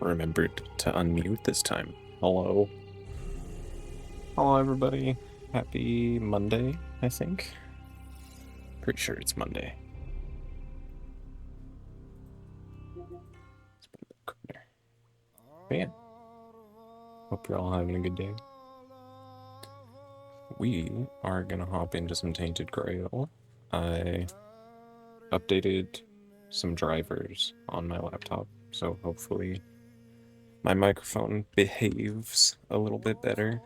remembered to unmute this time. Hello. Hello, everybody. Happy Monday, I think. Pretty sure it's Monday. Man, hope you're all having a good day. We are gonna hop into some Tainted Grail. I updated some drivers on my laptop, so hopefully my microphone behaves a little bit better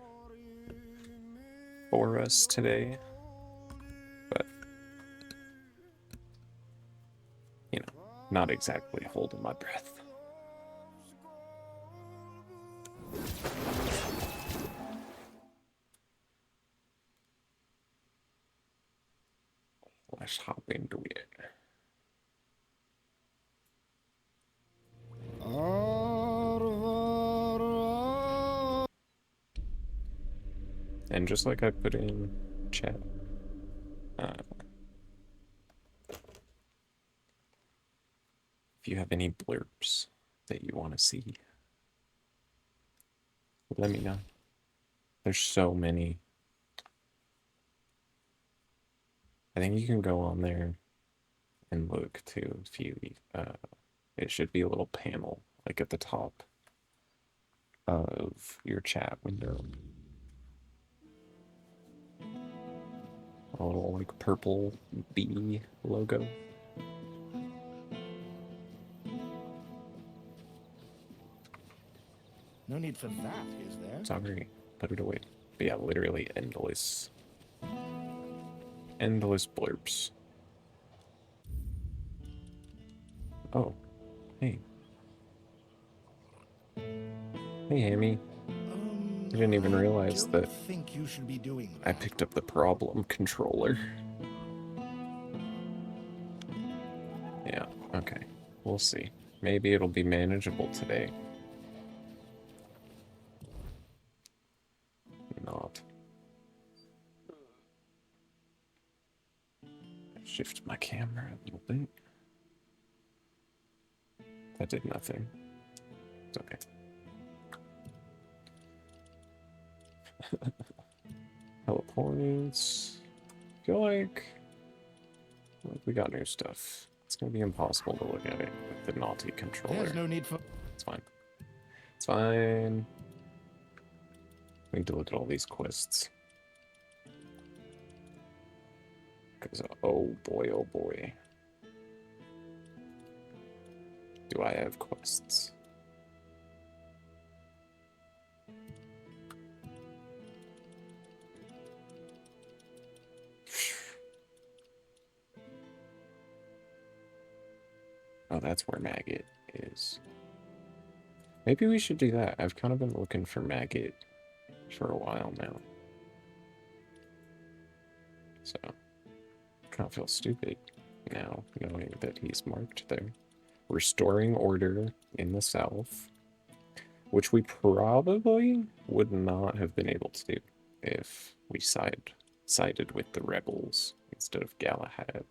for us today. But, you know, not exactly holding my breath. Let's hop into it. And just like I put in chat, if you have any blurbs that you want to see, let me know. There's so many. I think you can go on there and look too if you, it should be a little panel like at the top of your chat window. A little like purple bee logo. No need for that, is there? Sorry, put it away. But yeah, literally endless blurbs. Oh, hey. Hey, Hammy. I didn't even realize that think you should be doing I that. picked up the problem controller. Yeah, okay. We'll see. Maybe it'll be manageable today. Not. Shift my camera a little bit. That did nothing. It's okay. Hello points. Feel like we got new stuff. It's gonna be impossible to look at it with the naughty controller. There's no need for... It's fine. It's fine. We need to look at all these quests. Because, oh boy. Do I have quests? Oh, that's where Maggot is. Maybe we should do that. I've kind of been looking for Maggot for a while now. So, kind of feel stupid now, knowing that he's marked there. Restoring order in the south, which we probably would not have been able to do if we sided with the rebels instead of Galahad.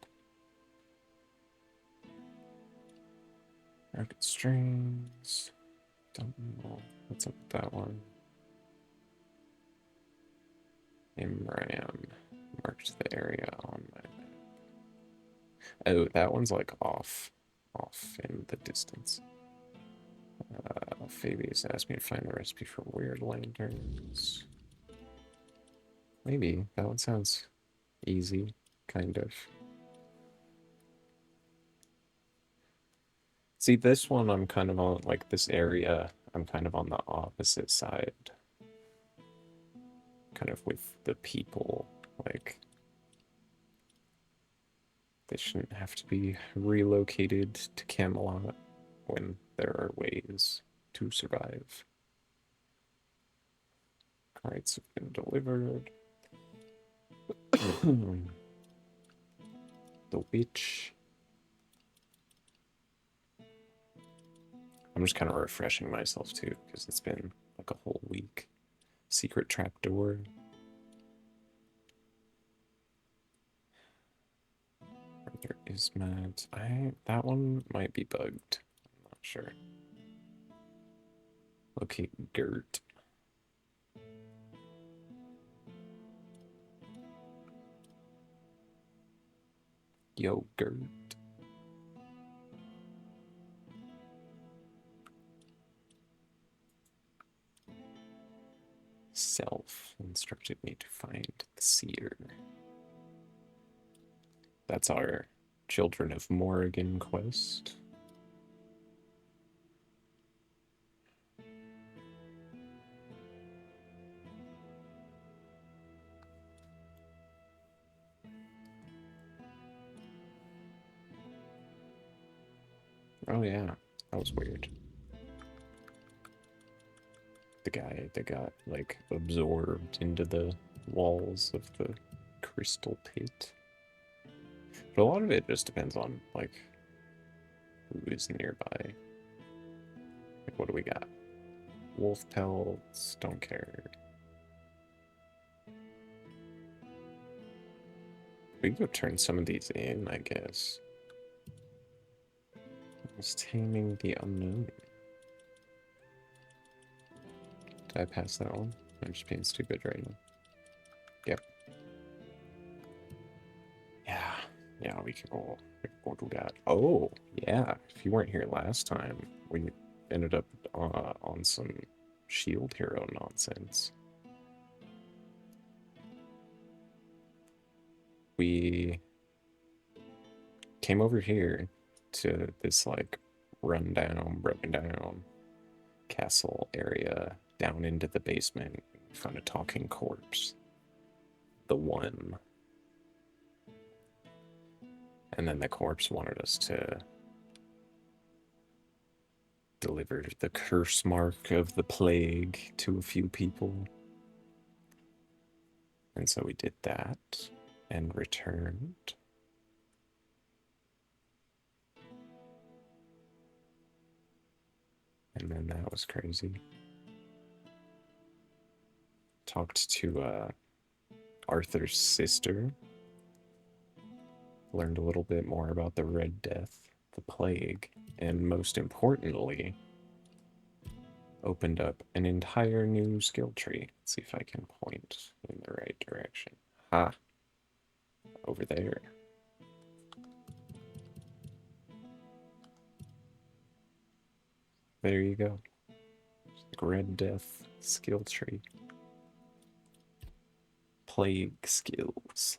Rocket strings. Don't know what's up with that one. Imram marked the area on my map. Oh, that one's like off in the distance. Fabius asked me to find the recipe for weird lanterns. Maybe. That one sounds easy, kind of. See, this one I'm kind of on, like, this area, I'm kind of on the opposite side. Kind of with the people, like, they shouldn't have to be relocated to Camelot when there are ways to survive. Cards have been delivered. The witch. I'm just kind of refreshing myself too, because it's been like a whole week. Secret trapdoor. There is Matt. That one might be bugged. I'm not sure. Okay, Gert. Yo, Gert. Self instructed me to find the seer. That's our Children of Morrigan quest. Oh yeah, that was weird. The guy that got like absorbed into the walls of the crystal pit. But a lot of it just depends on like who is nearby. Like what do we got? Wolf pelts, don't care. We can go turn some of these in, I guess. It's taming the unknown. Did I pass that one? I'm just being stupid right now. Yep. Yeah. Yeah, we can go do that. Oh, yeah. If you weren't here last time, we ended up on some shield hero nonsense. We came over here to this like rundown, broken down castle area down into the basement. Found a talking corpse. The one. And then the corpse wanted us to deliver the curse mark of the plague to a few people. And so we did that and returned. And then that was crazy. Talked to Arthur's sister. Learned a little bit more about the Red Death, the plague, and most importantly, opened up an entire new skill tree. Let's see if I can point in the right direction. Ha! Over there. There you go. Red Death skill tree. Plague skills.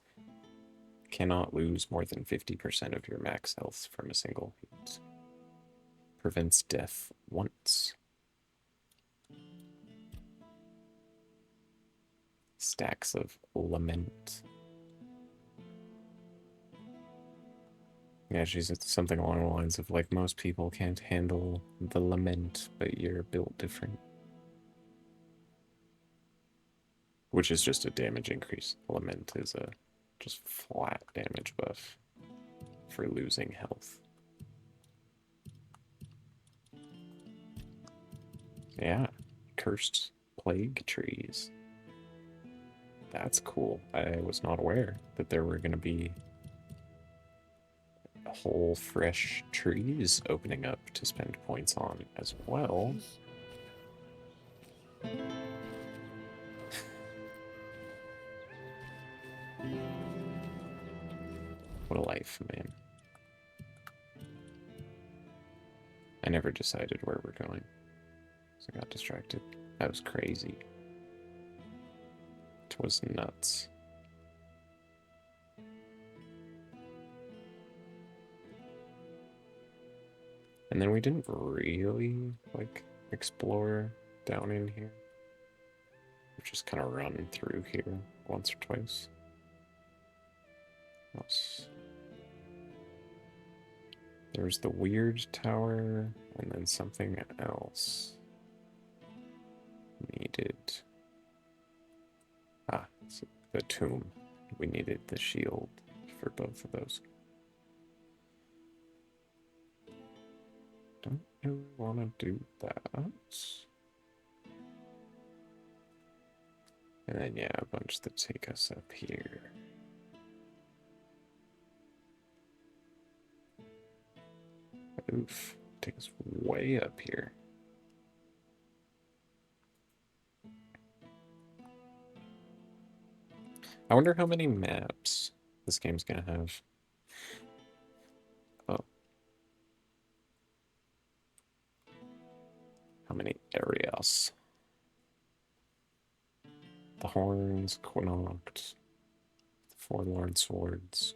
Cannot lose more than 50% of your max health from a single hit. Prevents death once. Stacks of lament. Yeah, she's something along the lines of like most people can't handle the lament, but you're built different. Which is just a damage increase. Lament is a just flat damage buff for losing health. Yeah, cursed plague trees. That's cool. I was not aware that there were going to be whole fresh trees opening up to spend points on as well. What a life, man. I never decided where we're going, so I got distracted. That was crazy. It was nuts. And then we didn't really, like, explore down in here. We just kind of run through here once or twice. There's the weird tower, and then something else needed. Ah, so the tomb. We needed the shield for both of those. Don't really want to do that. And then, yeah, a bunch that take us up here. Oof, take us way up here. I wonder how many maps this game's gonna have. Oh. How many areas? The Horns, Quinacht, the Forlorn Swords.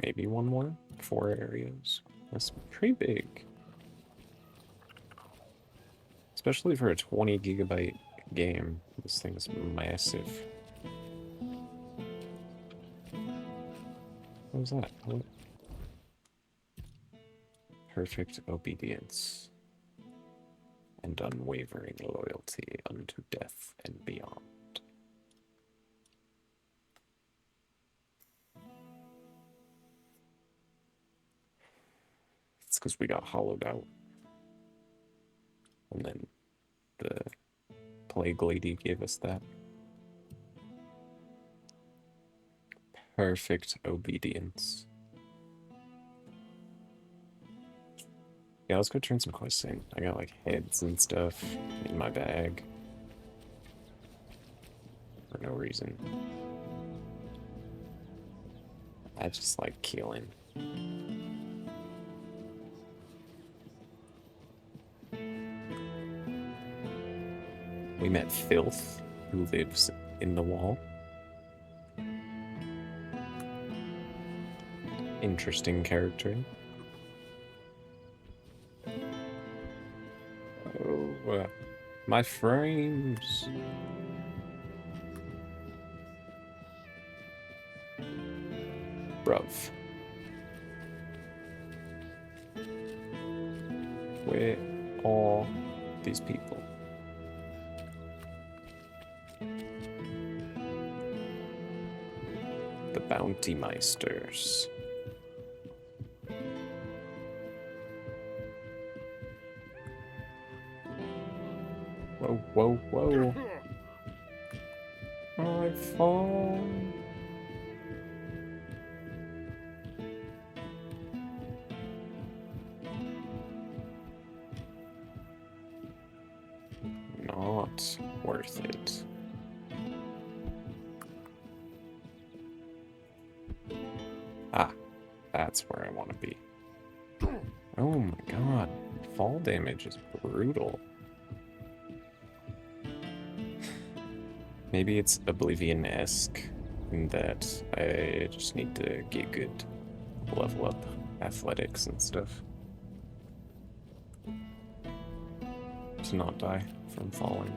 Maybe one more? 4 areas. That's pretty big. Especially for a 20 gigabyte game. This thing is massive. What was that? What? Perfect obedience and unwavering loyalty unto death and beyond. It's because we got hollowed out. And then the plague lady gave us that. Perfect obedience. Yeah, let's go turn some quests in. I got like heads and stuff in my bag. For no reason. I just like killing. We met Filth, who lives in the wall. Interesting character. Oh, my frames. Bruv. Where are these people? The Bounty Meisters. Whoa, whoa, whoa. My phone. Not worth it. Ah, that's where I want to be. Oh my god, fall damage is brutal. Maybe it's Oblivion-esque in that I just need to get good, level up athletics and stuff. To not die from falling.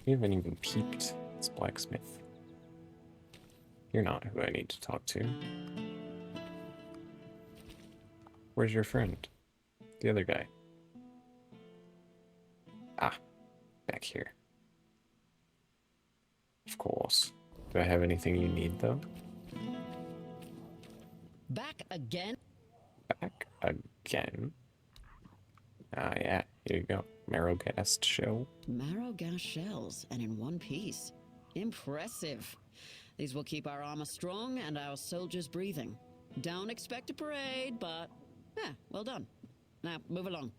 We haven't even peeped this blacksmith. You're not who I need to talk to. Where's your friend? The other guy. Ah, back here. Of course. Do I have anything you need, though? Back again? Back again? Ah, yeah. Here you go. Marrowghast shell. Marrow gas shells, and in one piece. Impressive. These will keep our armor strong and our soldiers breathing. Don't expect a parade, but yeah, well done. Now, move along.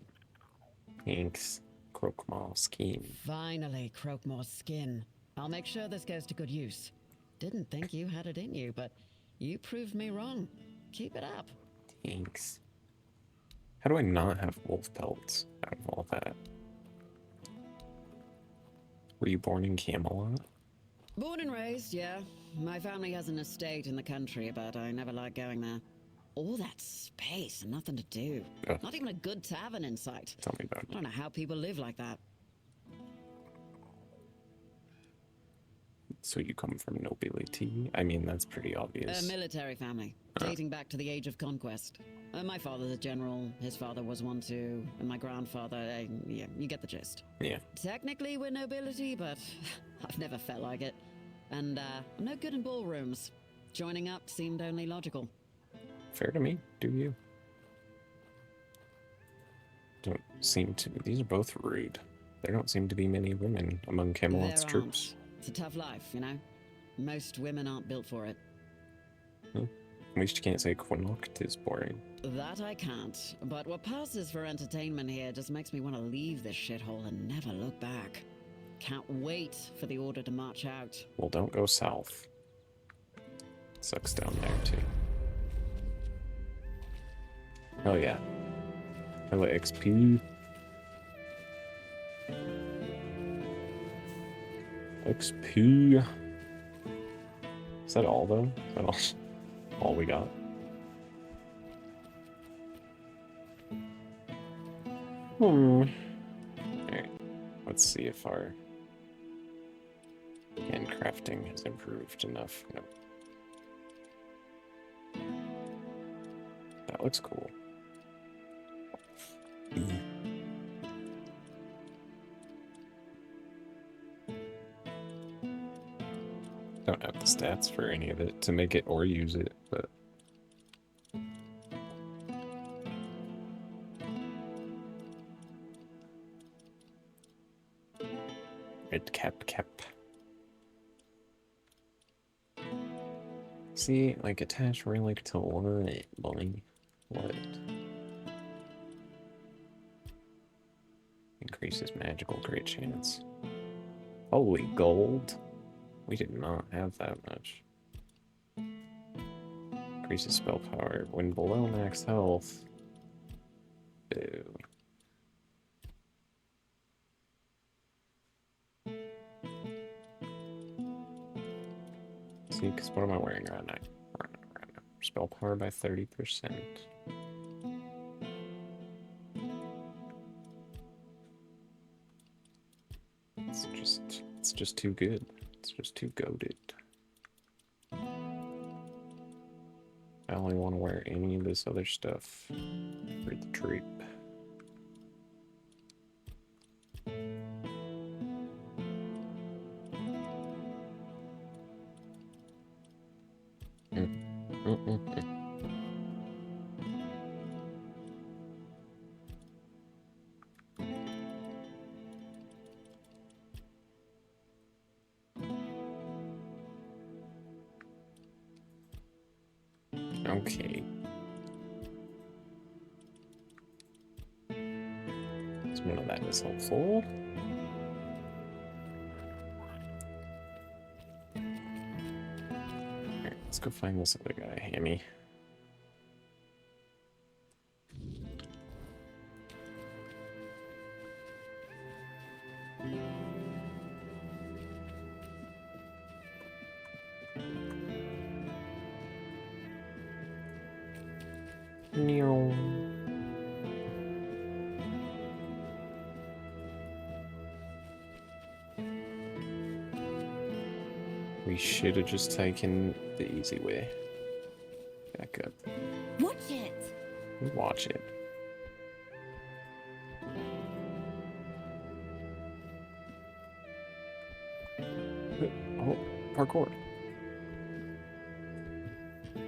Thanks. Croakmaw scheme. Finally, Croakmore's skin. I'll make sure this goes to good use. Didn't think you had it in you, but you proved me wrong. Keep it up. Thanks. How do I not have wolf pelts out of all that? Were you born in Camelot? Born and raised, yeah. My family has an estate in the country, but I never liked going there. All that space and nothing to do. Ugh. Not even a good tavern in sight. Tell me about I don't know how people live like that. So you come from nobility? I mean, that's pretty A obvious. military family, dating back to the age of conquest. My father's a general, his father was one too, and my grandfather, yeah, you get the gist. Yeah. Technically we're nobility, but I've never felt like it. And I'm no good in ballrooms. Joining up seemed only logical. Fair to me. Do you? Don't seem to. These are both rude. There don't seem to be many women among Camelot's There troops. aren't. It's a tough life, you know? Most women aren't built for it. At least you can't say Quinoct is boring. That I can't, but what passes for entertainment here just makes me want to leave this shithole and never look back. Can't wait for the order to march out. Well, don't go south. Sucks down there, too. Oh, yeah. Hello, XP. XP. Is that all, though? Is that all we got? Alright. Let's see if our handcrafting has improved enough. No. That looks cool. Don't have the stats for any of it to make it or use it, but red cap. See, like attach relic to what, boy? What? Increases magical crit chance. Holy gold. We did not have that much. Increases spell power when below max health. Ew. See, because what am I wearing right now? Spell power by 30%. It's just too good. It's just too goated. I only want to wear any of this other stuff for the trip. Okay. So none of that is helpful. Alright, let's go find this other guy, Hammy. We should have just taken the easy way. Back up. Watch it! Watch it. Oh, parkour.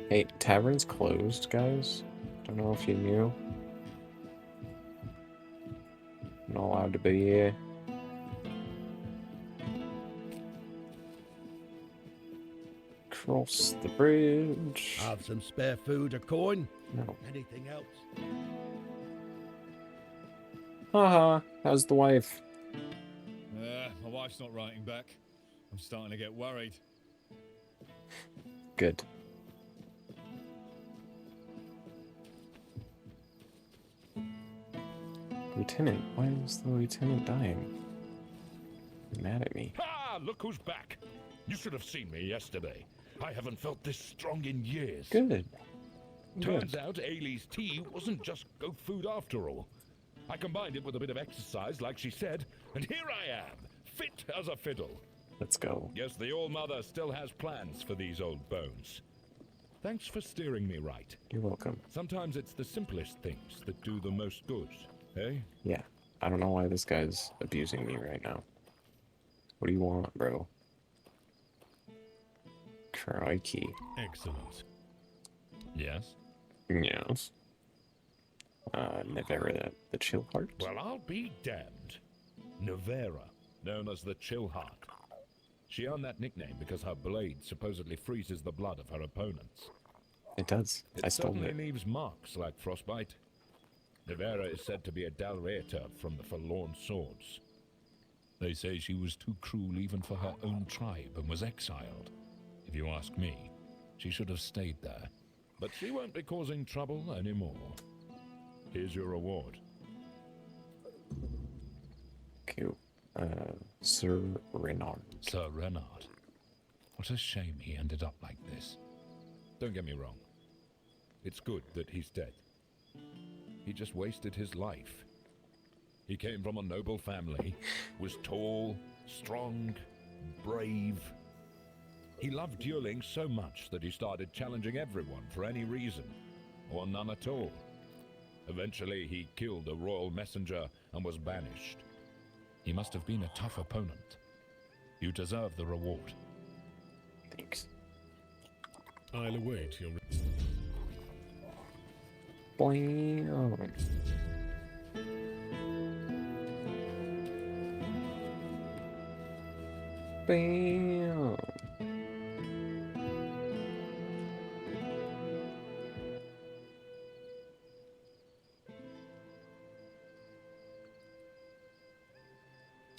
Hey, tavern's closed, guys. Don't know if you knew. Not allowed to be here. Cross the bridge. Have some spare food or coin? No. Anything else? Haha, how's the wife? My wife's not writing back. I'm starting to get worried. Good. Lieutenant, why is the lieutenant dying? He's mad at me. Ah, look who's back. You should have seen me yesterday. I haven't felt this strong in years. Good. Turns Good. out Ailey's tea wasn't just goat food after all. I combined it with a bit of exercise, like she said, and here I am, fit as a fiddle. Let's go. Yes, the All-Mother still has plans for these old bones. Thanks for steering me right. You're welcome. Sometimes it's the simplest things that do the most good, eh? Yeah. I don't know why this guy's abusing me right now. What do you want, bro? Crikey. Excellent. Yes? Yes. Nevera, the chill heart? Well, I'll be damned. Nevera, known as the Chill Heart. She earned that nickname because her blade supposedly freezes the blood of her opponents. It does. I It stole certainly it. leaves marks like frostbite. Nivera is said to be a Dalrator from the Forlorn Swords. They say she was too cruel even for her own tribe and was exiled. If you ask me, she should have stayed there. But she won't be causing trouble anymore. Here's your reward. Cute. Sir Renard. Sir Renard. What a shame he ended up like this. Don't get me wrong. It's good that he's dead. He just wasted his life. He came from a noble family, was tall, strong, brave. He loved dueling so much that he started challenging everyone for any reason, or none at all. Eventually, he killed a royal messenger and was banished. He must have been a tough opponent. You deserve the reward. Thanks. I'll await your... Blam. Bam.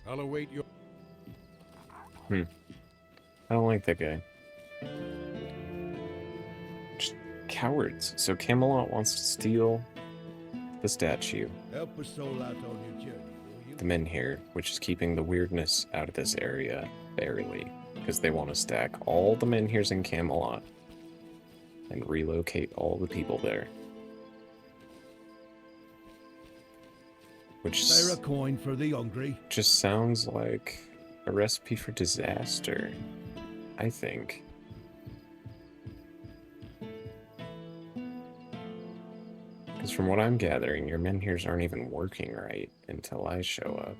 I'll await your... I don't like that guy. Just cowards. So Camelot wants to steal the statue. Help a soul out on your journey, will you? The menhir, which is keeping the weirdness out of this area, barely. Because they want to stack all the menhirs in Camelot and relocate all the people there. Which Spare a coin for the hungry. just sounds like a recipe for disaster, I think. Because from what I'm gathering, your menhirs aren't even working right until I show up.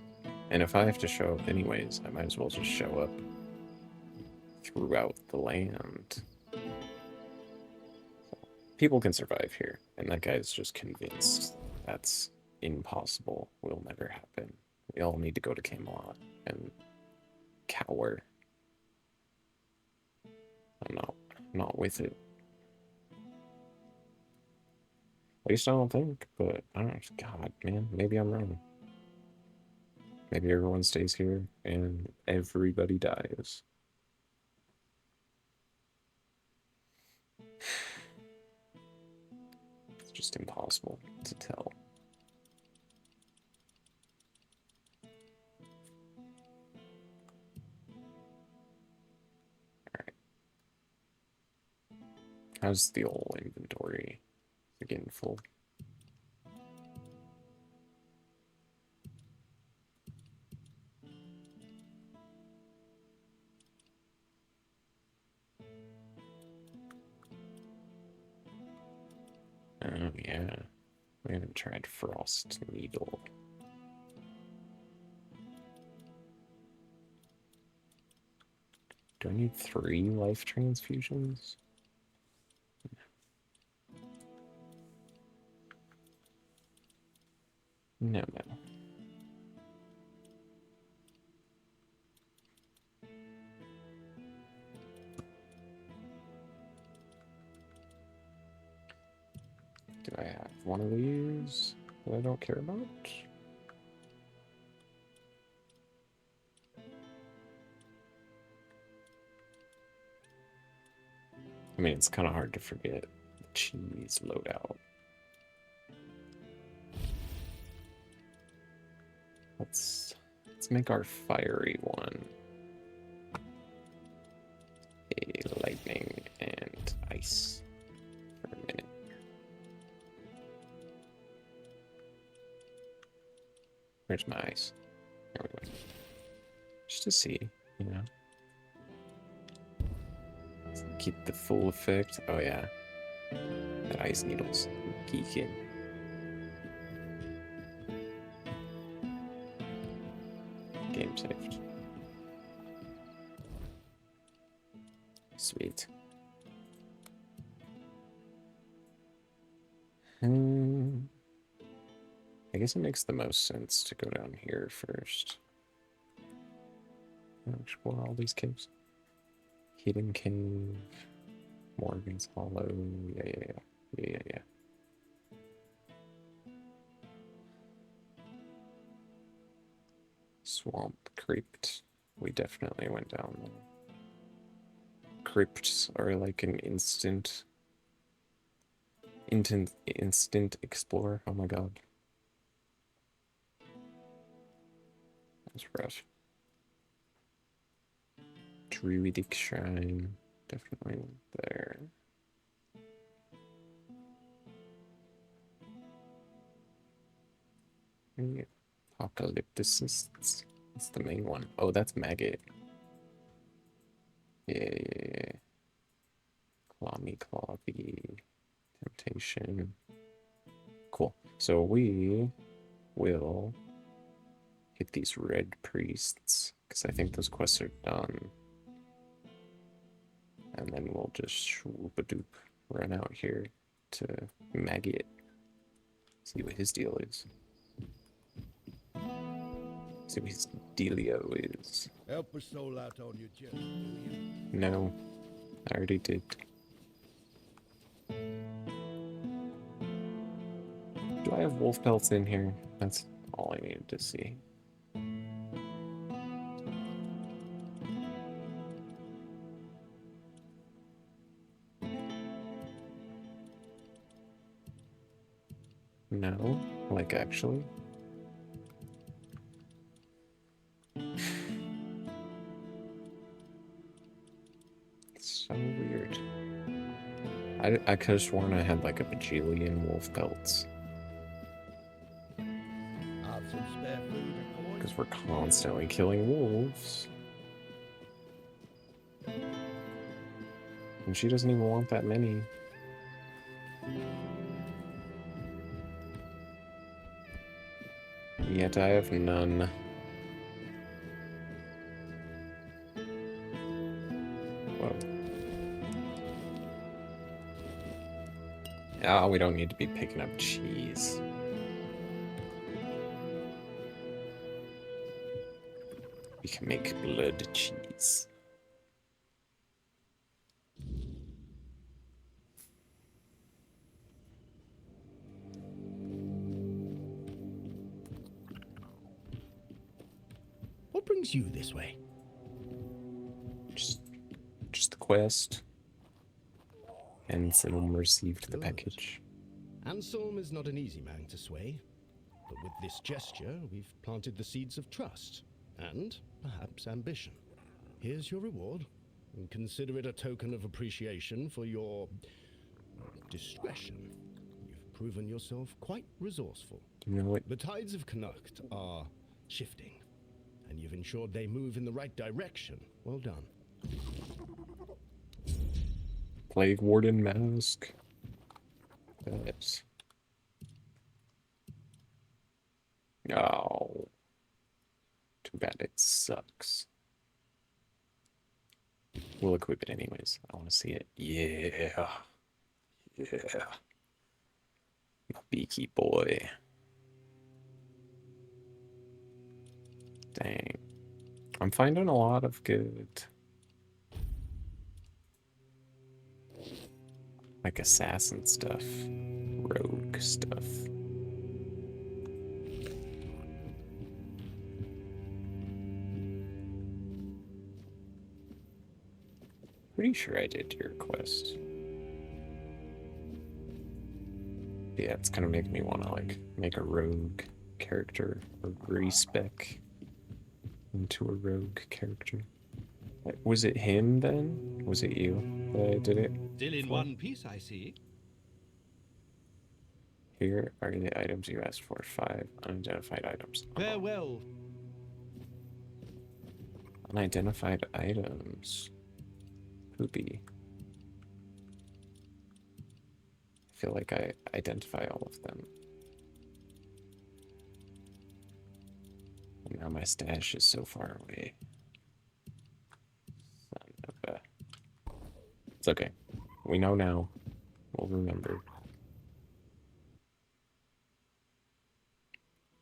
And if I have to show up anyways, I might as well just show up throughout the land. People can survive here, and that guy's just convinced that's impossible, will never happen. We all need to go to Camelot and cower. I'm not with it. At least I don't think, but I don't know. God, man, maybe I'm wrong. Maybe everyone stays here and everybody dies. It's just impossible to tell. Alright. How's the old inventory? Again, full. Oh, yeah. We haven't tried Frost Needle. Do I need 3 life transfusions? No, no. Do I have one of these that I don't care about? I mean, it's kind of hard to forget the cheese loadout. Let's make our fiery one a lightning and ice for a minute. Where's my ice? There we go. Just to see, you know. Keep the full effect. Oh yeah. That ice needle's geeking. Game saved. Sweet. I guess it makes the most sense to go down here first. Explore all these caves. Hidden cave. Morgan's Hollow. Yeah. Swamp Crypt. We definitely went down there. Crypts are like an instant explorer. Oh my god. That's rough. Druidic Shrine. Definitely there. Apocalypticists. That's the main one. Oh, that's Maggot. Yeah. Clommy. Temptation. Cool. So we will hit these red priests, because I think those quests are done. And then we'll just swoop-a-doop run out here to Maggot. See what his deal is. See what his dealio is. Help a soul out on your journey, will you? No, I already did. Do I have wolf pelts in here? That's all I needed to see. No, like actually. It's so weird. I could have sworn I had like a bajillion wolf pelts. Have some spare food, of course. Because we're constantly killing wolves. And she doesn't even want that many. Yet I have none. Whoa. Ah, we don't need to be picking up cheese. We can make blood cheese. What brings you this way? Just the quest. Anselm received the Good. package. Anselm is not an easy man to sway, but with this gesture, we've planted the seeds of trust and perhaps ambition. Here's your reward, and consider it a token of appreciation for your discretion. You've proven yourself quite resourceful. You know what? The tides of Connacht are shifting, and you've ensured they move in the right direction. Well done. Plague Warden mask. Yes. Oh. Too bad it sucks. We'll equip it anyways. I want to see it. Yeah. Yeah. My beaky boy. Dang. I'm finding a lot of good, like, assassin stuff, rogue stuff. Pretty sure I did your quest. Yeah, it's gonna make me want to, like, make a rogue character or respec into a rogue character. Was it him then? Was it you that did it? Still in for? one piece, I see. Here are the items you asked for. 5 unidentified items. Farewell. Unidentified items. Poopy. I feel like I identify all of them. And now my stash is so far away. Son of a... It's okay. We know now. We'll remember.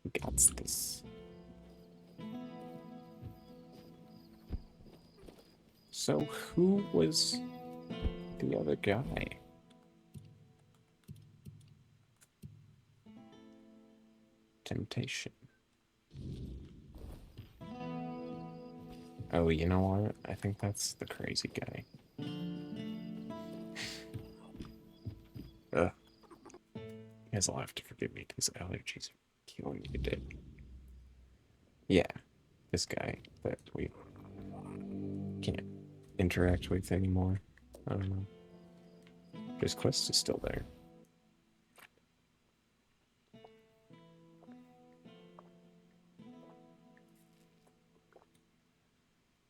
We got this. So who was the other guy? Temptation. Oh, you know what? I think that's the crazy guy. Ugh. You guys will have to forgive me because allergies are killing me today. Yeah, this guy that we can't interact with anymore. I don't know. His quest is still there.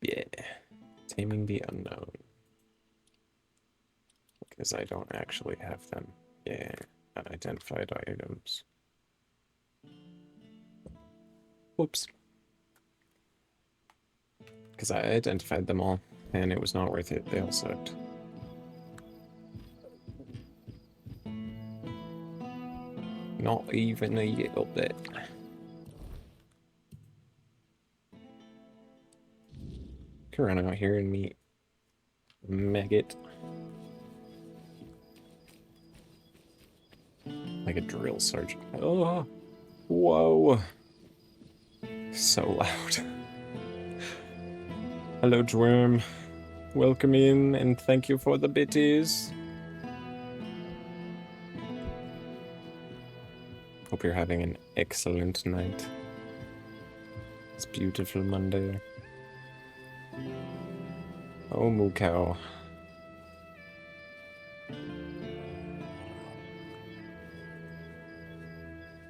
Yeah. Taming the unknown. Because I don't actually have them. Yeah. Unidentified items. Whoops. Because I identified them all, and it was not worth it. They all sucked. Not even a little bit. Can run out here and meet Maggot. Like a drill sergeant. Oh, whoa. So loud. Hello, Dworm. Welcome in, and thank you for the bitties. Hope you're having an excellent night. It's beautiful Monday. Oh, moo cow.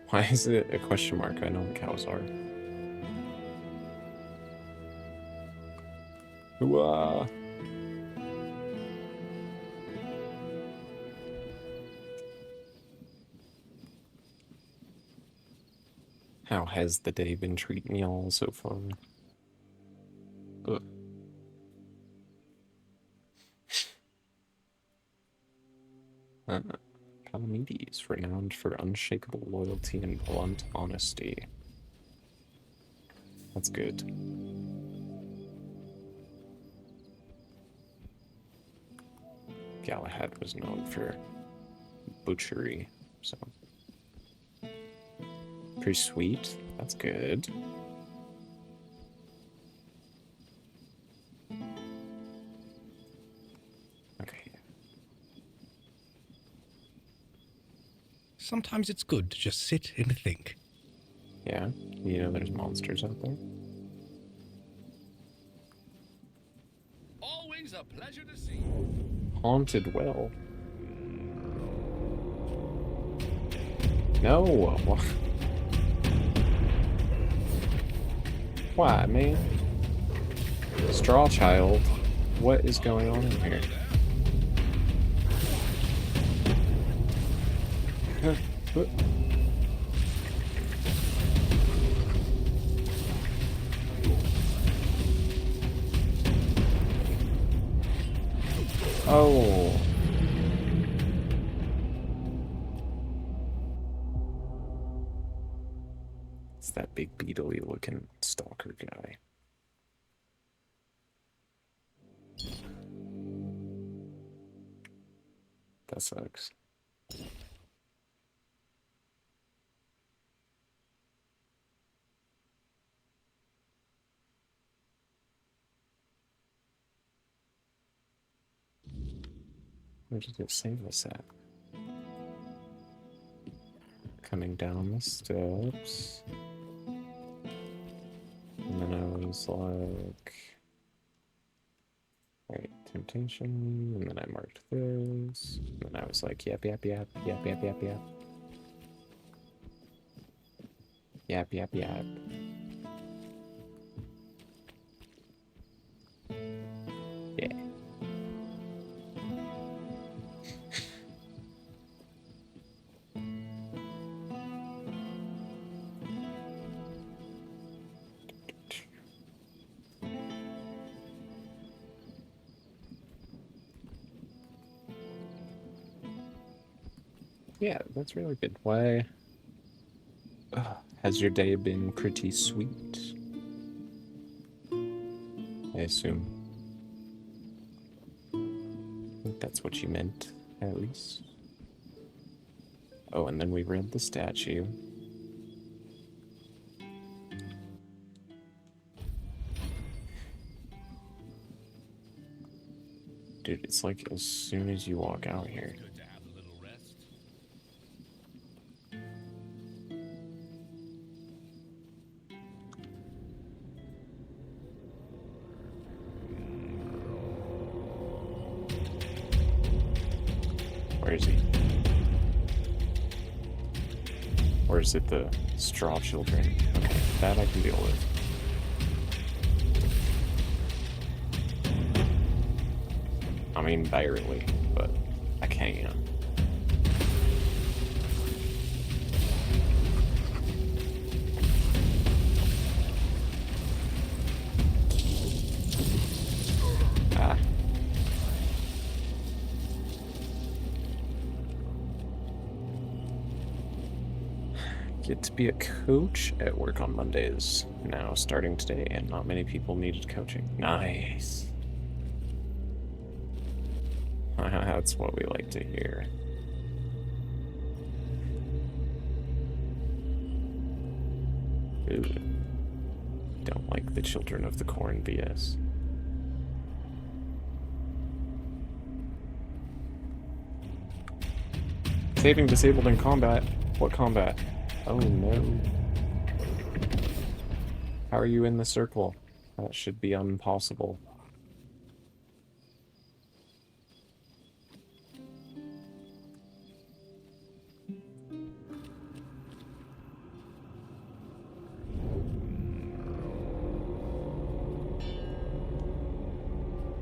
Why is it a question mark? I know the cows are. Hooah! How has the day been treating y'all so far? Ugh. Palamedes, renowned for unshakable loyalty and blunt honesty. That's good. Galahad was known for butchery, so. Pretty sweet. That's good. Okay. Sometimes it's good to just sit and think. Yeah, you know there's monsters out there. Always a pleasure to see you. Haunted well. No. Why, man? Straw Child. What is going on in here? Oh. It's that big beetle-y looking stalker guy. That sucks. Where did it save us at? Coming down the steps. And then I was like... Alright, temptation, and then I marked this, and then I was like, yep. Yep. Yeah. Yeah, that's really good. Why? Has your day been pretty sweet? I assume. that's what you meant, at least. Oh, and then we read the statue. Dude, it's like as soon as you walk out here. Good to have a little rest. Where is he? Or is it the straw children? Okay, that I can deal with. I mean, barely, but I can. Ah. Get to be a coach at work on Mondays now, starting today, and not many people needed coaching. Nice. That's what we like to hear. Ooh. Don't like the Children of the Corn BS. Saving disabled in combat. What combat? Oh no. How are you in the circle? That should be impossible.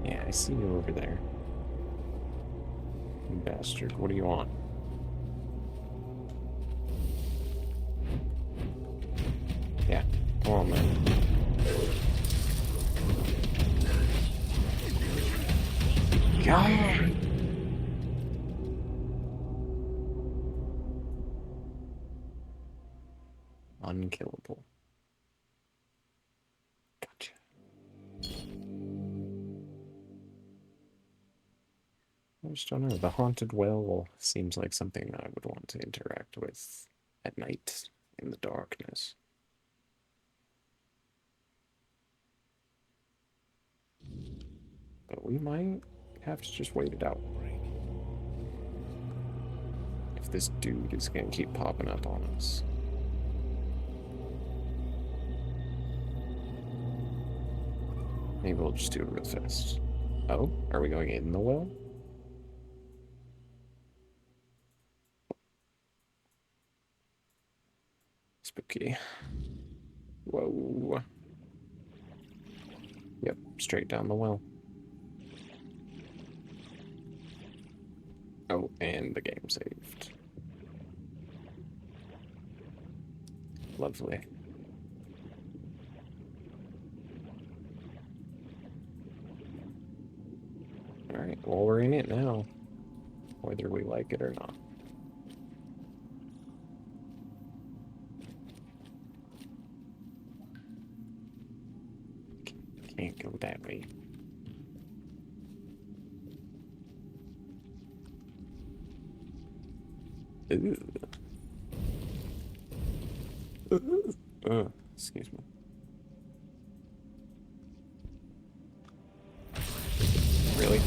Yeah, I see you over there. You bastard, what do you want? Yeah, come on, man. God! Unkillable. Gotcha. I just don't know. The haunted well seems like something I would want to interact with at night in the darkness. But we might have to just wait it out. If this dude is gonna keep popping up on us. Maybe we'll just do it real fast. Oh, are we going in the well? Spooky. Whoa. Yep, straight down the well. Oh, and the game saved. Lovely. Alright, well, we're in it now. Whether we like it or not. Can't go that way. Ooh. Excuse me. Really?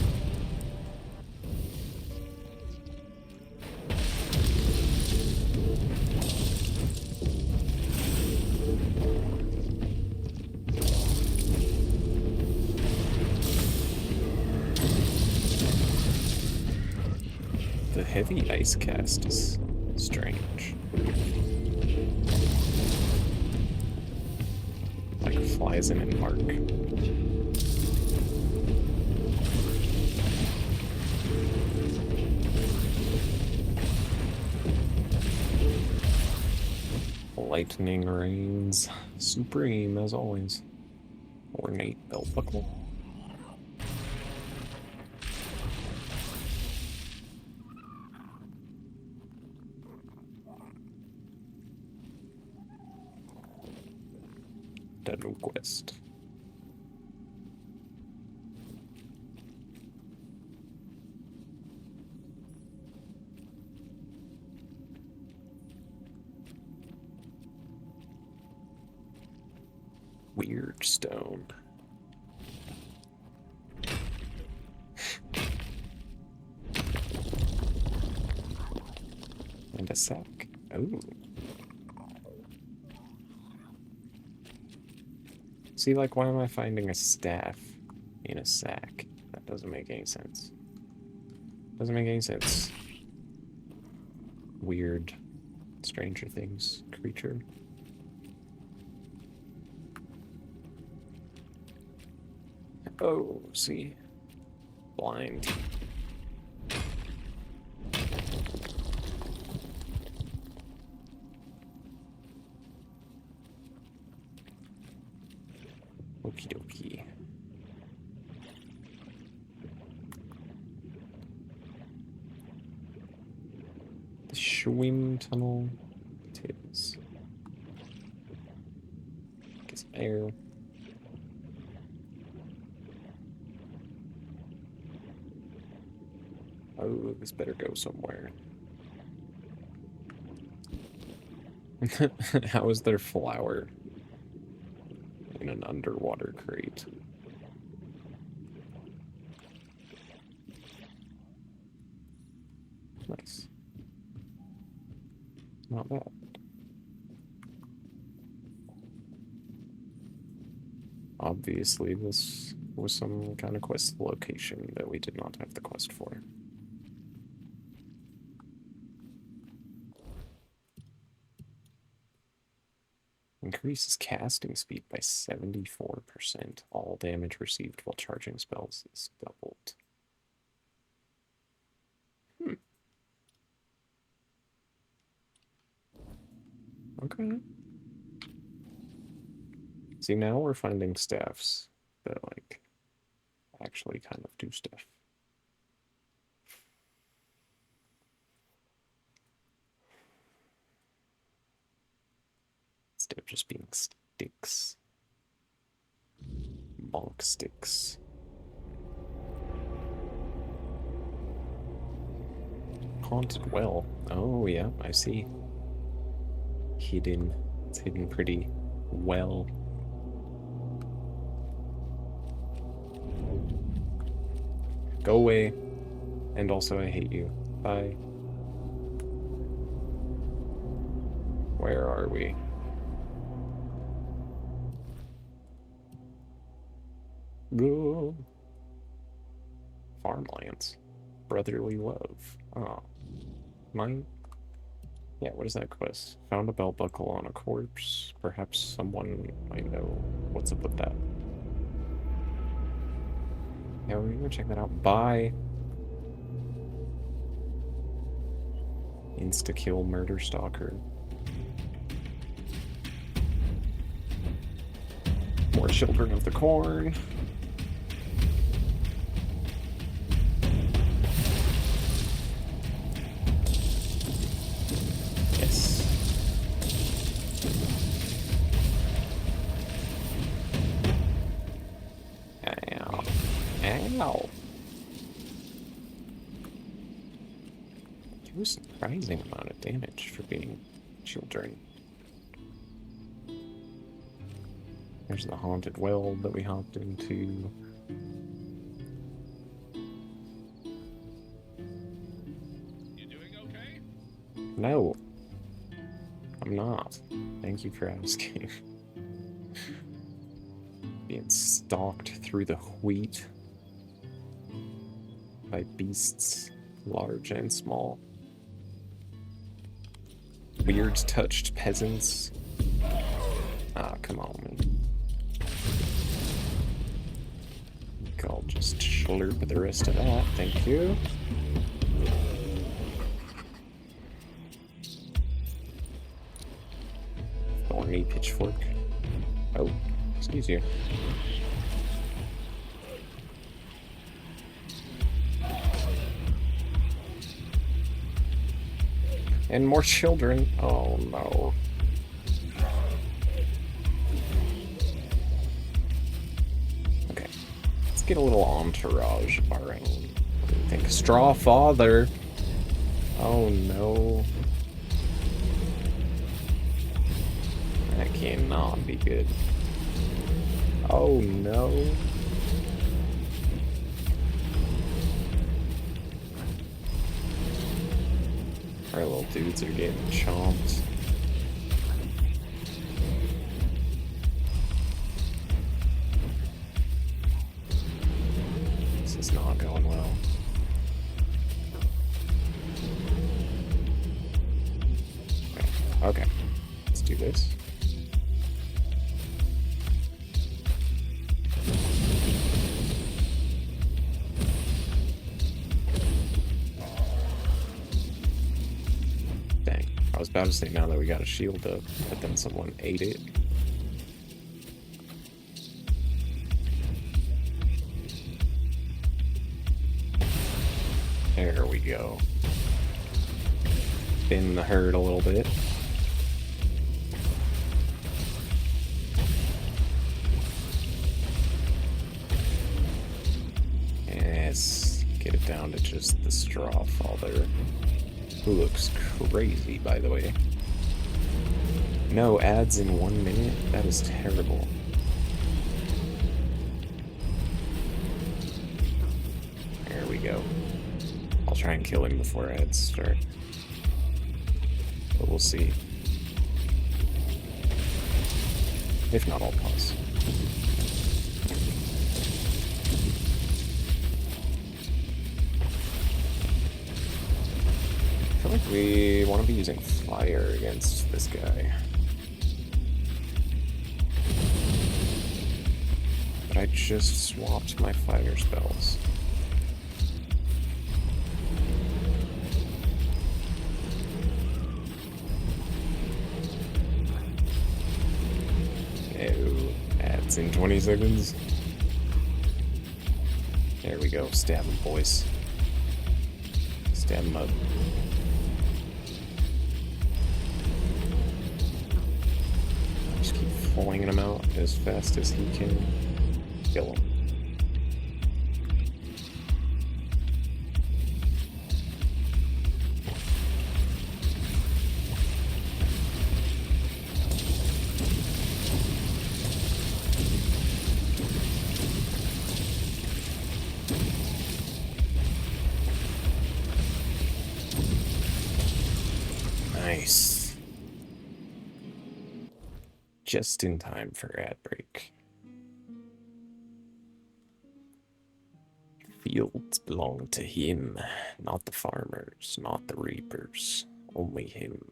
The heavy ice cast is strange. Like flies in and mark. Lightning reigns supreme as always. Ornate belt buckle. Dungeon quest. weird stone. And a sack. Oh. See, like, why am I finding a staff in a sack? That doesn't make any sense. Doesn't make any sense. Weird Stranger Things creature. Oh, see. Blind. Okie dokie. The Schwim Tunnel. It is. Get some air. Oh, this better go somewhere. How is there flour in an underwater crate? Nice. Not bad. Obviously, this was some kind of quest location that we did not have the quest for. Increases casting speed by 74%. All damage received while charging spells is doubled. Okay. See, now we're finding staffs that, like, actually kind of do stuff. Instead of just being sticks. Bonk sticks. Haunted well. Oh, yeah, I see. Hidden. It's hidden pretty well. Go away. And also, I hate you. Bye. Where are we? Go. Farmlands. Brotherly love. Oh. Mine? Yeah, what is that quest? Found a belt buckle on a corpse. Perhaps someone might know what's up with that. Yeah, we're gonna check that out. Bye. Insta-kill murder stalker. More children of the corn. Yes. Ow. Ow. Do a surprising amount of damage for being children. There's the haunted well that we hopped into. You doing okay? No. I'm not. Thank you for asking. Being stalked through the wheat by beasts large and small. Weird touched peasants. Ah, come on, man. I'll just slurp the rest of that. Thank you. Thorny pitchfork. Oh, excuse you. And more children. Oh no. Okay. Let's get a little entourage of our own. What do you think? Straw Father. Oh no. That cannot be good. Oh no. Our little dudes are getting chomped. This is not going well. Okay, let's do this. Dang, I was about to say now that we got a shield up, but then someone ate it. There we go. Thin the herd a little bit. Yes, get it down to just the straw father, who looks crazy, by the way. No ads in 1 minute? That is terrible. There we go. I'll try and kill him before ads start. But we'll see. If not, I'll pause. I feel like we want to be using fire against this guy. But I just swapped my fire spells. Ads in 20 seconds. There we go. Stab him, boys. Stab him up. Just keep flinging him out as fast as he can. Kill him. Nice. Just in time for ad break. Fields belong to him, not the farmers, not the reapers, only him.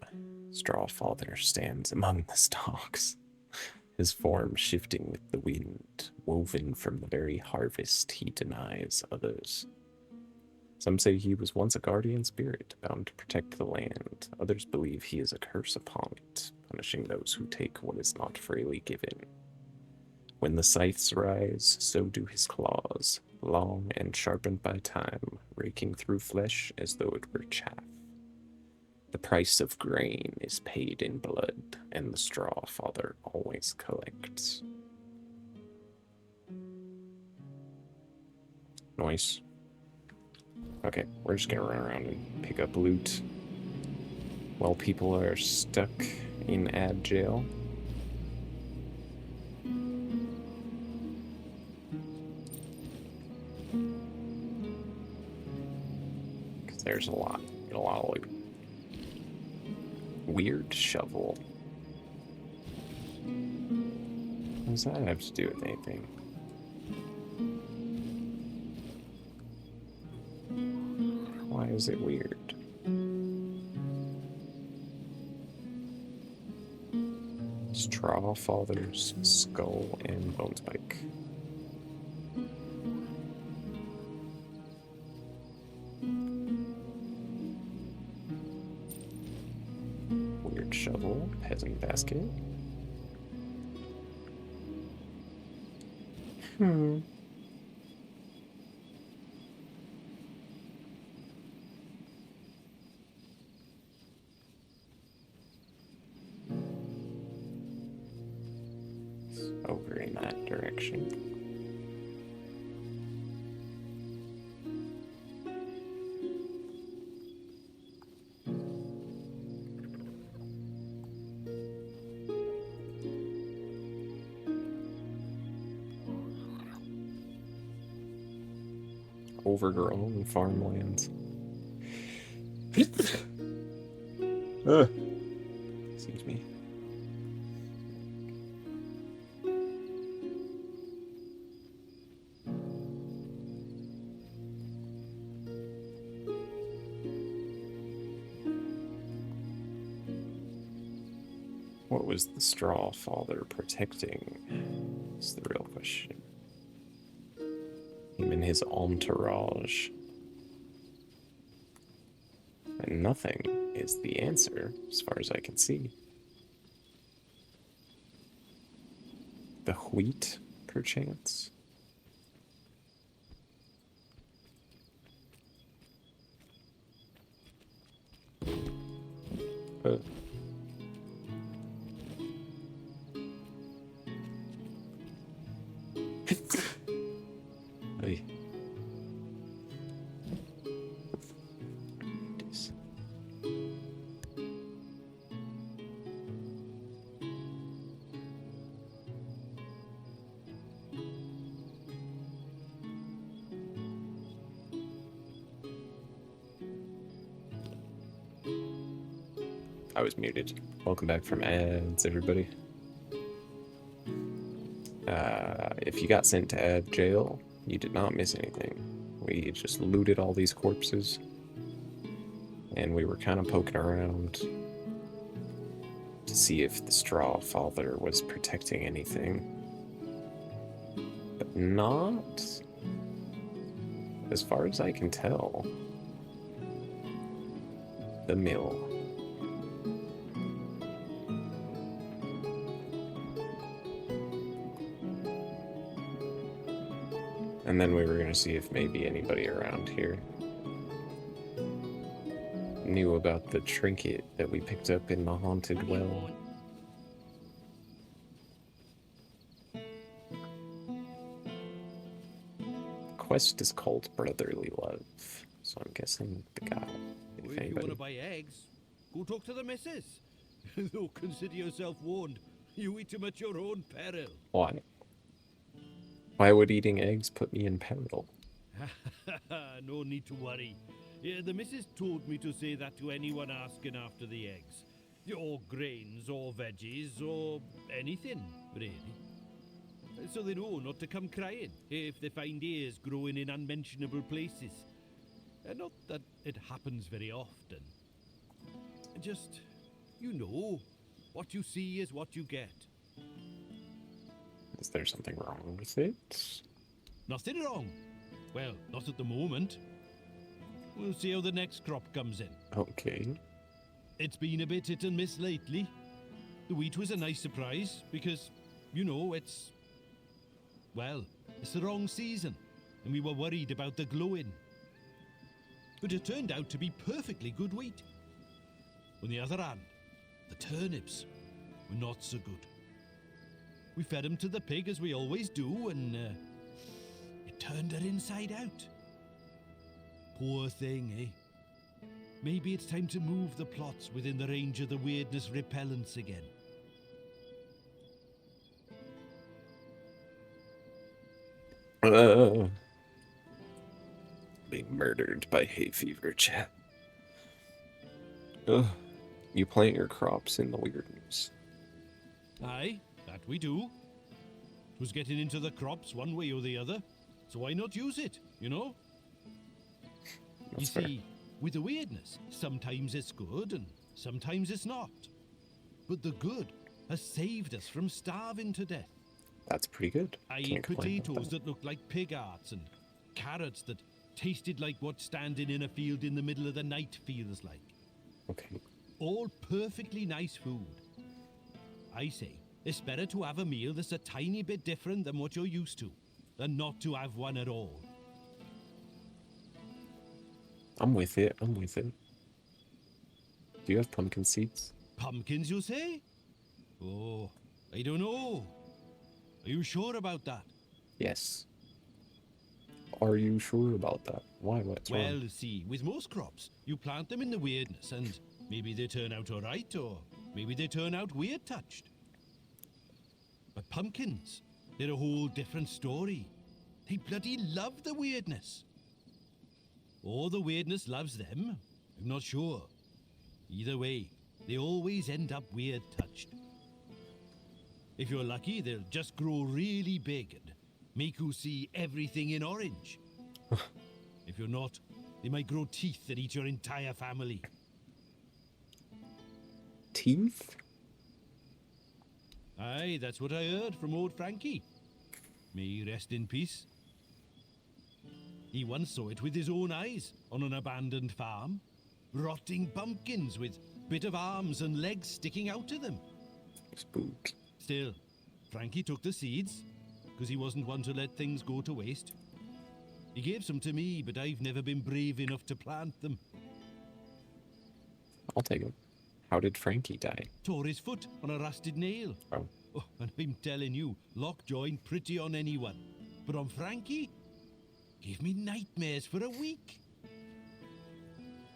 Strawfather stands among the stalks, his form shifting with the wind, woven from the very harvest he denies others. Some say he was once a guardian spirit, bound to protect the land. Others believe he is a curse upon it, punishing those who take what is not freely given. When the scythes rise, so do his claws, long and sharpened by time, raking through flesh as though it were chaff. The price of grain is paid in blood, and the straw father always collects. Nice. Okay, we're just gonna run around and pick up loot while people are stuck in ad jail. Because there's a lot of loot. Weird shovel. What does that have to do with anything? Why is it weird? Straw Father's skull and bone spike. Weird shovel, peasant basket. Over in that direction. overgrown farmlands. Excuse me. What was the Straw Father protecting? Is the real question. Him and his entourage. And nothing is the answer, as far as I can see. The wheat, perchance? Hey. I was muted. Welcome back from ads, everybody. If you got sent to ad jail, you did not miss anything. We just looted all these corpses, and we were kind of poking around to see if the Straw Father was protecting anything. But not as far as I can tell. The mill. And then we were going to see if maybe anybody around here knew about the trinket that we picked up in the haunted well. Quest is called Brotherly Love, so I'm guessing the guy, if If you want anybody. to buy eggs, go talk to the missus. Though consider yourself warned. You eat them at your own peril. Why? Why would eating eggs put me in peril? No need to worry. The missus told me to say that to anyone asking after the eggs. Or grains, or veggies, or anything, really. So they know not to come crying if they find ears growing in unmentionable places. Not that it happens very often. Just, you know, what you see is what you get. Is there something wrong with it? Nothing wrong. Well, not at the moment. We'll see how the next crop comes in. Okay. It's been a bit hit and miss lately. The wheat was a nice surprise because, you know, it's the wrong season, and we were worried about the glowing. But it turned out to be perfectly good wheat. On the other hand, the turnips were not so good. We fed them to the pig as we always do, and it turned her inside out. Poor thing, eh? Maybe it's time to move the plots within the range of the weirdness repellents again. Being murdered by hay fever, chat. Ugh. You plant your crops in the weirdness. Aye, that we do. It was getting into the crops one way or the other, so why not use it, you know? That's You fair. see, with the weirdness, sometimes it's good and sometimes it's not. But the good has saved us from starving to death. That's pretty good. I Can't ate complain about potatoes that looked like pig hearts and carrots that tasted like what standing in a field in the middle of the night feels like. Okay. All perfectly nice food. I say, it's better to have a meal that's a tiny bit different than what you're used to, than not to have one at all. I'm with it. I'm with it. Do you have pumpkin seeds? Pumpkins, you say? Oh, I don't know. Are you sure about that? Yes. Are you sure about that? Why? What's Well, wrong? see, with most crops, you plant them in the weirdness, and maybe they turn out all right, or maybe they turn out weird touched. But pumpkins, they're a whole different story. They bloody love the weirdness. or the weirdness loves them. I'm not sure. Either way, they always end up weird touched. If you're lucky, they'll just grow really big and make you see everything in orange. If you're not, they might grow teeth that eat your entire family. Teeth? Aye, that's what I heard from old Frankie. May he rest in peace. He once saw it with his own eyes on an abandoned farm. Rotting pumpkins with bit of arms and legs sticking out of them. Spook. Still, Frankie took the seeds, because he wasn't one to let things go to waste. He gave some to me, but I've never been brave enough to plant them. I'll take it. How did Frankie die? Tore his foot on a rusted nail. Oh. Oh, and I'm telling you, lockjaw pretty on anyone. But on Frankie, gave me nightmares for a week.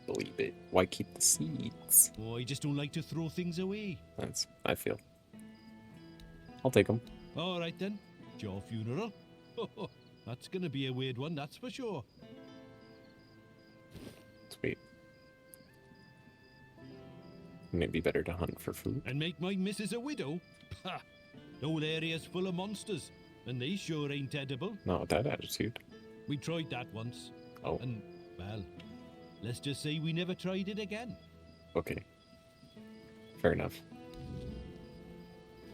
Believe it. Why keep the seeds? Oh, I just don't like to throw things away. I feel. I'll take them. All right then, it's your funeral. That's gonna be a weird one, that's for sure. Sweet. Maybe better to hunt for food. And make my missus a widow? Ha! The whole area's full of monsters, and they sure ain't edible. Not with that attitude. We tried that once. Oh. And, well, let's just say we never tried it again. Okay. Fair enough.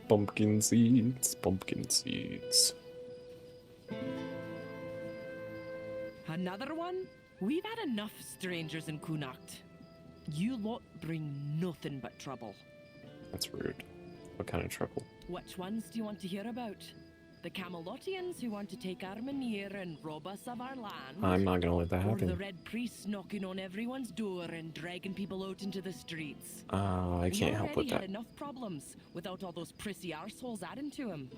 Pumpkin seeds, pumpkin seeds. Another one? We've had enough strangers in Kunacht. You lot bring nothing but trouble. That's rude. What kind of trouble? Which ones do you want to hear about? The Camelotians who want to take Armenir and rob us of our land? I'm not gonna let that Or the happen. Red Priests knocking on everyone's door and dragging people out into the streets? I can't We help with already that. had enough problems without all those prissy arseholes adding to them.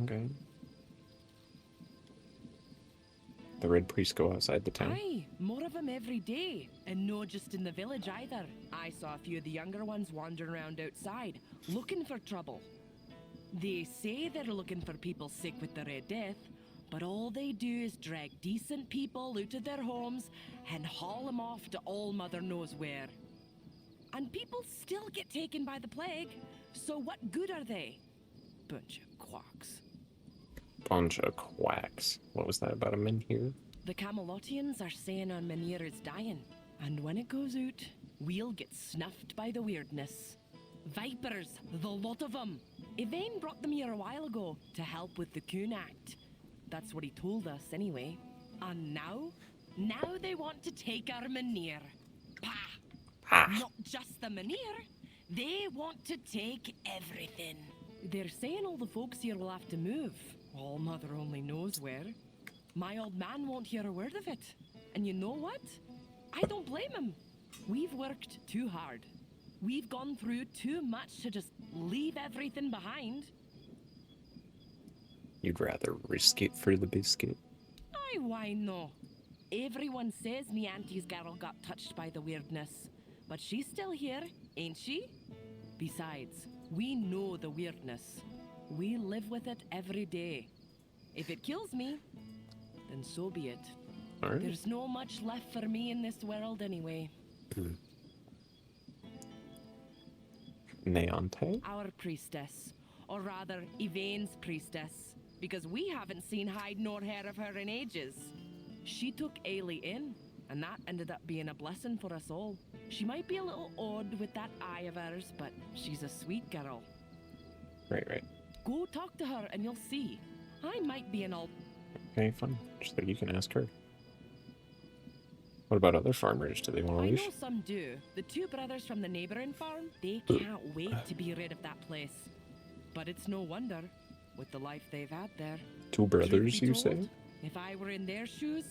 Okay. The Red Priests go outside the town. Aye, more of them every day. And no just in the village either. I saw a few of the younger ones wandering around outside, looking for trouble. They say they're looking for people sick with the Red Death, but all they do is drag decent people out of their homes and haul them off to all mother knows where. And people still get taken by the plague, so what good are they? Bunch of quacks. Bunch of quacks. What was that about a men here? The Camelotians are saying our Menhir is dying, and when it goes out, we'll get snuffed by the weirdness. Vipers, the lot of them. Yvain brought them here a while ago to help with the Coon Act. That's what he told us, anyway. And now they want to take our Menhir. Pah! Not just the Menhir. They want to take everything. They're saying all the folks here will have to move. All mother only knows where. My old man won't hear a word of it. And you know what? I don't blame him. We've worked too hard. We've gone through too much to just leave everything behind. You'd rather risk it for the biscuit? Aye, why no? Everyone says me auntie's girl got touched by the weirdness. But she's still here, ain't she? Besides, we know the weirdness. We live with it every day. If it kills me, then so be it. Alright. There's no much left for me in this world anyway. Neonte? Our priestess, or rather, Yvain's priestess, because we haven't seen hide nor hair of her in ages. She took Ailey in, and that ended up being a blessing for us all. She might be a little odd with that eye of hers, but she's a sweet girl. Right. Go talk to her and you'll see. I might be an old... Okay, fine. Just like you can ask her. What about other farmers? Do they want to I leave? know some do. The two brothers from the neighboring farm, they can't wait to be rid of that place. But it's no wonder, with the life they've had there. Two brothers, Truth be you told, say? If I were in their shoes,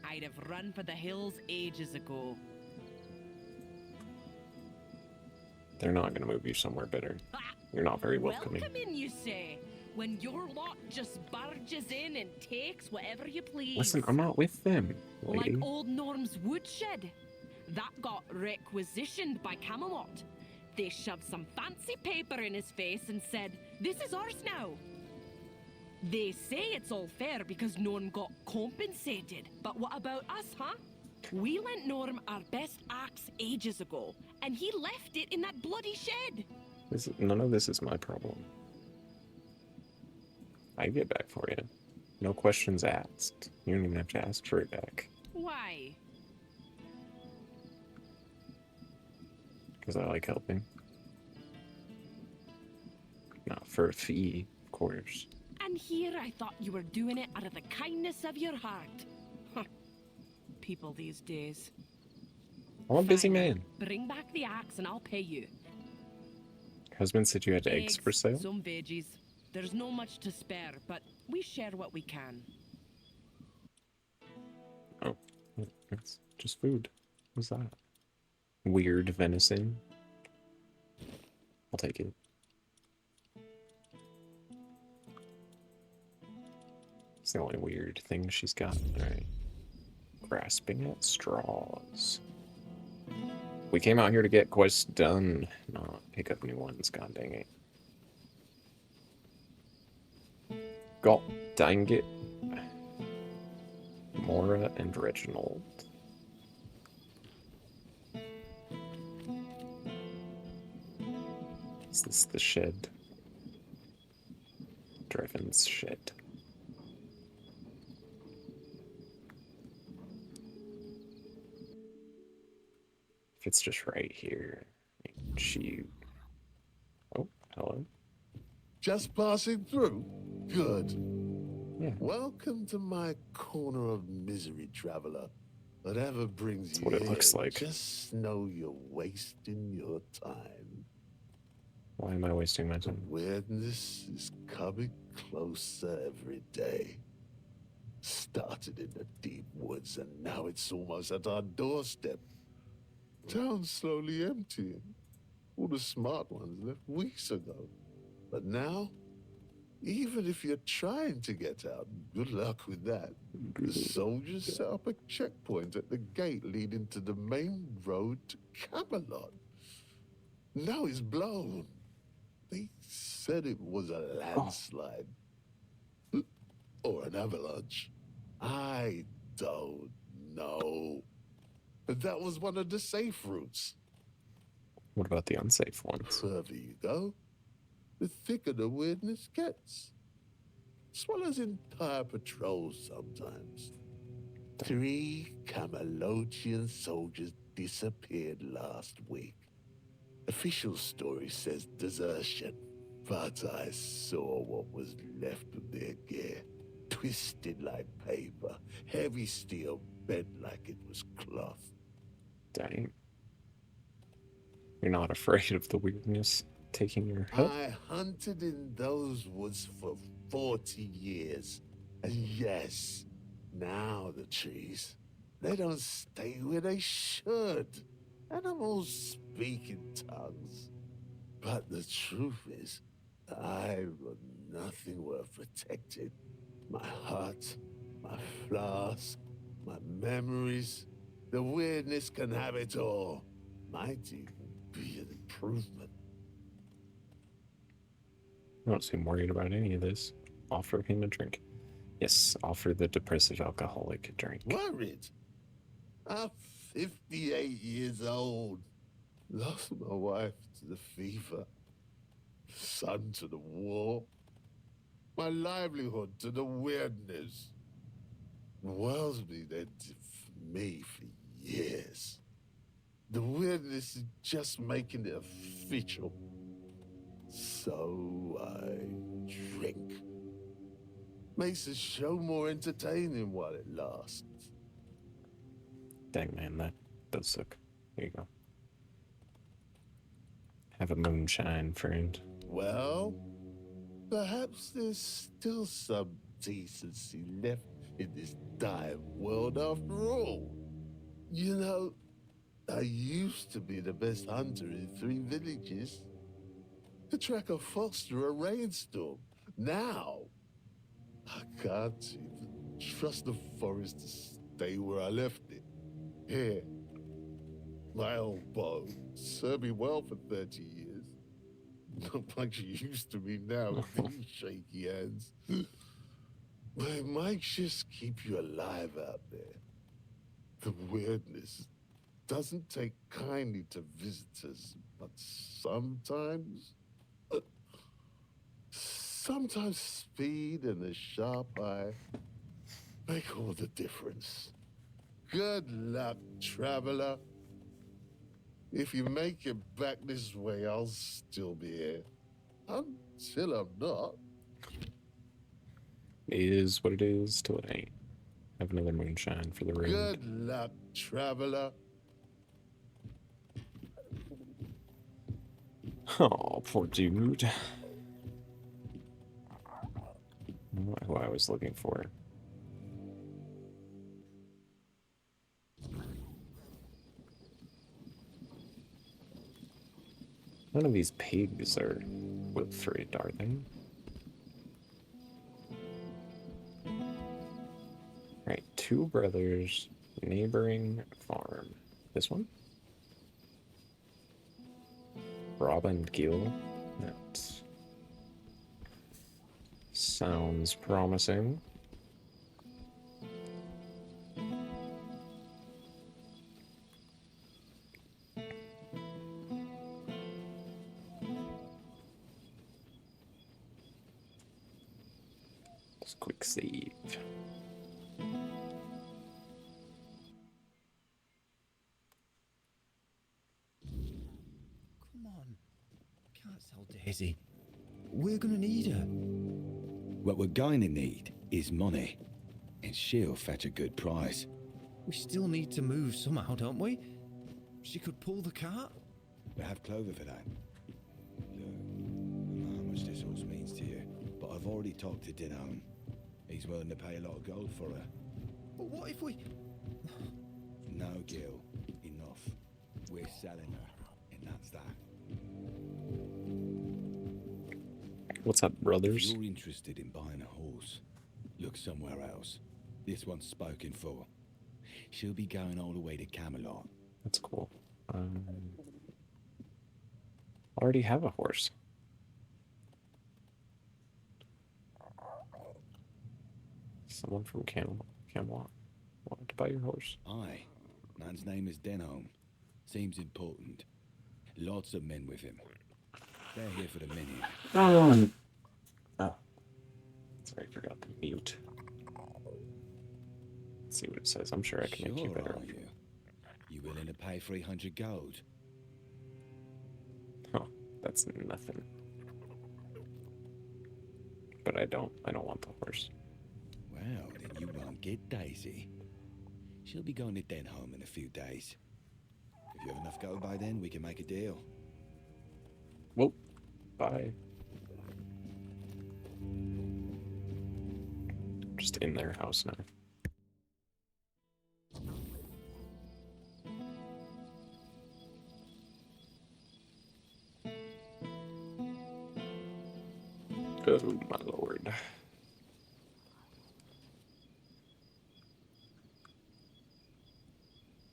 I'd have run for the hills ages ago. They're not going to move you somewhere better. You're not very welcoming. Welcome in, you say? When your lot just barges in and takes whatever you please. Listen, I'm not with them, lady. Like old Norm's woodshed. That got requisitioned by Camelot. They shoved some fancy paper in his face and said, "This is ours now." They say it's all fair because no one got compensated. But what about us, huh? We lent Norm our best axe ages ago, and he left it in that bloody shed. None of this is my problem. I get back for you. No questions asked. You don't even have to ask for it back. Why? Because I like helping. Not for a fee, of course. And here I thought you were doing it out of the kindness of your heart. Huh. People these days. I'm a busy Fine. man. Bring back the axe and I'll pay you. Husband said you had eggs for sale? Some veggies. There's no much to spare, but we share what we can. Oh, it's just food. What's that? Weird venison. I'll take it. It's the only weird thing she's got. Alright. Grasping at straws. We came out here to get quests done, not pick up new ones, god dang it. God dang it. Mora and Reginald. Is this the shed? Driven's shed. If it's just right here, shoot. Oh, hello. Just passing through? Good. Yeah. Welcome to my corner of misery, traveler. Whatever brings That's you what it here, looks like. just know you're wasting your time. Why am I wasting my The time? weirdness is coming closer every day. Started in the deep woods and now it's almost at our doorstep. Town's slowly emptying. All the smart ones left weeks ago. But now, even if you're trying to get out, good luck with that. The soldiers set up a checkpoint at the gate leading to the main road to Camelot. Now it's blown. They said it was a landslide. Or an avalanche. I don't know. But that was one of the safe routes. What about the unsafe ones? Further you go, the thicker the weirdness gets. Swallows entire patrols sometimes. 3 Camelotian soldiers disappeared last week. Official story says desertion, but I saw what was left of their gear. Twisted like paper, heavy steel bent like it was cloth. Dang. You're not afraid of the weirdness taking your head? I hunted in those woods for 40 years. And yes, now the trees, they don't stay where they should. Animals speak in tongues. But the truth is, I've got nothing worth protecting. My heart, my flask, my memories. The weirdness can have it all. Might even be an improvement. I don't seem worried about any of this. Offer him a drink. Yes, offer the depressive alcoholic a drink. Worried? I'm 58 years old. Lost my wife to the fever. Son to the war. My livelihood to the weirdness. The world's been empty for me for years. The weirdness is just making it official. So I drink. Makes the show more entertaining while it lasts. Dang, man, that does suck. Here you go. Have a moonshine, friend. Well, perhaps there's still some decency left in this dying world after all. You know, I used to be the best hunter in 3 villages. To track a fox through a rainstorm. Now, I can't even trust the forest to stay where I left it. Here, my old bow served me well for 30 years. Not like she used to be now with these shaky hands. But it might just keep you alive out there. The weirdness doesn't take kindly to visitors, but sometimes speed and a sharp eye make all the difference. Good luck, traveler. If you make it back this way, I'll still be here. Until I'm not. Is what it is till it ain't. Have another moonshine for the road. Good luck, traveler. Oh, poor dude. Not who I was looking for. None of these pigs are Wilfred, are they? Right, two brothers, neighboring farm. This one? Rob and Gil. That sounds promising. Just quick save. Come on. Can't sell Daisy. We're gonna need her. What we're going to need is money, and she'll fetch a good price. We still need to move somehow, don't we? She could pull the cart. We have Clover for that. Look, I know how much this horse means to you, but I've already talked to Dinham. He's willing to pay a lot of gold for her. But what if we... No, Gil. Enough. We're selling her, and that's that. What's up, brothers? If you're interested in buying a horse, look somewhere else. This one's spoken for. She'll be going all the way to Camelot. That's cool. Already have a horse. Someone from Camelot wanted to buy your horse. Aye. Man's name is Denholm. Seems important. Lots of men with him. They're here for the minute. Oh. Sorry, I forgot to mute. Let's see what it says. I'm sure I can make you better. Are you? You willing to pay 300 gold? Oh, that's nothing. But I don't want the horse. Well, then you won't get Daisy. She'll be going to Denholm in a few days. If you have enough gold by then, we can make a deal. Well, bye. Just in their house now. Oh, my lord.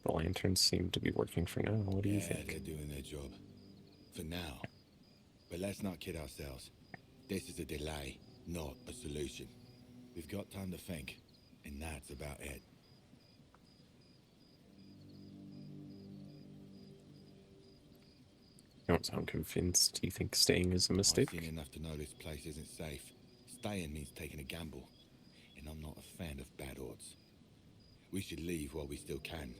The lanterns seem to be working for now. What do you think? They're doing their job. For now. But let's not kid ourselves. This is a delay, not a solution. We've got time to think, and that's about it. You don't sound convinced. Do you think staying is a mistake? I've seen enough to know this place isn't safe. Staying means taking a gamble, and I'm not a fan of bad odds. We should leave while we still can.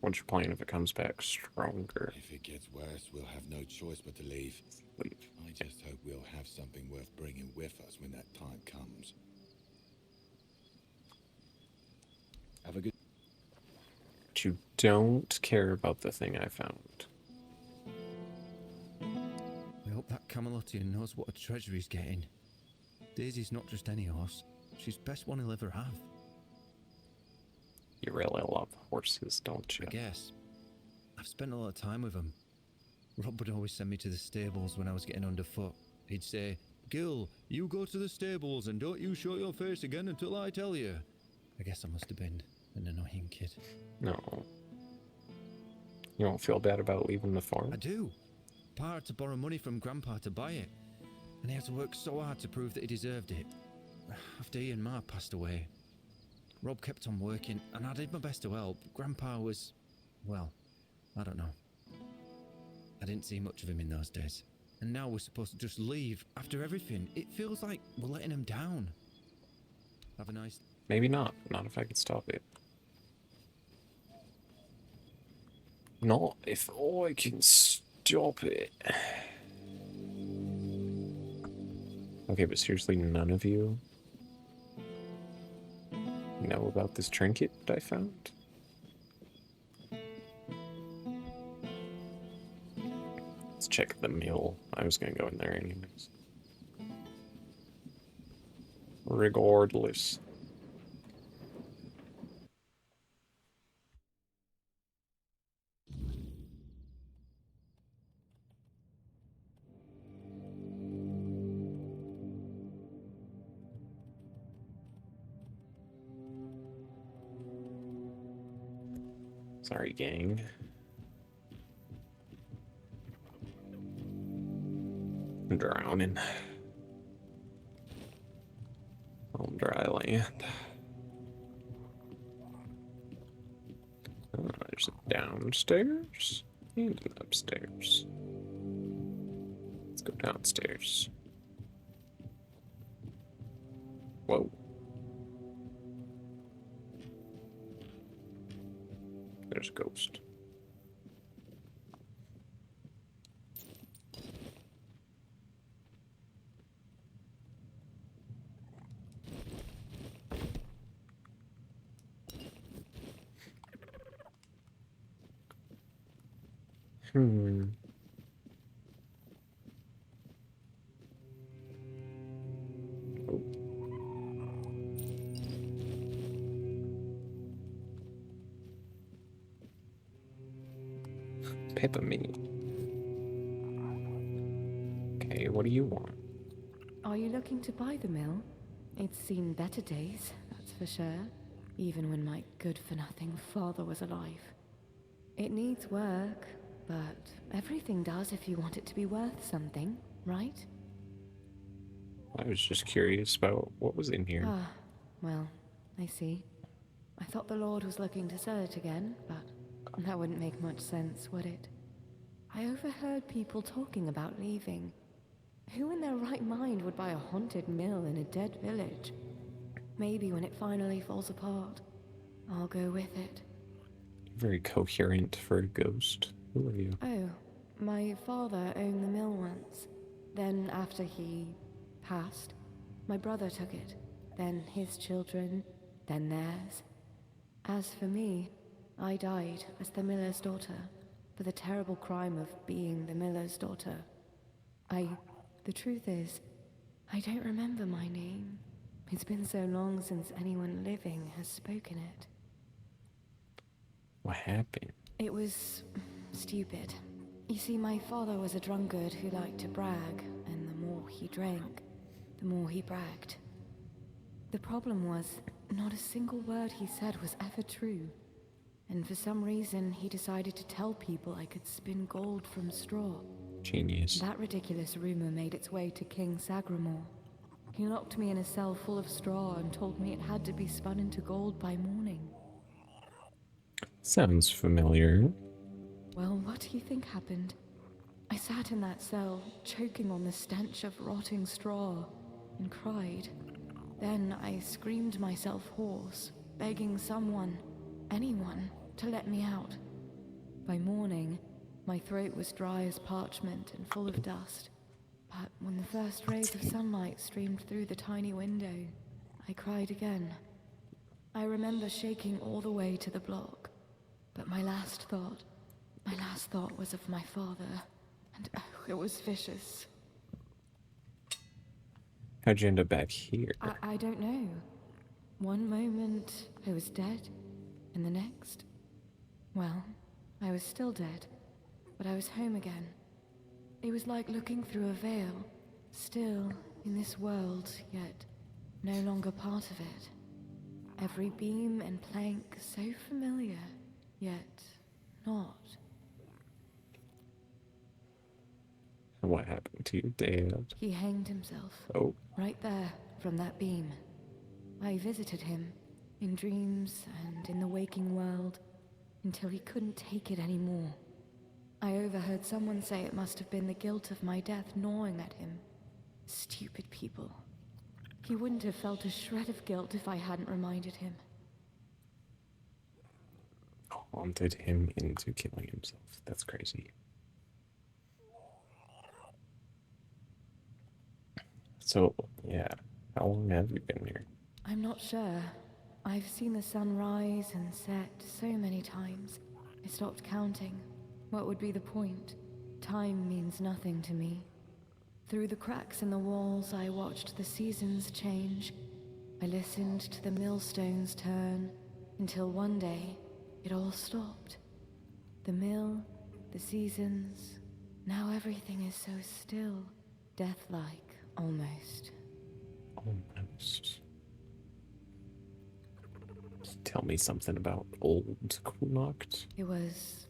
What's your plan if it comes back stronger? If it gets worse, we'll have no choice but to leave. Leave. I just hope we'll have something worth bringing with us when that time comes. Have a good... But you don't care about the thing I found. I hope that Camelotian knows what a treasure he's getting. Daisy's not just any horse. She's best one he'll ever have. You really love horses, don't you? I guess. I've spent a lot of time with them. Rob would always send me to the stables when I was getting underfoot. He'd say, "Gil, you go to the stables and don't you show your face again until I tell you." I guess I must have been an annoying kid. No. You don't feel bad about leaving the farm? I do. Pa had to borrow money from Grandpa to buy it. And he had to work so hard to prove that he deserved it. After he and Ma passed away. Rob kept on working, and I did my best to help. Grandpa was, well, I don't know. I didn't see much of him in those days. And now we're supposed to just leave after everything. It feels like we're letting him down. Have a nice... Maybe not. Not if I can stop it. Not if I can stop it. Okay, but seriously, none of you know about this trinket that I found? Let's check the mill. I was gonna go in there anyways. Regardless. Sorry, gang. I'm drowning. On dry land. Oh, there's a downstairs and an upstairs. Let's go downstairs. Whoa. There's a ghost. Hmm. Oh. Peppermint. Okay, what do you want? Are you looking to buy the mill? It's seen better days, that's for sure. Even when my good-for-nothing father was alive. It needs work, but everything does if you want it to be worth something, right? I was just curious about what was in here. Ah, well, I see. I thought the Lord was looking to sell it again, but that wouldn't make much sense, would it? I overheard people talking about leaving. Who in their right mind would buy a haunted mill in a dead village? Maybe when it finally falls apart, I'll go with it. Very coherent for a ghost. Who are you? Oh, my father owned the mill once. Then after he passed, my brother took it. Then his children, then theirs. As for me, I died as the miller's daughter for the terrible crime of being the miller's daughter. The truth is, I don't remember my name. It's been so long since anyone living has spoken it. What happened? It was stupid. You see, my father was a drunkard who liked to brag, and the more he drank, the more he bragged. The problem was, not a single word he said was ever true. And for some reason, he decided to tell people I could spin gold from straw. Genius. That ridiculous rumor made its way to King Sagramore. He locked me in a cell full of straw and told me it had to be spun into gold by morning. Sounds familiar. Well, what do you think happened? I sat in that cell, choking on the stench of rotting straw, and cried. Then I screamed myself hoarse, begging someone, anyone, to let me out. By morning, my throat was dry as parchment and full of dust. But when the first rays of sunlight streamed through the tiny window, I cried again. I remember shaking all the way to the block. But my last thought was of my father. And oh, it was vicious. How'd you end up back here? I don't know. One moment, I was dead. And the next, well, I was still dead. But I was home again. It was like looking through a veil, still in this world, yet no longer part of it. Every beam and plank so familiar, yet not. What happened to your dad? He hanged himself. Oh. Right there, from that beam. I visited him. in dreams and in the waking world, until he couldn't take it anymore. I overheard someone say it must have been the guilt of my death gnawing at him. Stupid people. He wouldn't have felt a shred of guilt if I hadn't reminded him. Haunted him into killing himself. That's crazy. So, yeah. How long have you been here? I'm not sure. I've seen the sun rise and set so many times. I stopped counting. What would be the point? Time means nothing to me. Through the cracks in the walls, I watched the seasons change. I listened to the millstones turn, until one day, it all stopped. The mill, the seasons, now everything is so still. Death-like, almost. Almost. Tell me something about old Kunocht. It was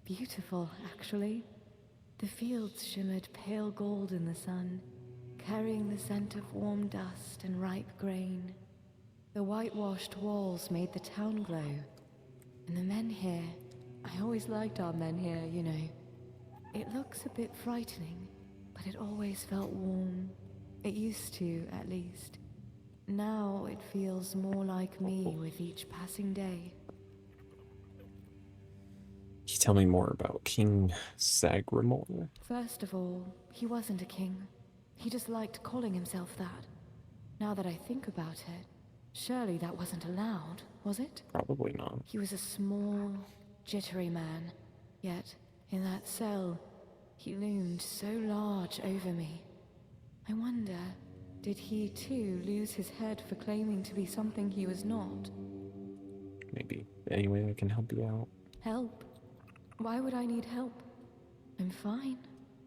beautiful, actually. The fields shimmered pale gold in the sun, carrying the scent of warm dust and ripe grain. The whitewashed walls made the town glow. And the men here, I always liked our men here, you know. It looks a bit frightening, but it always felt warm. It used to, at least. Now it feels more like me with each passing day. Can you tell me more about King Sagramor? First of all, he wasn't a king. He just liked calling himself that. Now that I think about it, surely that wasn't allowed, was it? Probably not. He was a small, jittery man. Yet, in that cell, he loomed so large over me. I wonder, did he too lose his head for claiming to be something he was not? Maybe. Any way I can help you out? Help? Why would I need help? I'm fine.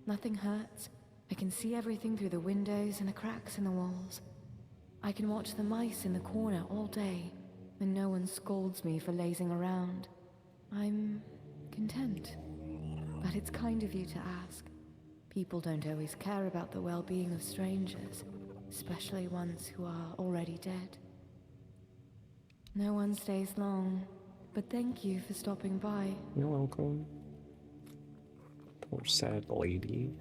Nothing hurts. I can see everything through the windows and the cracks in the walls. I can watch the mice in the corner all day, and no one scolds me for lazing around. I'm content. But it's kind of you to ask. People don't always care about the well-being of strangers, especially ones who are already dead. No one stays long, but thank you for stopping by. You're welcome. Poor sad lady.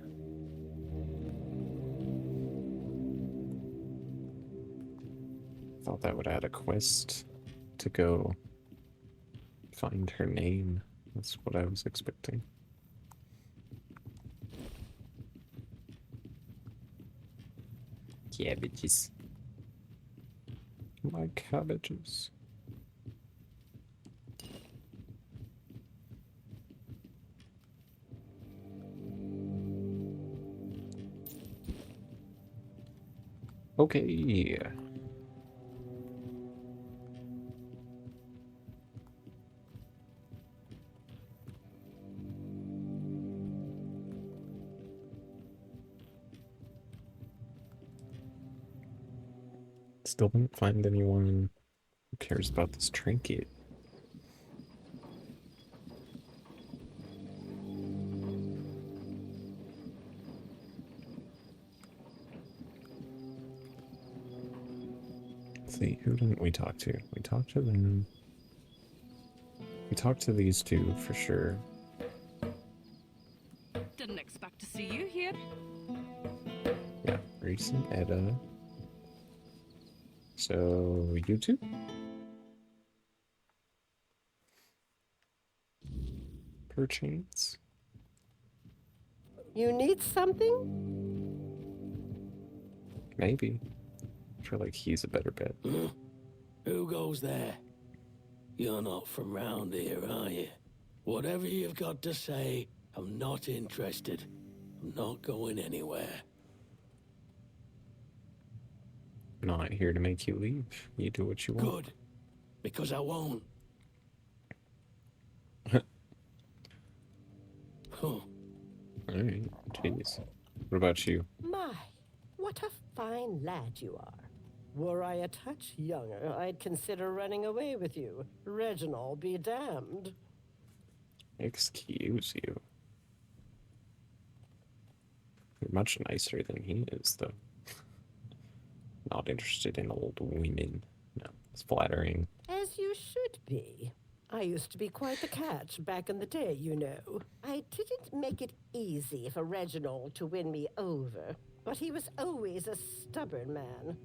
Thought that would add a quest to go find her name. That's what I was expecting. Cabbages. My cabbages. Okay. Still didn't find anyone who cares about this trinket. Let's see, who didn't we talk to? We talked to them. We talked to these two for sure. Didn't expect to see you here. Yeah, Reese and Edda. So, you two? Perchance? You need something? Maybe. I feel like he's a better bet. Who goes there? You're not from round here, are you? Whatever you've got to say, I'm not interested. I'm not going anywhere. Not here to make you leave. You do what you want. Good. Because I won't. Huh. Alright, jeez. What about you? My, what a fine lad you are. Were I a touch younger, I'd consider running away with you. Reginald be damned. Excuse you. You're much nicer than he is, though. Not interested in old women. No, it's flattering. As you should be. I used to be quite the catch back in the day, you know. I didn't make it easy for Reginald to win me over, but he was always a stubborn man.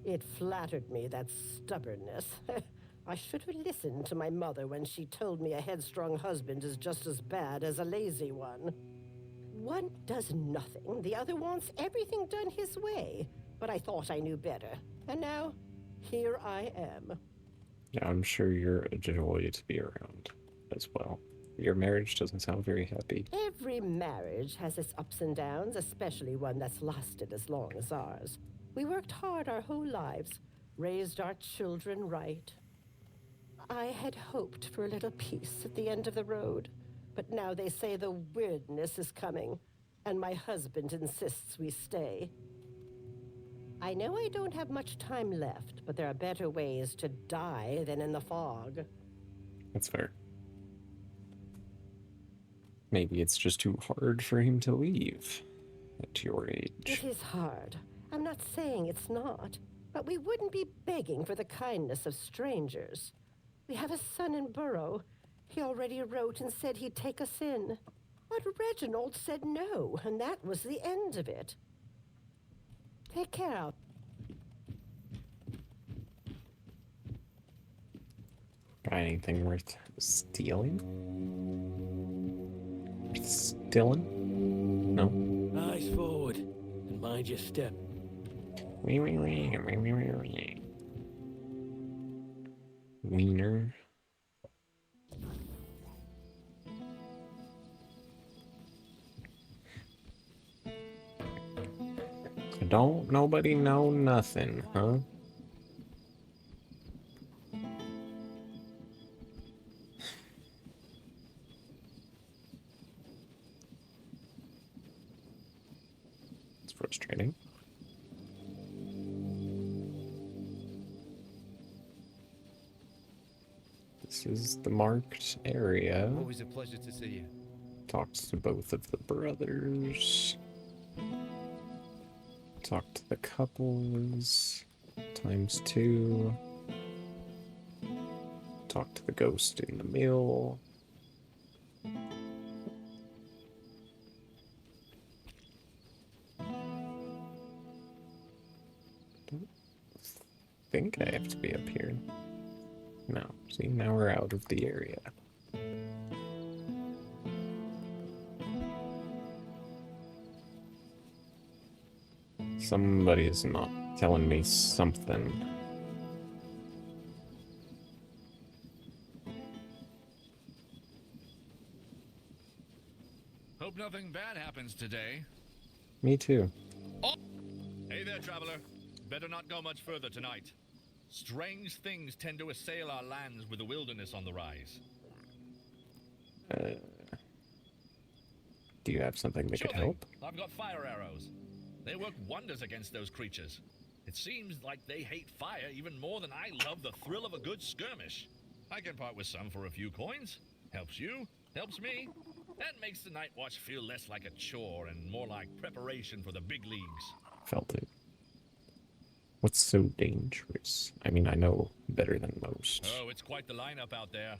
It flattered me, that stubbornness. I should have listened to my mother when she told me a headstrong husband is just as bad as a lazy one. One does nothing, the other wants everything done his way. But I thought I knew better, and now, here I am. Yeah, I'm sure you're a joy to be around as well. Your marriage doesn't sound very happy. Every marriage has its ups and downs, especially one that's lasted as long as ours. We worked hard our whole lives, raised our children right. I had hoped for a little peace at the end of the road, but now they say the weirdness is coming, and my husband insists we stay. I know I don't have much time left, but there are better ways to die than in the fog. That's fair. Maybe it's just too hard for him to leave at your age. It is hard. I'm not saying it's not, but we wouldn't be begging for the kindness of strangers. We have a son in Burrow. He already wrote and said he'd take us in. But Reginald said no, and that was the end of it. Take care out. Got anything worth stealing? Worth stealing? No. Eyes forward, and mind your step. Wiener. Don't nobody know nothing, huh? It's frustrating. This is the marked area. Always a pleasure to see you. Talks to both of the brothers. Talk to the couples. ×2. Talk to the ghost in the mill. Don't think I have to be up here. No. See, now we're out of the area. Somebody's not telling me something. Hope nothing bad happens today. Me too. Oh! Hey there, traveler. Better not go much further tonight. Strange things tend to assail our lands with the wilderness on the rise. Do you have something that could help? I've got fire arrows. They work wonders against those creatures. It seems like they hate fire even more than I love the thrill of a good skirmish. I can part with some for a few coins. Helps you, helps me. That makes the night watch feel less like a chore and more like preparation for the big leagues. Felt it. What's so dangerous? I mean, I know better than most. Oh, it's quite the lineup out there.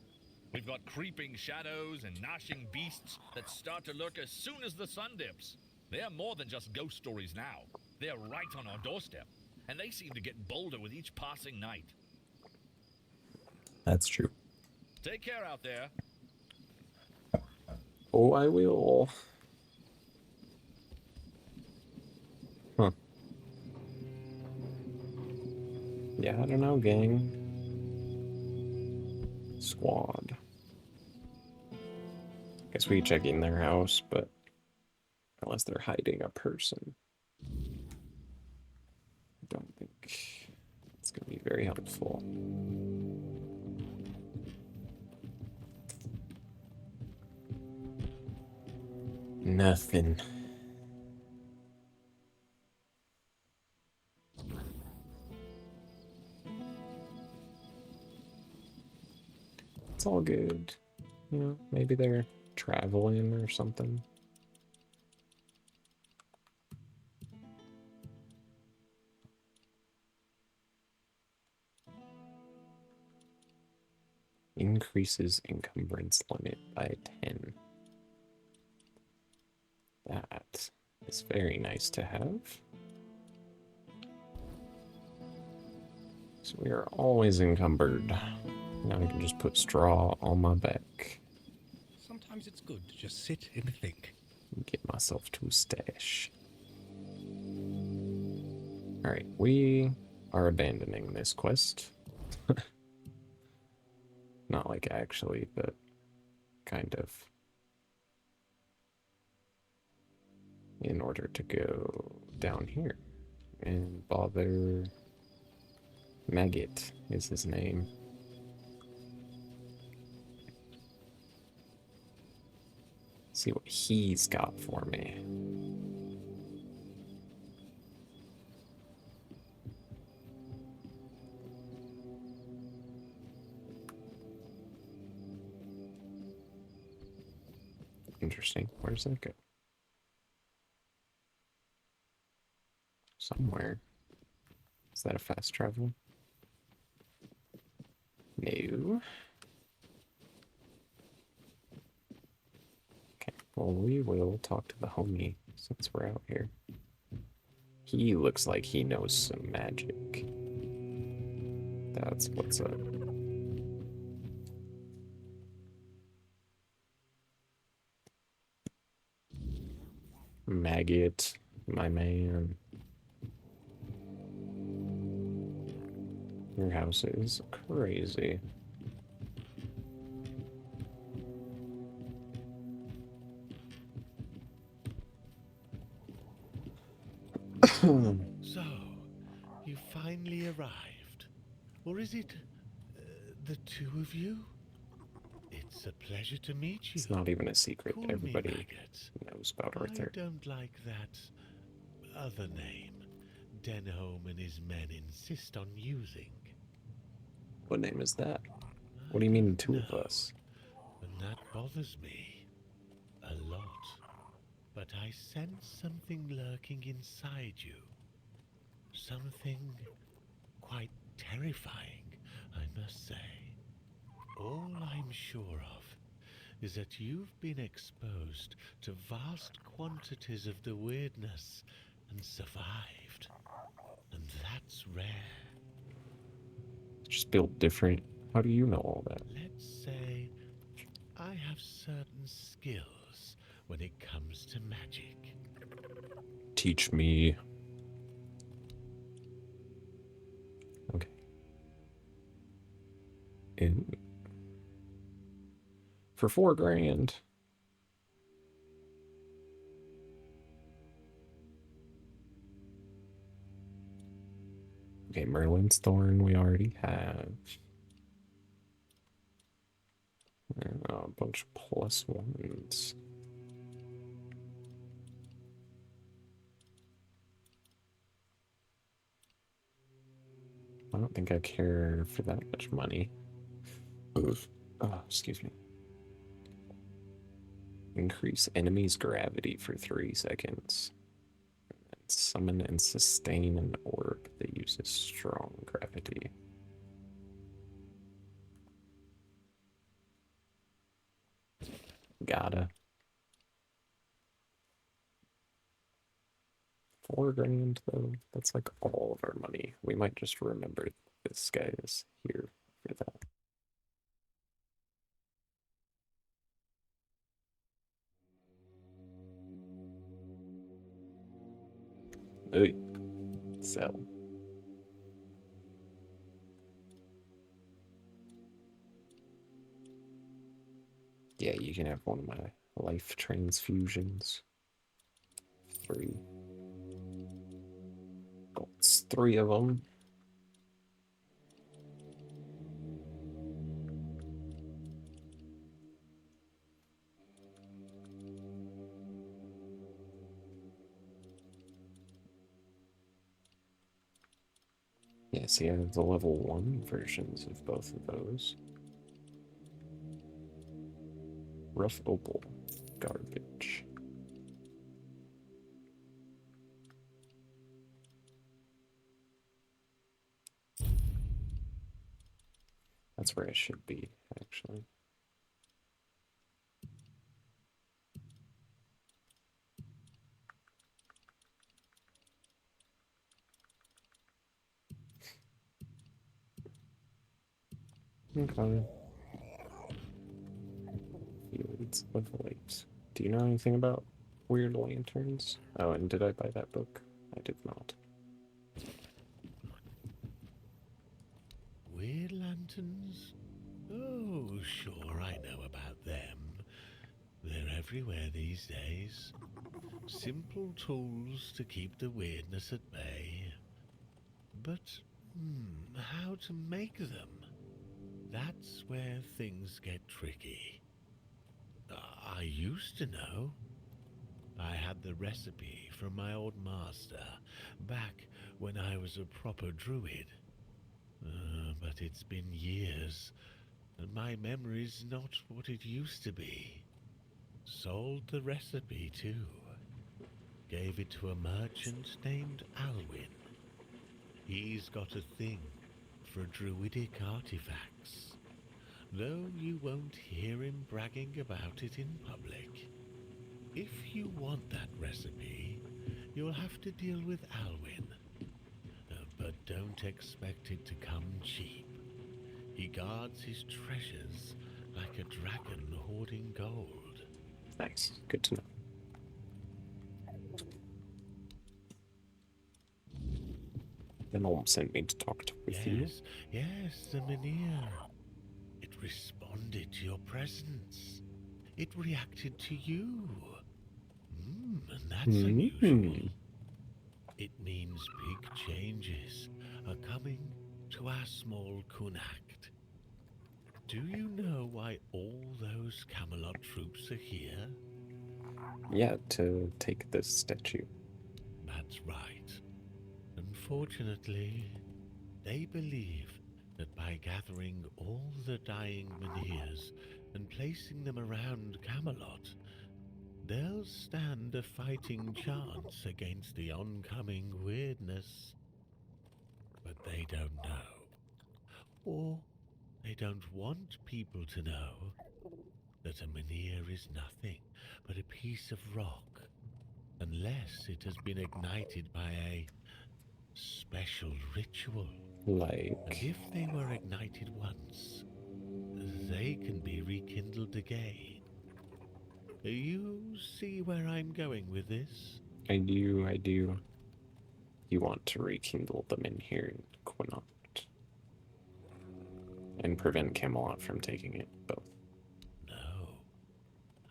We've got creeping shadows and gnashing beasts that start to lurk as soon as the sun dips. They're more than just ghost stories now. They're right on our doorstep, and they seem to get bolder with each passing night. That's true. Take care out there. Oh, I will. Huh. Yeah, I don't know, gang. Squad. Guess we check in their house, but unless they're hiding a person, I don't think it's going to be very helpful. Nothing. It's all good. You know, maybe they're traveling or something. Increases encumbrance limit by 10. That is very nice to have. So we are always encumbered. Now I can just put straw on my back. Sometimes it's good to just sit and think. Get myself to a stash. Alright, we are abandoning this quest. Not like actually, but kind of. In order to go down here and bother Maggot is his name. See what he's got for me. Interesting. Where does that go? Somewhere. Is that a fast travel? No. Okay, well, we will talk to the homie since we're out here. He looks like he knows some magic. That's what's up. Maggot, my man. Your house is crazy. So, you finally arrived. Or is it the two of you? It's a pleasure to meet you. It's not even a secret. Call me Everybody Maggot. knows about Arthur. I don't like that other name Denholm and his men insist on using. What name is that? What do you mean, two of us? And that bothers me a lot. But I sense something lurking inside you. Something quite terrifying, I must say. All I'm sure of is that you've been exposed to vast quantities of the weirdness and survived. And that's rare. Just built different. How do you know all that? Let's say I have certain skills when it comes to magic. Teach me. Okay. For $4 grand. Okay, Merlin's Thorn we already have. And a bunch of +1s. I don't think I care for that much money. Oh, excuse me. Increase enemy's gravity for 3 seconds. And summon and sustain an orb that uses strong gravity. Gotta. $4 grand though. That's like all of our money. We might just remember this guy is here for that. Hey, sell. Yeah, you can have one of my life transfusions. 3. Oh, it's 3 of them. Yeah, see, I have the level 1 versions of both of those. Rough opal. Garbage. That's where I should be, actually. Okay. Fields of Light. Do you know anything about weird lanterns? Oh, and did I buy that book? I did not. Weird lanterns? Oh, sure, I know about them. They're everywhere these days. Simple tools to keep the weirdness at bay. But, how to make them? That's where things get tricky. I used to know. I had the recipe from my old master, back when I was a proper druid. But it's been years, and my memory's not what it used to be. Sold the recipe, too. Gave it to a merchant named Alwyn. He's got a thing for druidic artifacts, though you won't hear him bragging about it in public. If you want that recipe, you'll have to deal with Alwyn. But don't expect it to come cheap. He guards his treasures like a dragon hoarding gold. Nice. Good to know. The gnome sent me to talk with you. Yes, the Menhir. It responded to your presence. It reacted to you. And that's unusual. It means big changes are coming to our small Kunacht. Do you know why all those Camelot troops are here? Yeah, to take this statue. That's right. Unfortunately, they believe that by gathering all the dying Menhirs and placing them around Camelot, they'll stand a fighting chance against the oncoming weirdness. But they don't know. Or they don't want people to know that a Menhir is nothing but a piece of rock, unless it has been ignited by a special ritual. Like? And if they were ignited once, they can be rekindled again. You see where I'm going with this? I do. You want to rekindle them in here in Quinacht. And prevent Camelot from taking it, both. No.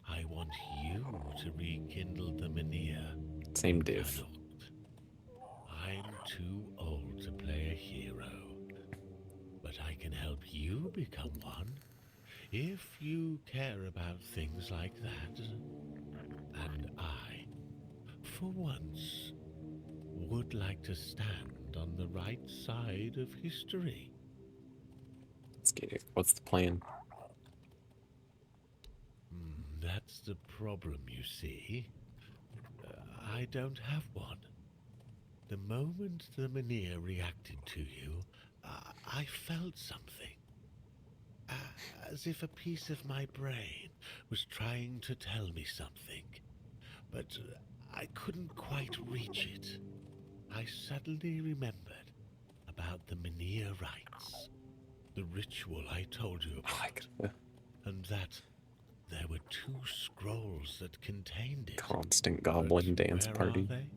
I want you to rekindle the Menhir. Same div. I'm too old to play a hero. But I can help you become one. If you care about things like that. And I, for once, would like to stand on the right side of history. Let's get it. What's the plan? That's the problem, you see. I don't have one. The moment the Menhir reacted to you, I felt something. As if a piece of my brain was trying to tell me something. But I couldn't quite reach it. I suddenly remembered about the Menhir rites. The ritual I told you about. And that there were 2 scrolls that contained it. Constant goblin dance party. Are they?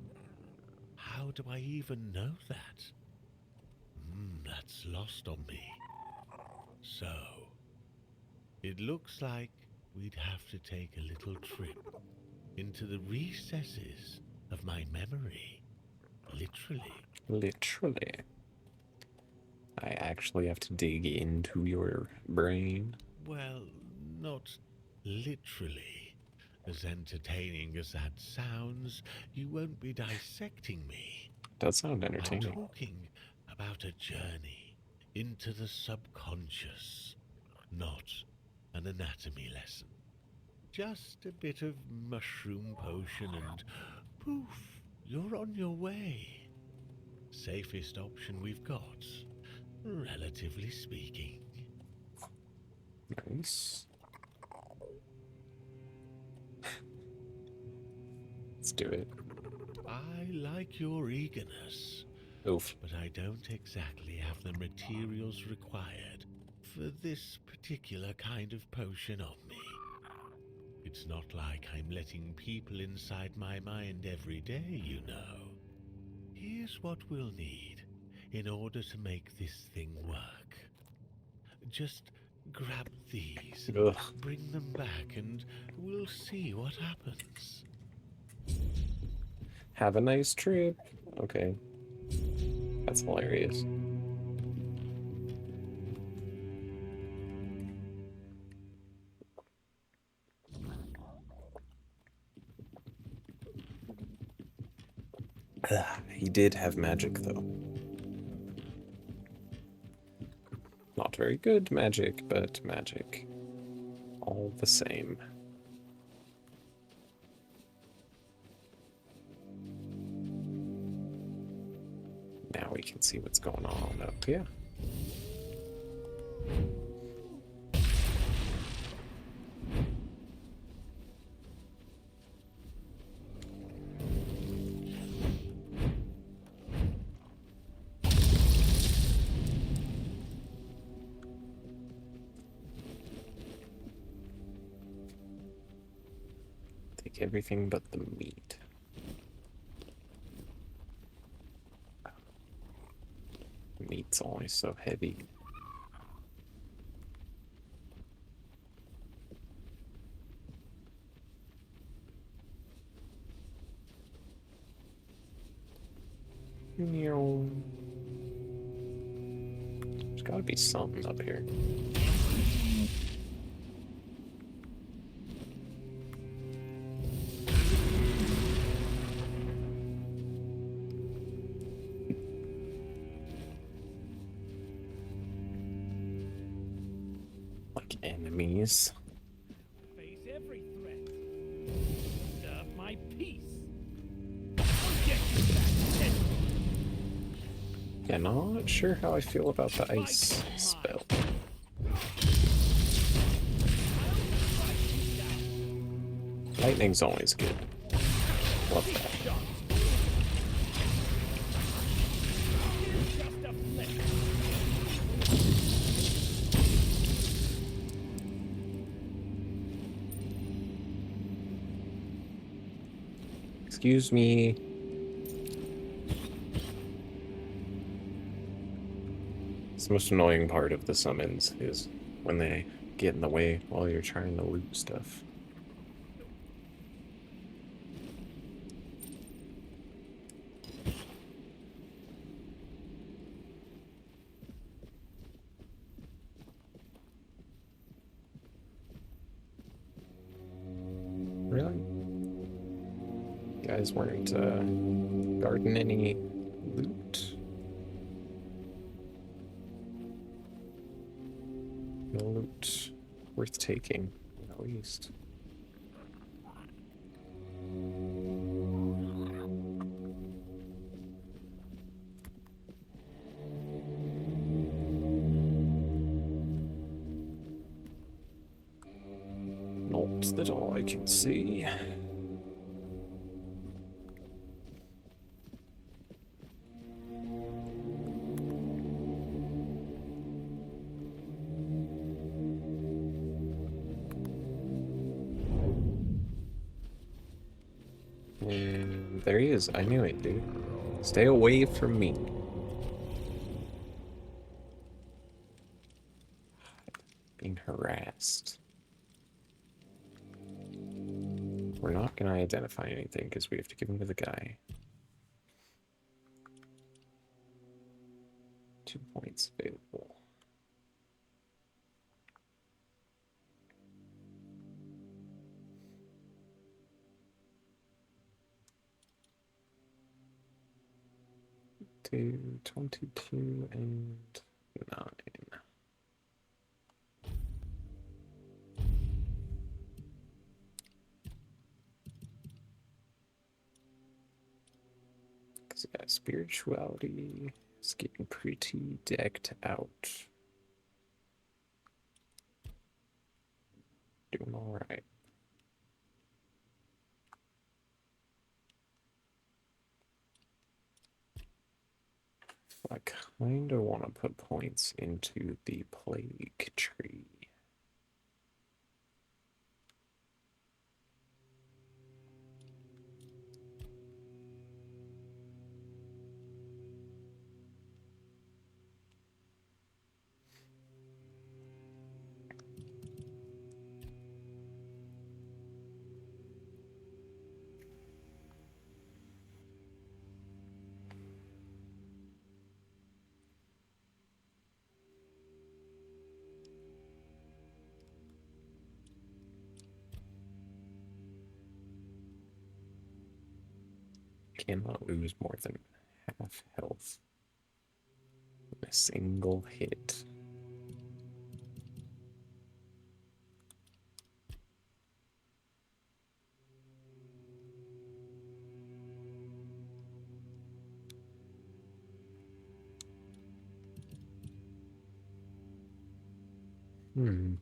How do I even know that? That's lost on me. So, it looks like we'd have to take a little trip into the recesses of my memory. Literally. Literally. I actually have to dig into your brain. Well, not literally. As entertaining as that sounds, you won't be dissecting me. Does sound entertaining. I'm talking about a journey into the subconscious, not an anatomy lesson. Just a bit of mushroom potion and poof, you're on your way. Safest option we've got, relatively speaking. Nice. Let's do it. I like your eagerness. Oof. But I don't exactly have the materials required for this particular kind of potion on me. It's not like I'm letting people inside my mind every day, you know. Here's what we'll need in order to make this thing work. Just grab these, Ugh. bring them back, and we'll see what happens. Have a nice trip. Okay. That's hilarious. He did have magic, though. Not very good magic, but magic. All the same. Now we can see what's going on up here. Take everything but the meat. Meat's always so heavy. There's gotta be something up here. Like enemies. Face every threat. Serve my peace. Yeah, not sure how I feel about the ice spell. Lightning's always good. Love that. Excuse me. It's the most annoying part of the summons is when they get in the way while you're trying to loot stuff. Really? You guys weren't guarding any loot? No loot worth taking, at least. Not that all I can see. And there he is. I knew it, dude. Stay away from me. Being harassed. We're not going to identify anything because we have to give him to the guy. 2 points available. To 22 and 9. Because yeah, spirituality is getting pretty decked out. Kinda want to put points into the plague tree. Cannot lose more than half health in a single hit. Hmm.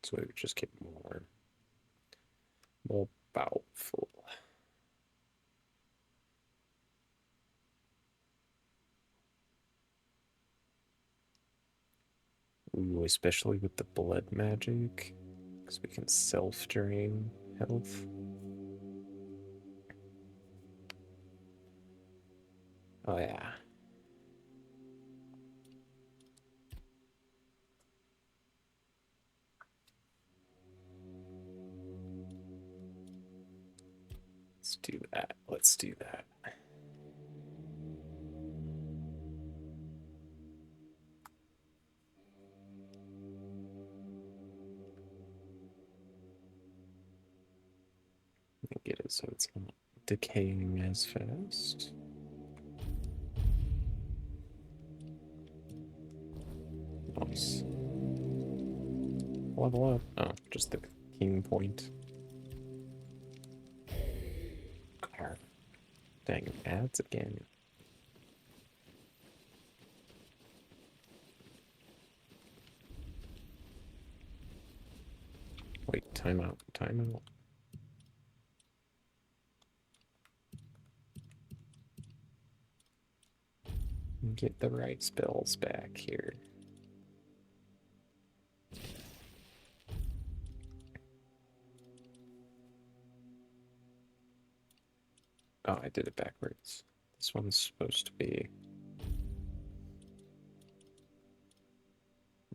So we would just get more powerful. Ooh, especially with the blood magic, because we can self-drain health. Oh yeah. Let's do that. Let's do that. Get it so it's not decaying as fast. Nice. Level up. Oh, just the king point. Car. Dang, ads again. Wait, time out. Time out. Get the right spells back here. Oh, I did it backwards. This one's supposed to be...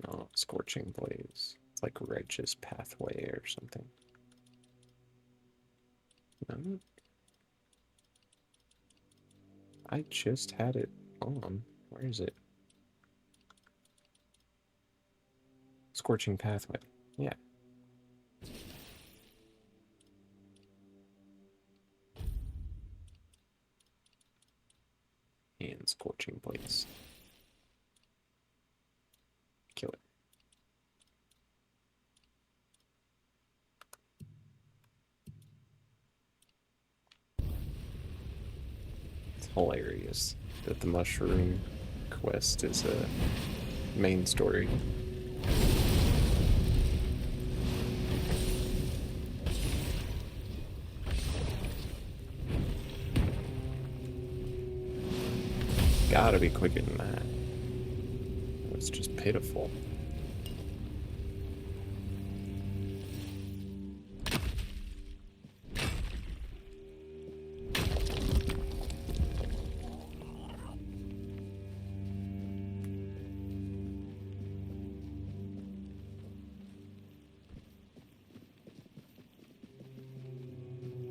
No, Scorching Blaze. It's like Righteous Pathway or something. No? I just had it on. Where is it? Scorching Pathway. Yeah. And Scorching Blaze. Kill it. It's hilarious that the mushroom quest is a main story. Gotta be quicker than that. It's just pitiful.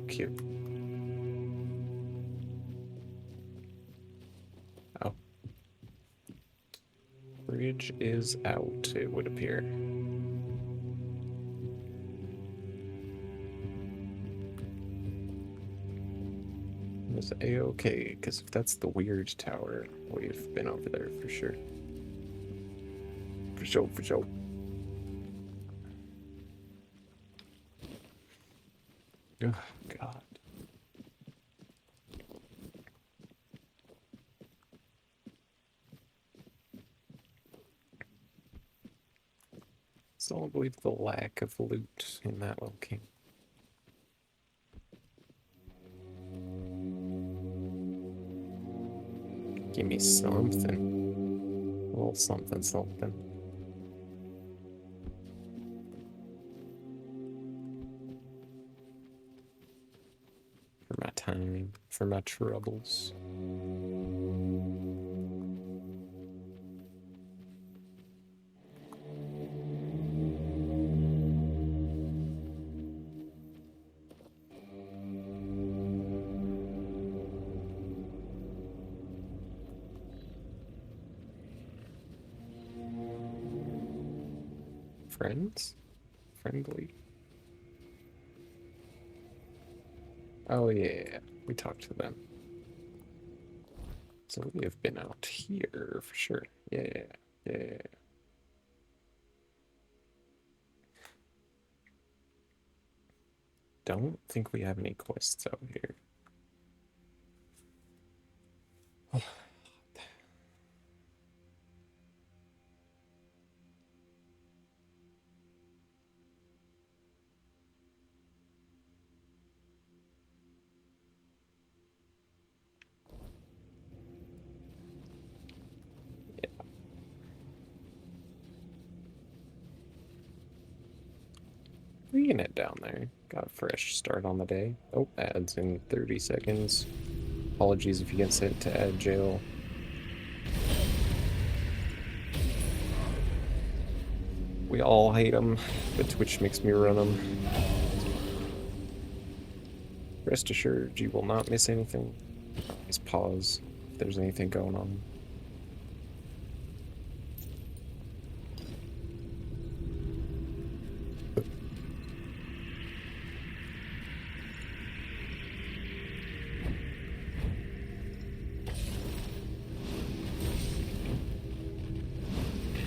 Cute. Oh. Bridge is out, it would appear. It's A-okay, because if that's the weird tower, we've been over there for sure. For sure, for sure. Oh, God. Still don't believe the lack of loot in that location. Give me something. A little something, something. For my time, for my troubles. Friends? Friendly? Oh yeah, we talked to them. So we have been out here for sure. Yeah, yeah. Don't think we have any quests out here. We can head down there. Got a fresh start on the day. Oh, ads in 30 seconds. Apologies if you get sent to ad jail. We all hate them, but Twitch makes me run them. Rest assured, you will not miss anything. Always pause if there's anything going on.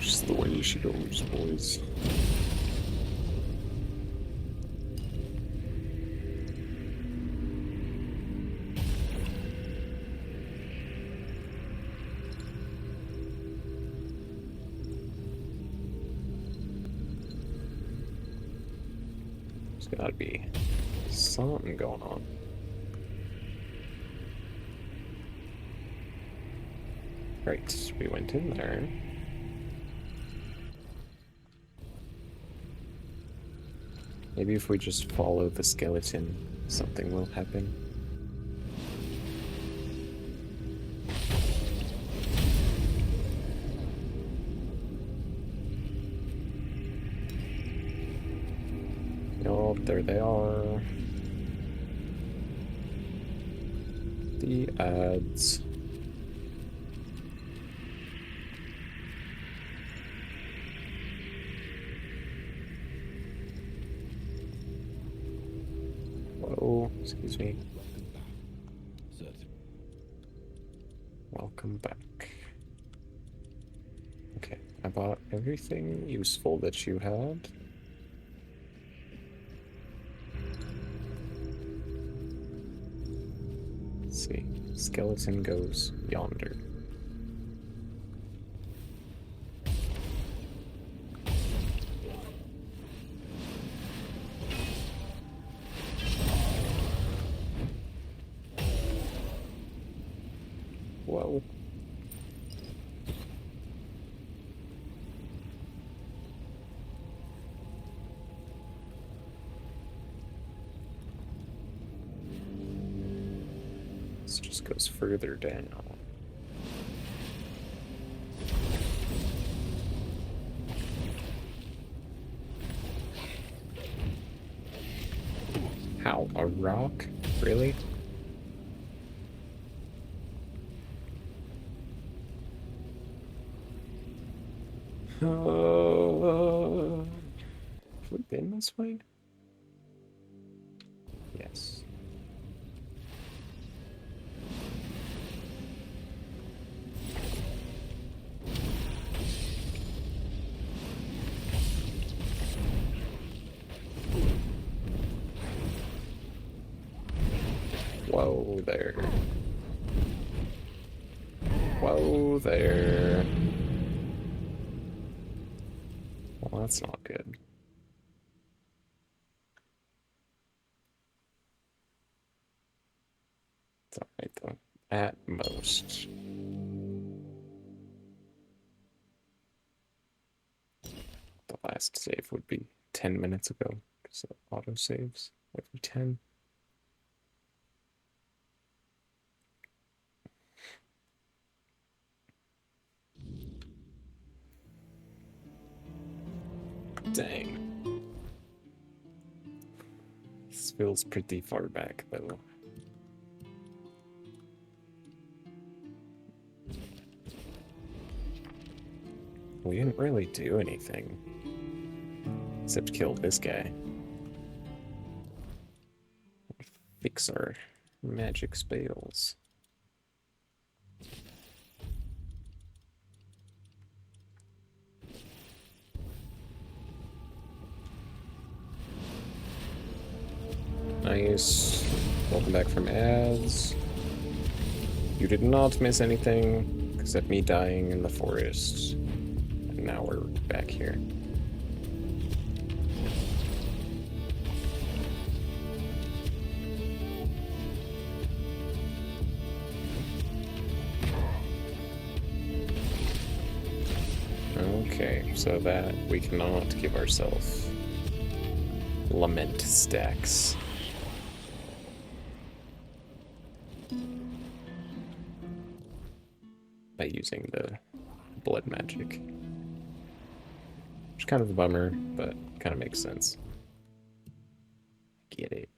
Just the way she goes, boys. There's gotta be something going on. Right, we went in there. Maybe if we just follow the skeleton, something will happen. Oh, there they are. The ads. Whoa, excuse me. Welcome back. Okay, I bought everything useful that you had. Let's see. Skeleton goes yonder. Whoa. This just goes further down. How? A rock? Really? Have we been this way? Yes. Whoa there. Whoa there. Well, that's not good. It's alright though. At most. The last save would be 10 minutes ago, because it auto saves every 10. Dang. This feels pretty far back though. We didn't really do anything. Except kill this guy. Fix our magic spells. Nice. Welcome back from ads. You did not miss anything except me dying in the forest. And now we're back here. Okay, so that we cannot give ourselves lament stacks. By using the blood magic. Which is kind of a bummer, but kind of makes sense. Get it.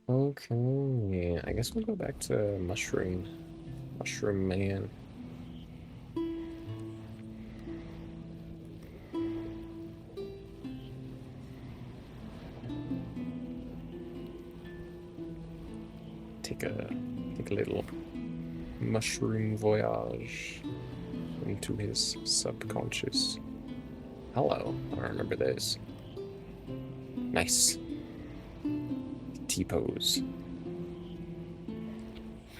Okay, I guess we'll go back to Mushroom Man. Take a little mushroom voyage into his subconscious. Hello, I remember this. Nice. T-pose.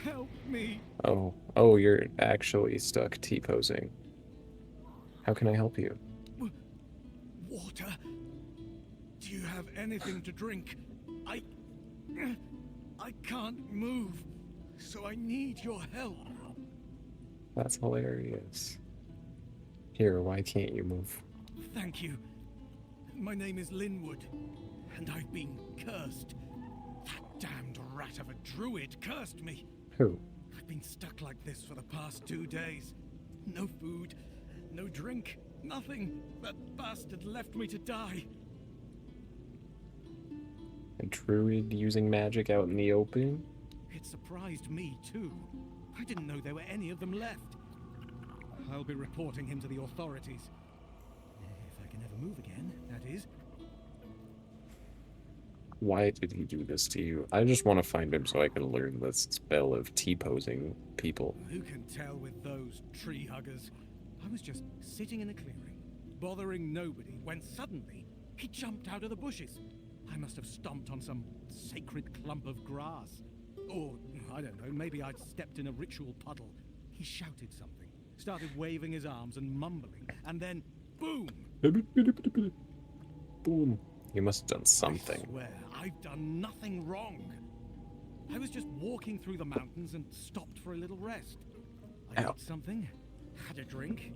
Help me. Oh, you're actually stuck T-posing. How can I help you? Water. Do you have anything to drink? I can't move, so I need your help. That's hilarious. Here, why can't you move? Thank you. My name is Linwood, and I've been cursed. That damned rat of a druid cursed me. Who? I've been stuck like this for the past 2 days. No food, no drink, nothing. That bastard left me to die. A druid using magic out in the open? It surprised me, too. I didn't know there were any of them left. I'll be reporting him to the authorities. If I can ever move again, that is. Why did he do this to you? I just want to find him so I can learn this spell of T-posing people. Who can tell with those tree huggers? I was just sitting in a clearing, bothering nobody, when suddenly he jumped out of the bushes. I must have stomped on some sacred clump of grass. Or, I don't know, maybe I'd stepped in a ritual puddle. He shouted something, started waving his arms and mumbling, and then, boom! Boom. You must have done something. I swear, I've done nothing wrong. I was just walking through the mountains and stopped for a little rest. I ate something, had a drink,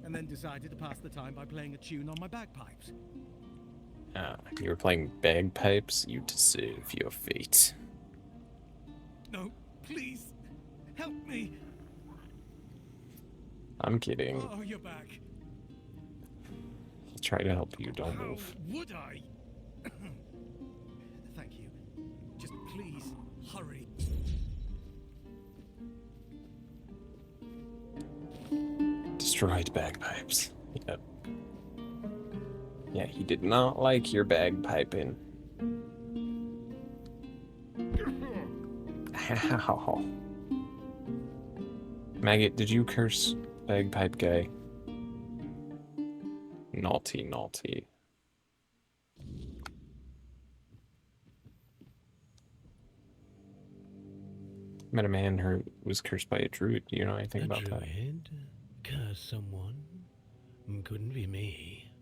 and then decided to pass the time by playing a tune on my bagpipes. Ah, you were playing bagpipes? You deserve your fate. No, please, help me. I'm kidding. Oh, you're back. I'll try to help you, don't How move. would I? Thank you. Just please, hurry. Destroyed bagpipes. Yep. Yeah, he did not like your bagpiping. Ow. Maggot, did you curse bagpipe guy? Naughty, naughty. Met a man who was cursed by a druid. Do you know anything A about that? druid? Curse someone? Couldn't be me.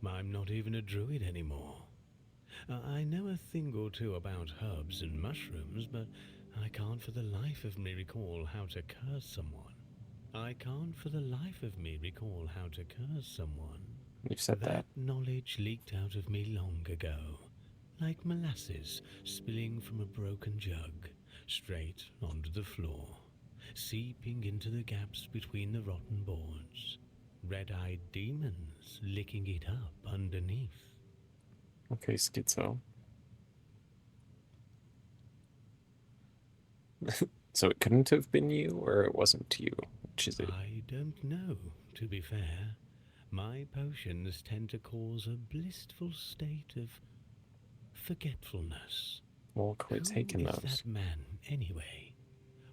I'm not even a druid anymore. I know a thing or two about herbs and mushrooms, but I can't for the life of me recall how to curse someone. I can't for the life of me recall how to curse someone. You've said that. Knowledge leaked out of me long ago, like molasses spilling from a broken jug, straight onto the floor, seeping into the gaps between the rotten boards. Red-eyed demons licking it up underneath. Okay, schizo. So it couldn't have been you, or it wasn't you? Which is it? I don't know, to be fair. My potions tend to cause a blissful state of forgetfulness. Well, quit taking Who is those. that man, anyway?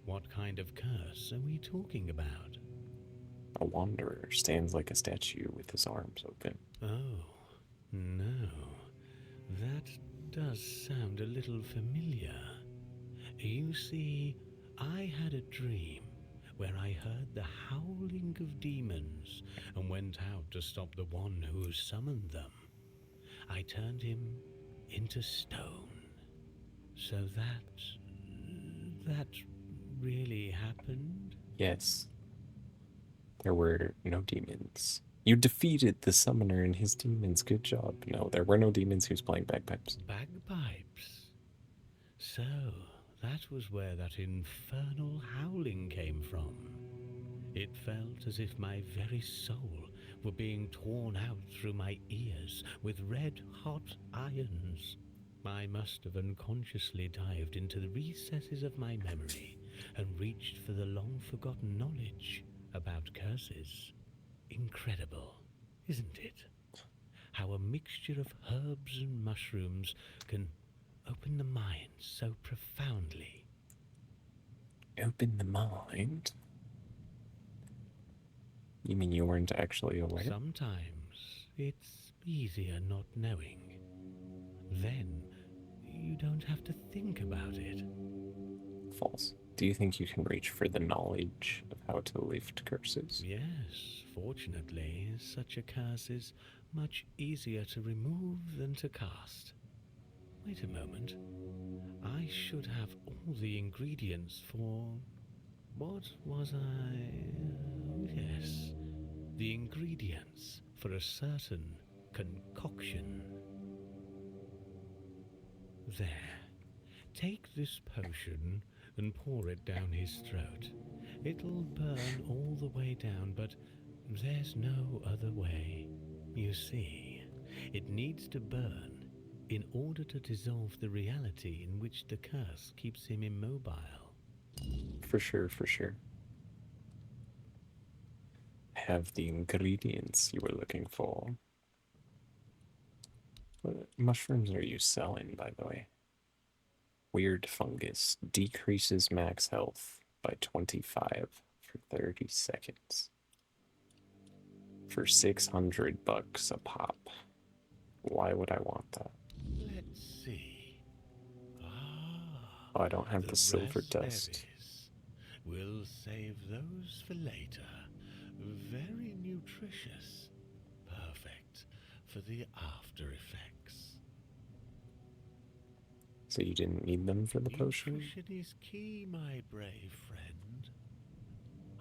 What kind of curse are we talking about? A wanderer stands like a statue with his arms open. Oh, no. That does sound a little familiar. You see, I had a dream where I heard the howling of demons and went out to stop the one who summoned them. I turned him into stone. So that really happened? Yes. There were no demons. You defeated the summoner and his demons. Good job. No, there were no demons. He was playing bagpipes. Bagpipes? So, that was where that infernal howling came from. It felt as if my very soul were being torn out through my ears with red-hot irons. I must have unconsciously dived into the recesses of my memory and reached for the long-forgotten knowledge about curses. Incredible, isn't it? How a mixture of herbs and mushrooms can open the mind so profoundly. Open the mind? You mean you weren't actually aware? Sometimes it's easier not knowing. Then you don't have to think about it. False. Do you think you can reach for the knowledge of how to lift curses? Yes, fortunately, such a curse is much easier to remove than to cast. Wait a moment. I should have all the ingredients for... What was I... Yes, the ingredients for a certain concoction. There. Take this potion and pour it down his throat. It'll burn all the way down, but there's no other way. You see, it needs to burn in order to dissolve the reality in which the curse keeps him immobile. For sure, for sure. Have the ingredients you were looking for. What mushrooms are you selling, by the way? Weird fungus decreases max health by 25 for 30 seconds. For 600 bucks a pop. Why would I want that? Let's see. Oh, I don't have the silver dust. Raspberries. We'll save those for later. Very nutritious. Perfect for the after effects. So you didn't need them for the potion? Nutrition is key, my brave friend.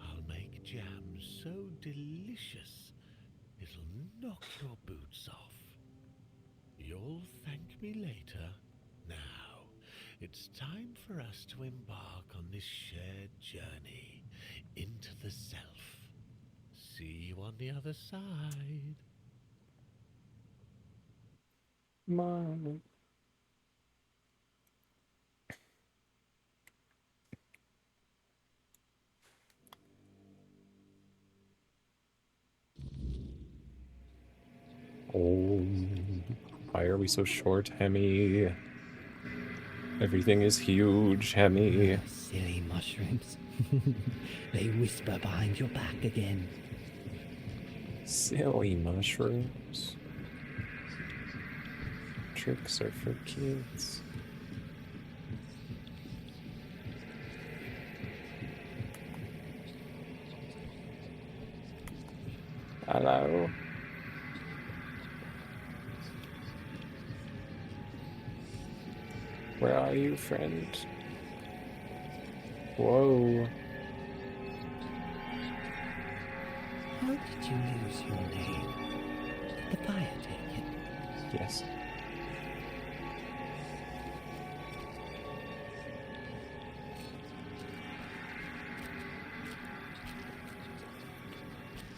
I'll make jam so delicious it'll knock your boots off. You'll thank me later. Now, it's time for us to embark on this shared journey into the self. See you on the other side. Mom. Oh, why are we so short, Hemi? Everything is huge, Hemi. Silly mushrooms. They whisper behind your back again. Silly mushrooms. Tricks are for kids. Hello? Where are you, friend? Whoa. How did you lose your name? Did the fire take it? Yes.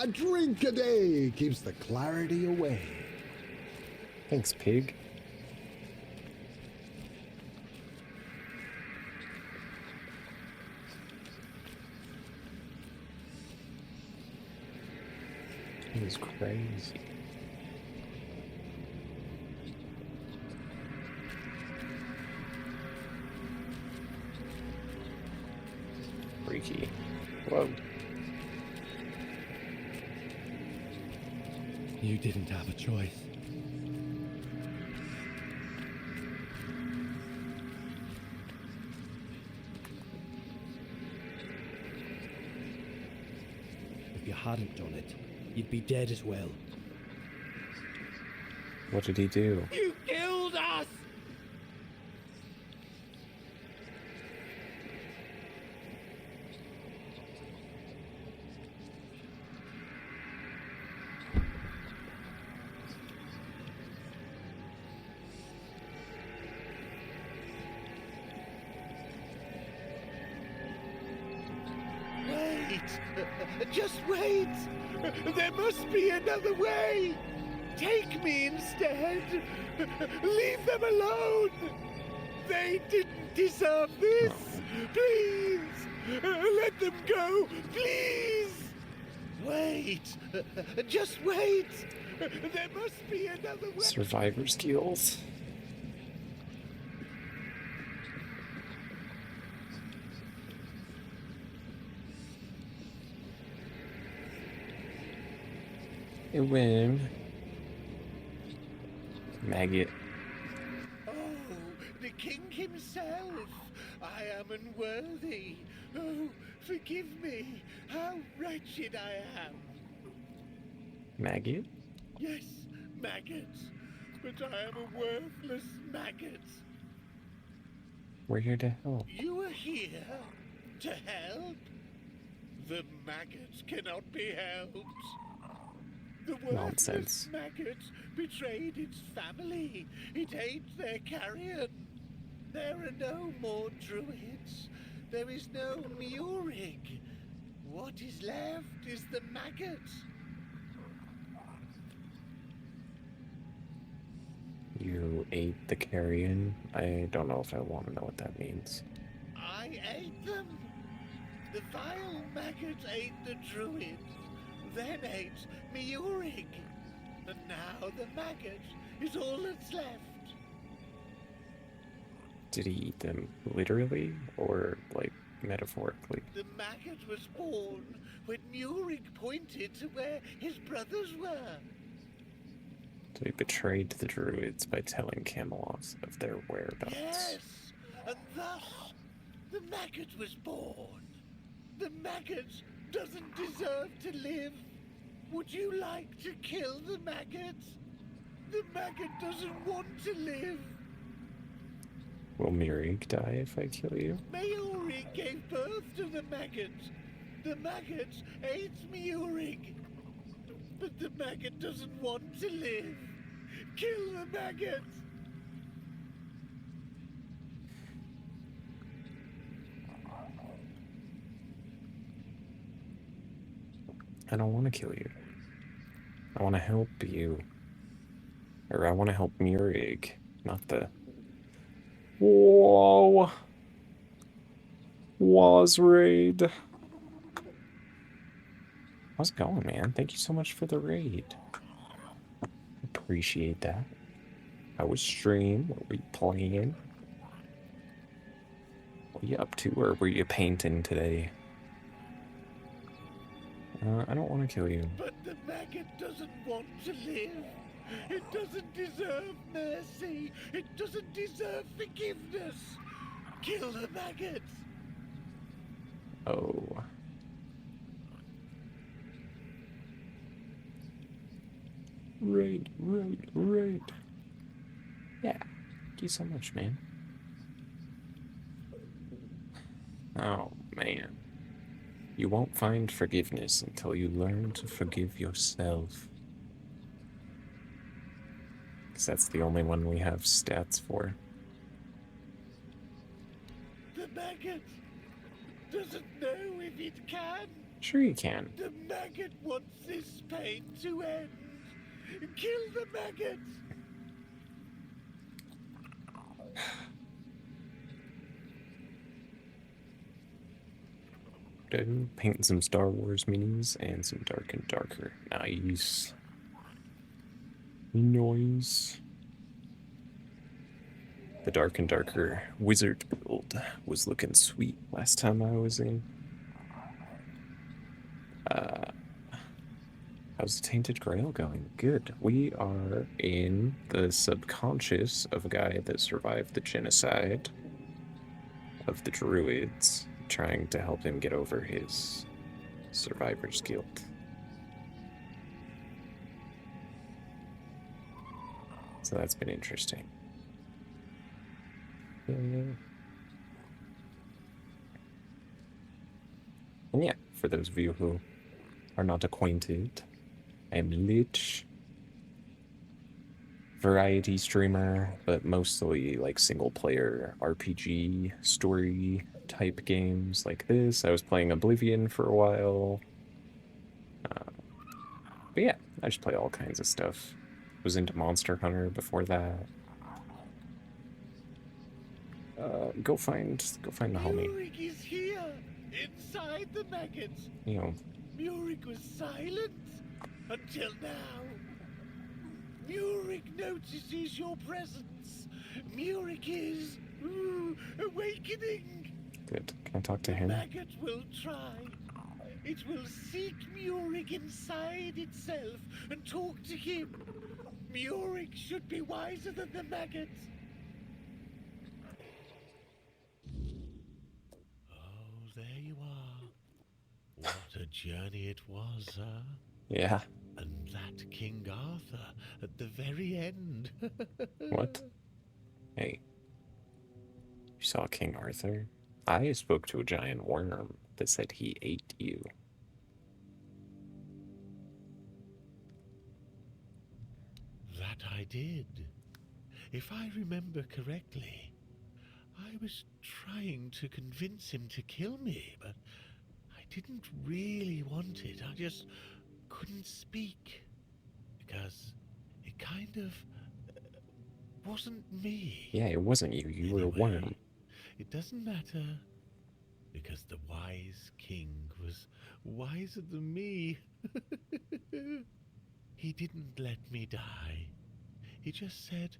A drink a day keeps the clarity away. Thanks, pig. He was crazy. Freaky. Whoa. You didn't have a choice. If you hadn't done it, you'd be dead as well. What did he do? You killed us! Wait! Just wait! There must be another way! Take me instead! Leave them alone! They didn't deserve this! Please! Let them go! Please! Wait! Just wait! There must be another way! Survivor skills. It win. Maggot. Oh, the king himself! I am unworthy! Oh, forgive me! How wretched I am! Maggot? Yes, maggot! But I am a worthless maggot! We're here to help. You are here to help? The maggot cannot be helped! The worthless Nonsense. maggot betrayed its family. It ate their carrion. There are no more druids. There is no Murig. What is left is the maggot. You ate the carrion? I don't know if I want to know what that means. I ate them. The vile maggot ate the druid, then ate Murig. And now the maggot is all that's left. Did he eat them literally or like metaphorically? The maggot was born when Murig pointed to where his brothers were. So he betrayed the druids by telling Camelot of their whereabouts. Yes, and thus the maggot was born. The maggot doesn't deserve to live. Would you like to kill the maggot? The maggot doesn't want to live. Will Murig die if I kill you? Murig gave birth to the maggot. The maggot ate Murig. But the maggot doesn't want to live. Kill the maggot! I don't want to kill you. I want to help you. Or I want to help Murig, not the... Whoa! Was raid. How's it going, man? Thank you so much for the raid. Appreciate that. How was stream? What were you playing? What were you up to? Or were you painting today? I don't want to kill you. But the maggot doesn't want to live. It doesn't deserve mercy. It doesn't deserve forgiveness. Kill the maggot. Oh. Right. Yeah. Thank you so much, man. Oh, man. You won't find forgiveness until you learn to forgive yourself. Because that's the only one we have stats for. The maggot doesn't know if it can. Sure you can. The maggot wants this pain to end. Kill the maggot! Painting some Star Wars minis and some Dark and Darker. Nice. Noise. The Dark and Darker wizard build was looking sweet last time I was in. How's the Tainted Grail going? Good. We are in the subconscious of a guy that survived the genocide of the Druids, trying to help him get over his survivor's guilt. So that's been interesting. And yeah, for those of you who are not acquainted, I'm Lich. Variety streamer, but mostly like single player RPG story type games like this. I was playing Oblivion for a while. But yeah, I just play all kinds of stuff. Was into Monster Hunter before that. Go find the homie. Murik is here, inside the maggot. You know. Murik was silent until now. Murik notices your presence. Murik is awakening. Good. Can I talk to him? The maggot will try. It will seek Murik inside itself and talk to him. Murik should be wiser than the maggot. Oh, there you are. What a journey it was, huh? Yeah. And that King Arthur at the very end. What? Hey. You saw King Arthur? I spoke to a giant worm that said he ate you. That I did. If I remember correctly, I was trying to convince him to kill me, but I didn't really want it. I just couldn't speak because it kind of wasn't me. Yeah, it wasn't you. You were a worm. It doesn't matter because the wise king was wiser than me. He didn't let me die. He just said,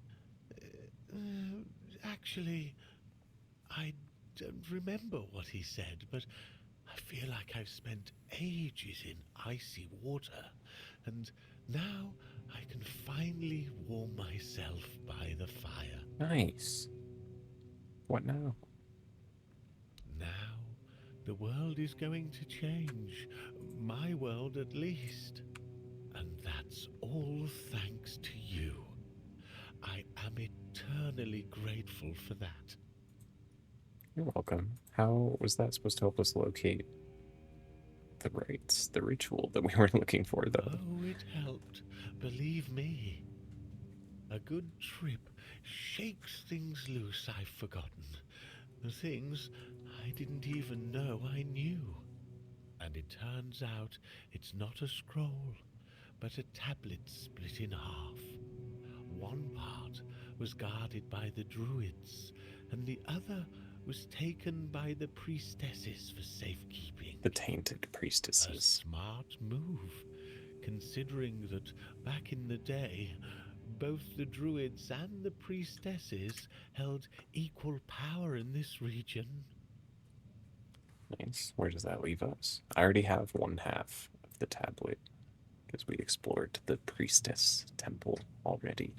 actually, I don't remember what he said, but I feel like I've spent ages in icy water, and now I can finally warm myself by the fire. Nice. What now? Now, the world is going to change. My world, at least. And that's all thanks to you. I am eternally grateful for that. You're welcome. How was that supposed to help us locate the rites, the ritual that we were looking for, though? Oh, it helped. Believe me. A good trip shakes things loose I've forgotten. The things I didn't even know I knew. And it turns out it's not a scroll, but a tablet split in half. One part was guarded by the druids, and the other was taken by the priestesses for safekeeping. The tainted priestesses. A smart move, considering that back in the day, both the druids and the priestesses held equal power in this region. Nice. Where does that leave us? I already have one half of the tablet, because we explored the priestess temple already.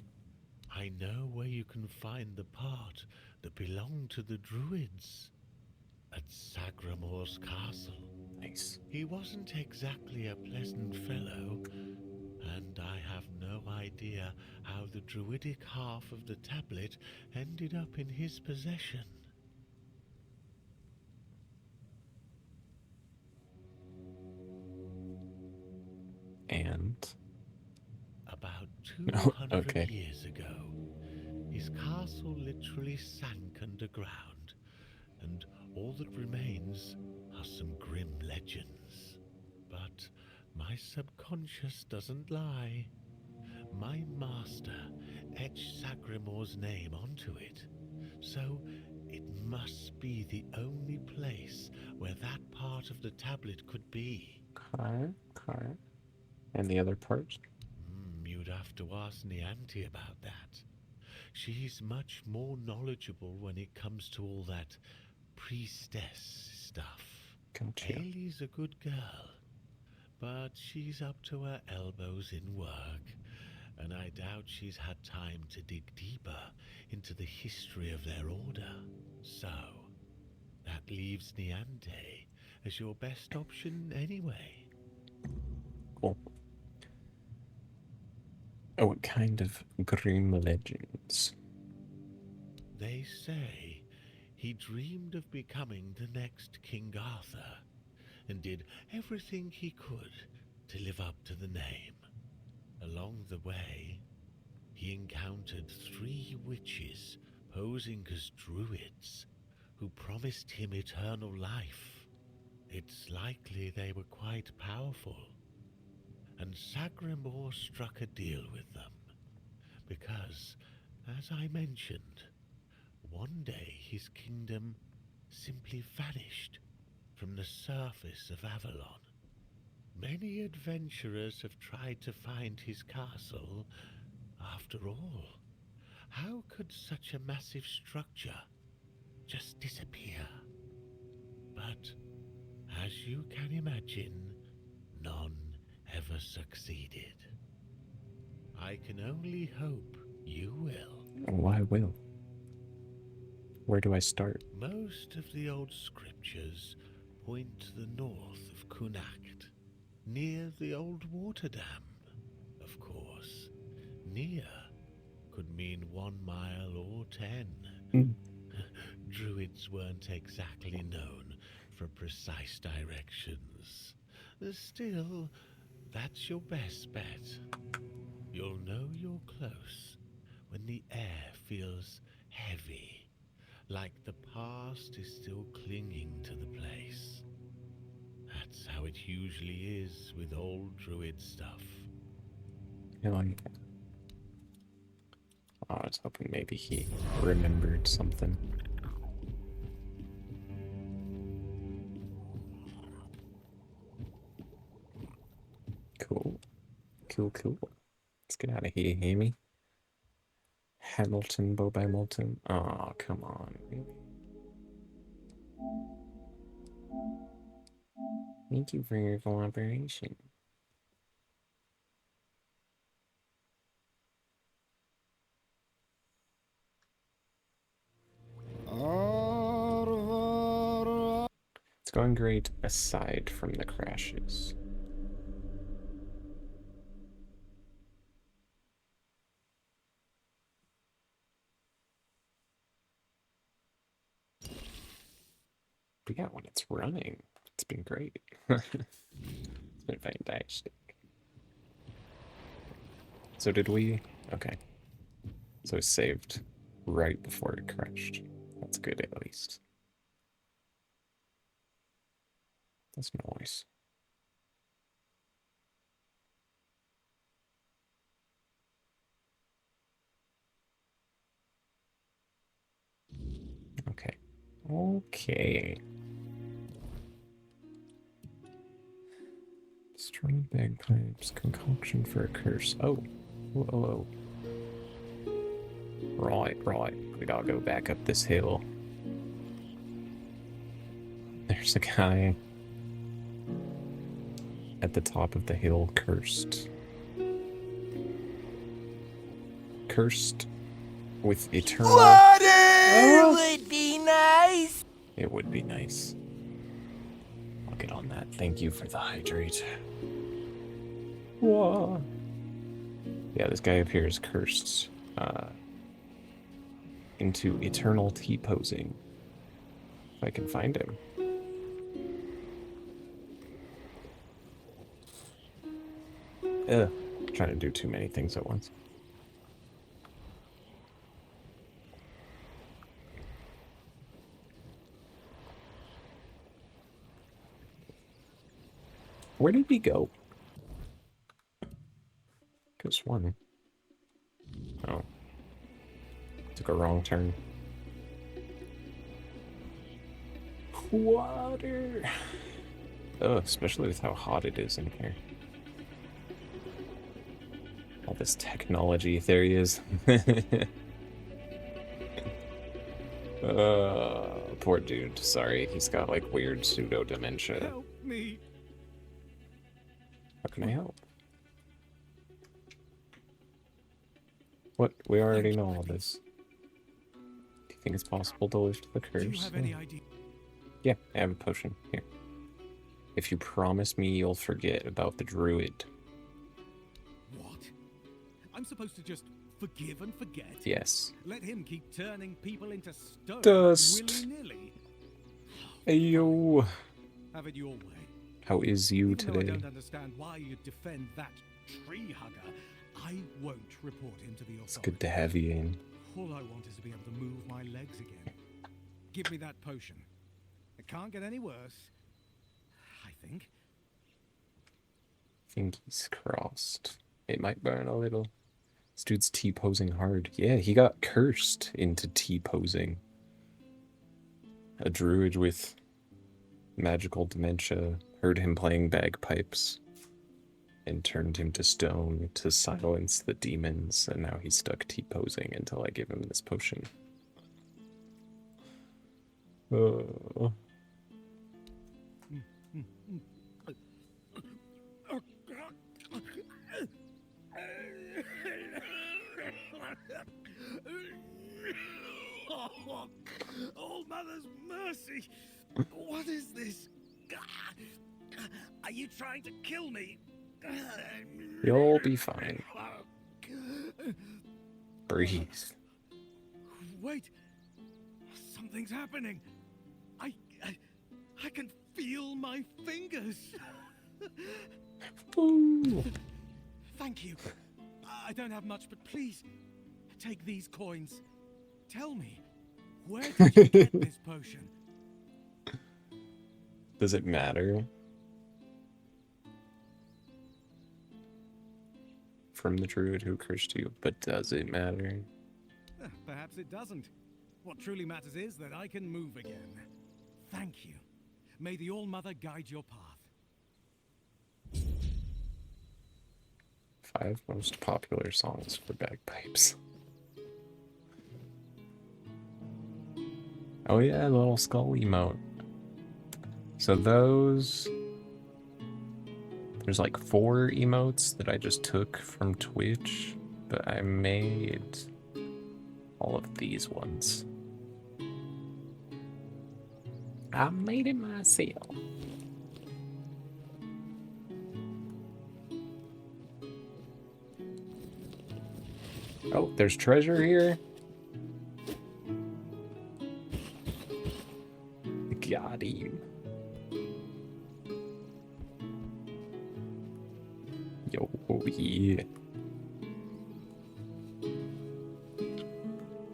I know where you can find the part that belonged to the druids. At Sagramor's castle. Nice. He wasn't exactly a pleasant fellow, and And I have no idea how the druidic half of the tablet ended up in his possession. And About oh, 200 okay. years ago, his castle literally sank underground, and all that remains are some grim legends. But my subconscious doesn't lie. My master etched Sagremore's name onto it, so it must be the only place where that part of the tablet could be. Okay. And the other part? You'd have to ask Nianti about that. She's much more knowledgeable when it comes to all that priestess stuff. Gotcha. Ailey's a good girl, but she's up to her elbows in work, and I doubt she's had time to dig deeper into the history of their order. So, that leaves Niante as your best option anyway. Cool. Oh, what kind of grim legends? They say he dreamed of becoming the next King Arthur, and did everything he could to live up to the name. Along the way, he encountered 3 witches posing as druids who promised him eternal life. It's likely they were quite powerful, and Sagremore struck a deal with them, because, as I mentioned, one day his kingdom simply vanished from the surface of Avalon. Many adventurers have tried to find his castle. After all, how could such a massive structure just disappear? But, as you can imagine, none ever succeeded. I can only hope you will. Why will? Where do I start? Most of the old scriptures point to the north of Kunacht, near the old water dam. Of course, near could mean 1 mile or 10. Druids weren't exactly known for precise directions. Still, that's your best bet. You'll know you're close when the air feels heavy, like the past is still clinging to the place. That's how it usually is with old druid stuff. I like it. Oh, I was hoping maybe he remembered something. Cool. Cool. Let's get out of here, Amy. Hamilton, Bo by Milton. Oh, come on. Really? Thank you for your cooperation. It's going great aside from the crashes. But yeah, when it's running, it's been great. It's been fantastic. So did we? Okay. So it saved right before it crashed. That's good at least. That's noise. Okay. String bagpipes, concoction for a curse. Oh, whoa. Right. We gotta go back up this hill. There's a guy at the top of the hill, cursed. Cursed with eternal... Water would be nice. It would be nice. I'll get on that. Thank you for the hydrate. Whoa. Yeah, this guy up here is cursed into eternal T-posing. If I can find him. Ugh, trying to do too many things at once. Where did we go? Just one. Oh. Took a wrong turn. Water! Oh, especially with how hot it is in here. All this technology, there he is. Poor dude. Sorry, he's got like weird pseudo-dementia. Help me. How can I help? What? We already know all this. Do you think it's possible to lift the curse? Do you have any idea? Yeah, I have a potion. Here. If you promise me you'll forget about the druid. What? I'm supposed to just forgive and forget? Yes. Let him keep turning people into stone Dust. willy-nilly? Ayo. Have it your way. How is you Even though I today? don't understand why you'd defend that tree hugger, I won't report him to the authorities. It's good to have you in. All I want is to be able to move my legs again. Give me that potion. It can't get any worse, I think. Think he's crossed. It might burn a little. This dude's T-posing hard. Yeah, he got cursed into T-posing. A druid with magical dementia heard him playing bagpipes and turned him to stone to silence the demons, and now he's stuck T-posing until I give him this potion. Oh. Oh, Mother's mercy! What is this? Are you trying to kill me? You'll be fine. Breathe. Wait, something's happening. I can feel my fingers. Ooh. Thank you. I don't have much, but please take these coins. Tell me, where did you get this potion? Does it matter? From the druid who cursed you, but does it matter? Perhaps it doesn't. What truly matters is that I can move again. Thank you. May the All-Mother guide your path. 5 most popular songs for bagpipes. Oh yeah, the little skull emote. So those... There's like 4 emotes that I just took from Twitch, but I made all of these ones. I made it myself. Oh, there's treasure here. Got him. Yo, yeah.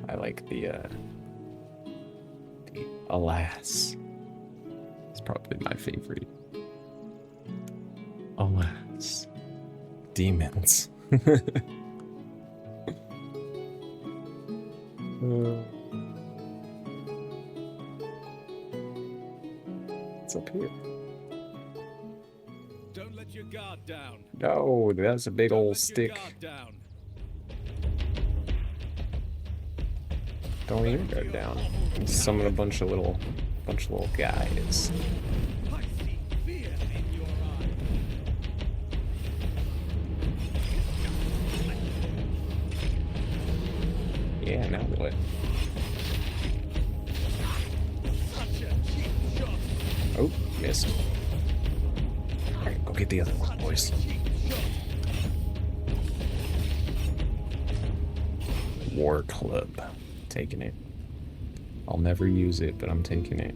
I like the Alas. It's probably my favorite. Alas. Demons. What's up here? Don't let your guard down. No, that's a big old stick. Down. Don't let your guard down. Summon a bunch of little guys. I see fear in your eyes. Yeah, now what? Such a cheap shot. Oh, missed. Alright, go get the other one, boys. War Club. Taking it. I'll never use it, but I'm taking it.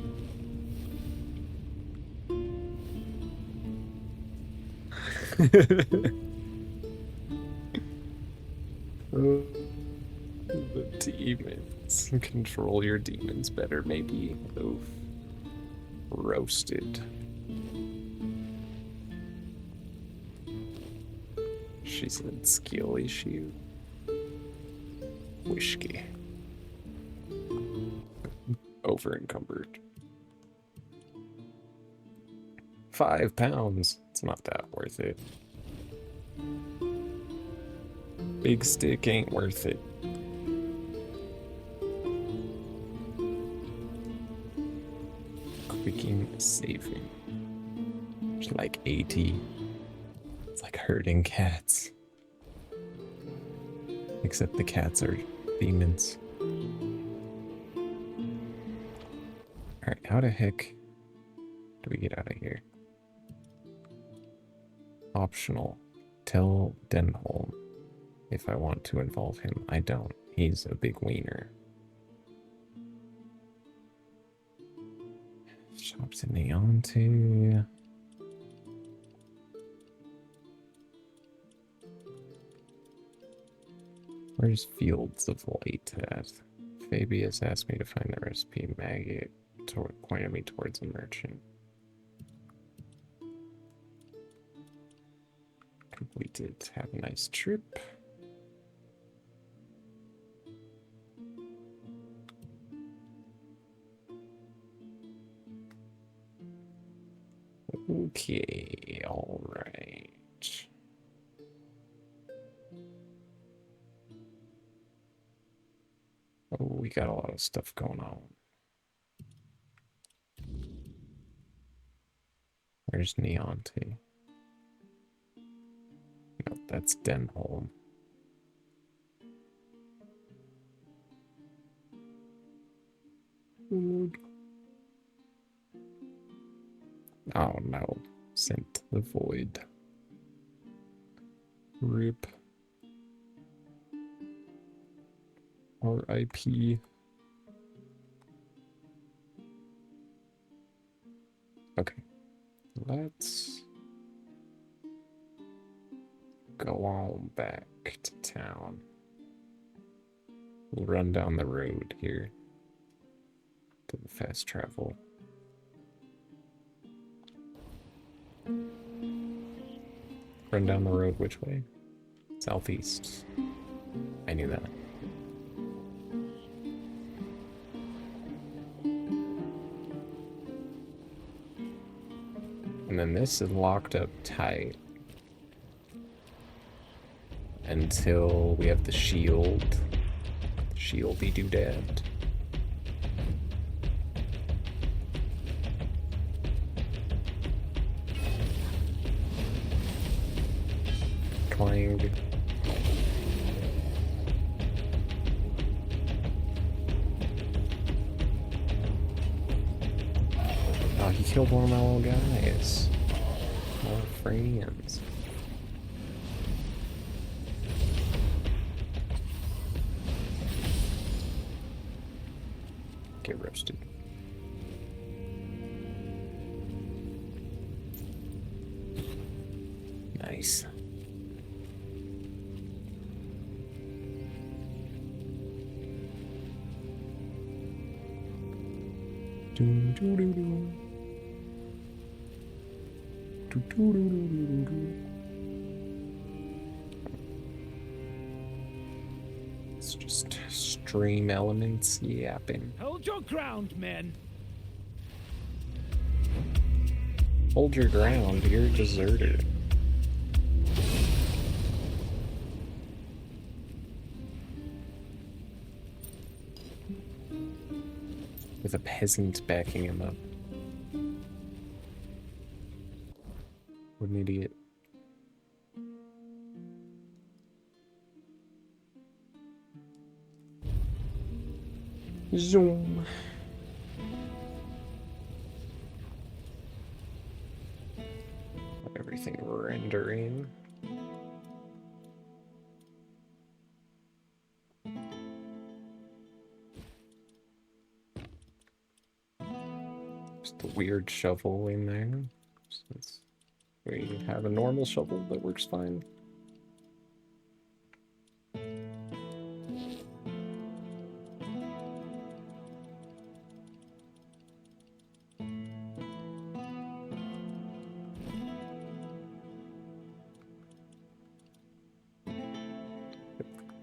The demons. Control your demons better, maybe. Oof. Roasted. She said skill issue. Whiskey. Over encumbered. 5 pounds. It's not that worth it. Big stick ain't worth it. Clicking saving. It's like 80. It's like herding cats. Except the cats are demons. Alright, how the heck do we get out of here? Optional. Tell Denholm if I want to involve him. I don't. He's a big wiener. Shops in Neonte. Where's Fields of Light at? Fabius asked me to find the recipe. Maggot pointed me towards a merchant. Completed. Have a nice trip. Okay, all right. Oh, we got a lot of stuff going on. Where's Neonte? No, that's Denholm. Oh no, sent to the void. RIP. RIP. Okay, let's go on back to town. We'll run down the road here to the fast travel. Run down the road which way? Southeast. I knew that. And then this is locked up tight until we have the shield. Shieldy doodad. Clang. Oh, he killed one of my little guys. More friends. Get roasted. Nice. Doo doo doo doo. Doo doo doo doo doo doo. It's just stream elements yapping. Hold your ground, men. Hold your ground, you're a deserter. With a peasant backing him up. What an idiot. Zoom. Everything rendering. the weird shovel in there. Since we have a normal shovel that works fine.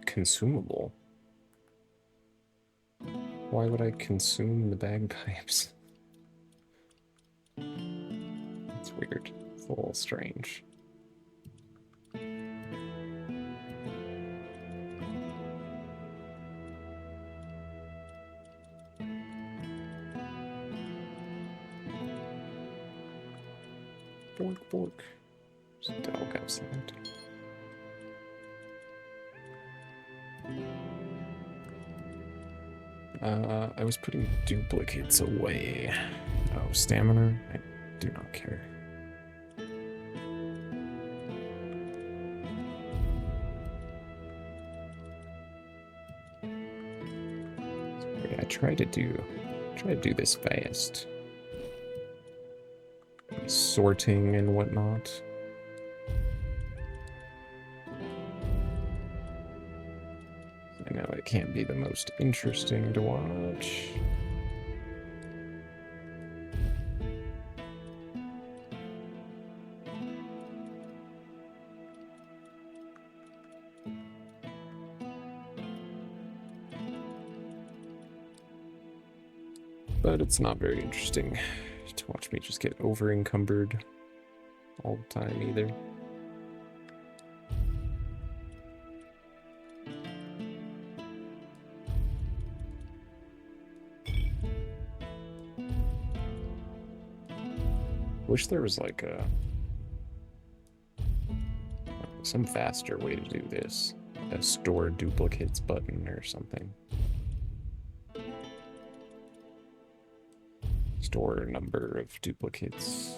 Consumable. Why would I consume the bagpipes? It's weird. It's a little strange. Bork, bork. There's a dog outside. I was putting duplicates away. Oh, stamina? I do not care. Sorry, I try to do this fast. Sorting and whatnot. I know it can't be the most interesting to watch. But it's not very interesting to watch me just get over encumbered all the time either. Wish there was like some faster way to do this. A store duplicates button or something. Store number of duplicates.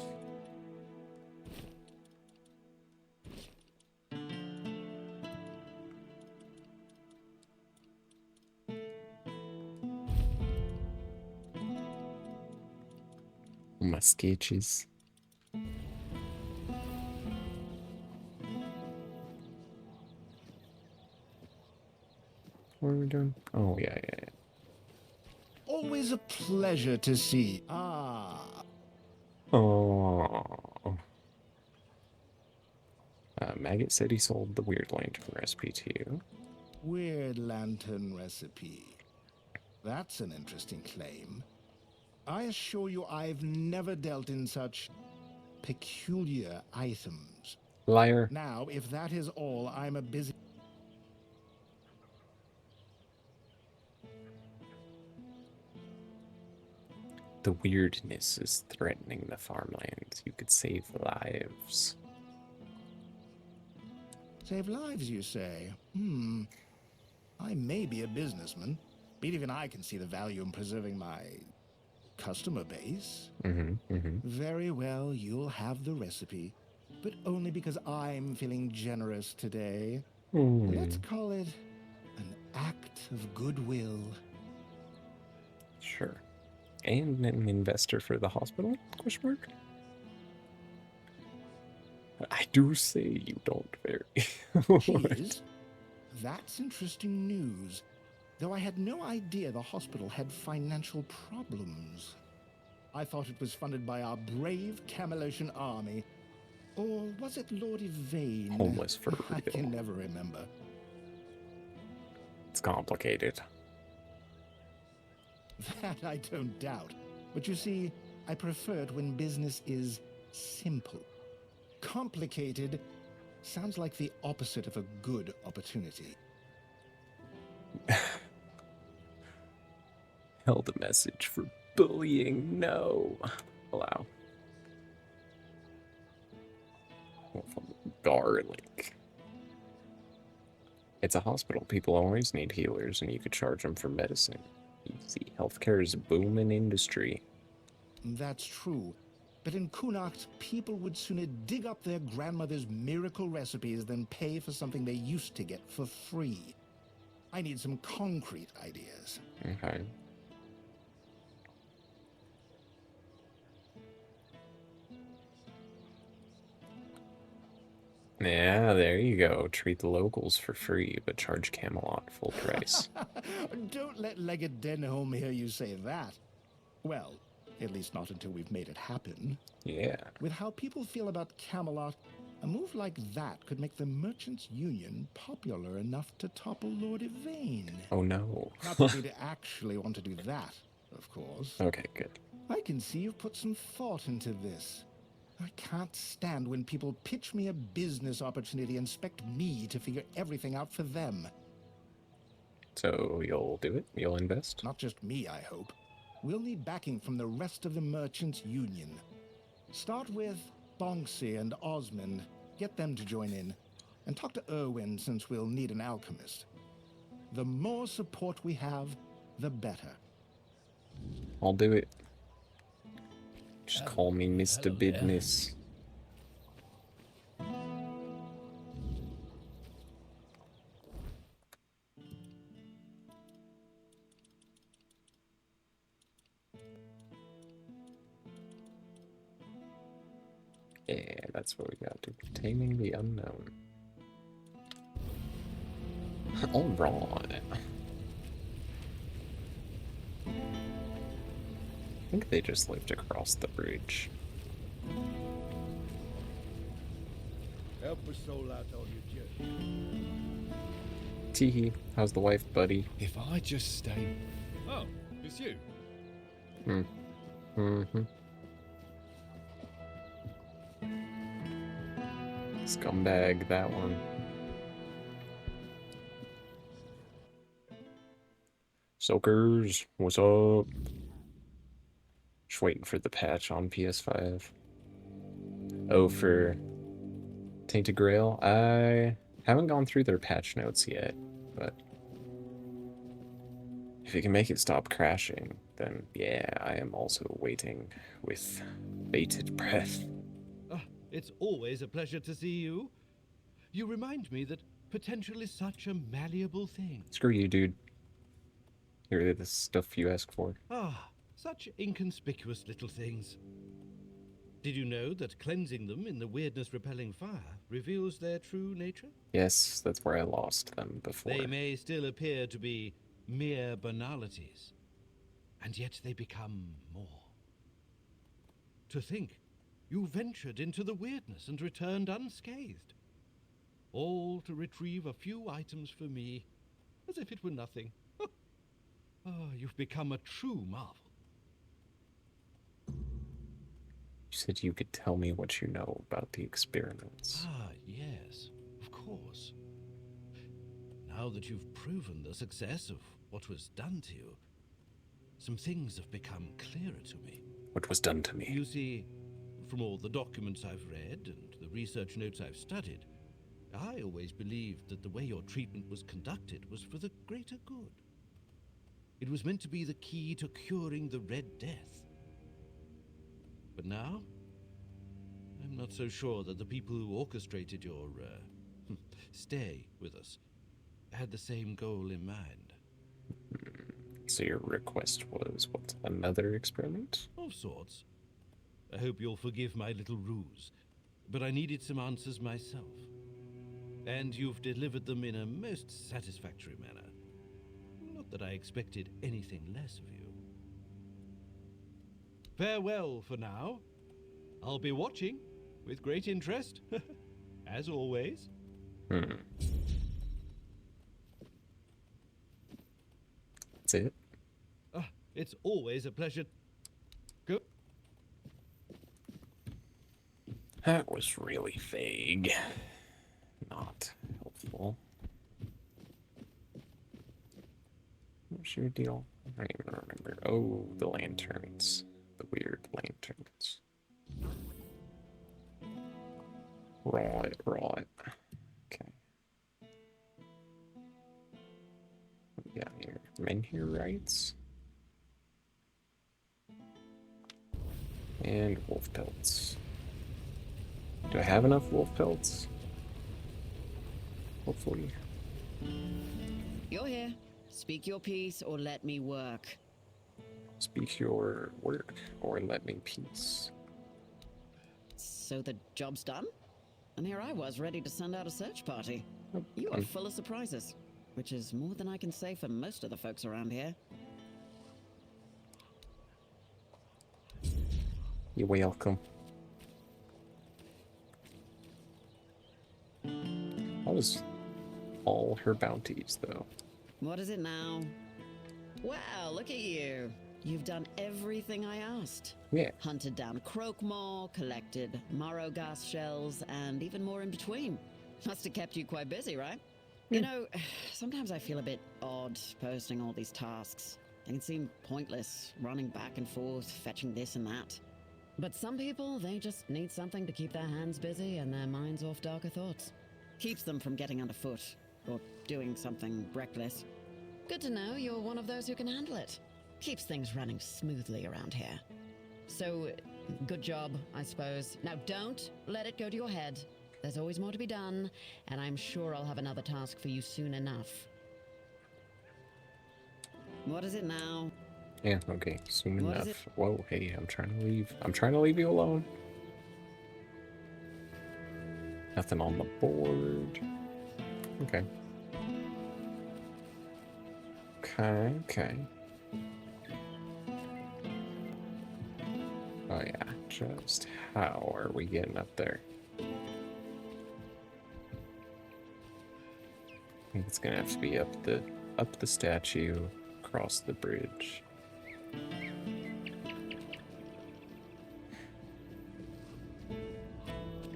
My sketches. What are we doing? Oh, yeah. Always a pleasure to see. Ah. Oh. Maggot said he sold the Weird Lantern recipe to you. Weird lantern recipe. That's an interesting claim. I assure you I've never dealt in such peculiar items. Liar. Now, if that is all, I'm a busy... The weirdness is threatening the farmlands. You could save lives. Save lives, you say? I may be a businessman, but even I can see the value in preserving my customer base. Very well, you'll have the recipe, but only because I'm feeling generous today. Let's call it an act of goodwill. Sure. And an investor for the hospital? Question mark? I do say you don't vary. Cheers? That's interesting news. Though I had no idea the hospital had financial problems. I thought it was funded by our brave Camelosian army. Or was it Lord Yvain? Homeless for real. I can never remember. It's complicated. That I don't doubt. But you see, I prefer it when business is simple. Complicated sounds like the opposite of a good opportunity. Held a message for bullying. No. Allow. Garlic. It's a hospital. People always need healers, and you could charge them for medicine. Easy. Healthcare is a booming industry. That's true. But in Kunacht, people would sooner dig up their grandmother's miracle recipes than pay for something they used to get for free. I need some concrete ideas. Okay. Yeah, there you go. Treat the locals for free, but charge Camelot full price. Don't let Legged Denholm hear you say that. Well, at least not until we've made it happen. Yeah. With how people feel about Camelot, a move like that could make the Merchants' Union popular enough to topple Lord Yvain. Oh no. Not that we'd actually want to do that, of course. Okay, good. I can see you've put some thought into this. I can't stand when people pitch me a business opportunity and expect me to figure everything out for them. So you'll do it? You'll invest? Not just me, I hope. We'll need backing from the rest of the Merchants' Union. Start with Bonksy and Osmond. Get them to join in. And talk to Erwin, since we'll need an alchemist. The more support we have, the better. I'll do it. Just call me Mr. hello there. Business. Yeah, that's what we got to. Taming the unknown. Alright. I think they just lived across the bridge. Help a soul out on your journey. Teehee, how's the wife, buddy? If I just stay... Oh, it's you. Mm-hmm. Scumbag, that one. Soakers, what's up? Just waiting for the patch on PS5. Oh, for Tainted Grail? I haven't gone through their patch notes yet, but if you can make it stop crashing, then yeah, I am also waiting with bated breath. It's always a pleasure to see you. You remind me that potential is such a malleable thing. Screw you, dude. Here, the stuff you ask for. Ah, such inconspicuous little things. Did you know that cleansing them in the weirdness-repelling fire reveals their true nature? Yes, that's where I lost them before. They may still appear to be mere banalities, and yet they become more. To think, you ventured into the weirdness and returned unscathed. All to retrieve a few items for me, as if it were nothing. You've become a true marvel. You said you could tell me what you know about the experiments. Ah, yes, of course. Now that you've proven the success of what was done to you, some things have become clearer to me. What was done to me? You see, from all the documents I've read and the research notes I've studied, I always believed that the way your treatment was conducted was for the greater good. It was meant to be the key to curing the Red Death. But now, I'm not so sure that the people who orchestrated your stay with us had the same goal in mind. So your request was, what, another experiment? Of sorts. I hope you'll forgive my little ruse, but I needed some answers myself. And you've delivered them in a most satisfactory manner. Not that I expected anything less of you. Farewell for now. I'll be watching with great interest, as always. That's it? It's always a pleasure. Go. That was really vague. Not helpful. What's your deal? I don't even remember. Oh, the lanterns. The weird lanterns. Right. Okay. What do we got here? Menhir rights? And wolf pelts. Do I have enough wolf pelts? Hopefully. You're here. Speak your piece or let me work. Speak your work or let me peace. So the job's done? and here I was ready to send out a search party. You are full of surprises, which is more than I can say for most of the folks around here. You're welcome. That was all her bounties, though. What is it now? Wow, look at you. You've done everything I asked. Yeah. Hunted down croakmaw, collected marrowgas shells, and even more in between. Must have kept you quite busy, right? You know, sometimes I feel a bit odd posting all these tasks. They can seem pointless, running back and forth, fetching this and that. But some people, they just need something to keep their hands busy and their minds off darker thoughts. Keeps them from getting underfoot, or doing something reckless. Good to know you're one of those who can handle it. Keeps things running smoothly around here. So, good job, I suppose. Now don't let it go to your head. There's always more to be done, and I'm sure I'll have another task for you soon enough. What is it now? Yeah, okay, soon What is enough. Whoa, hey, I'm trying to leave. I'm trying to leave you alone. Nothing on the board. Okay. Okay. Oh yeah, just how are we getting up there? I think it's gonna have to be up the statue, across the bridge.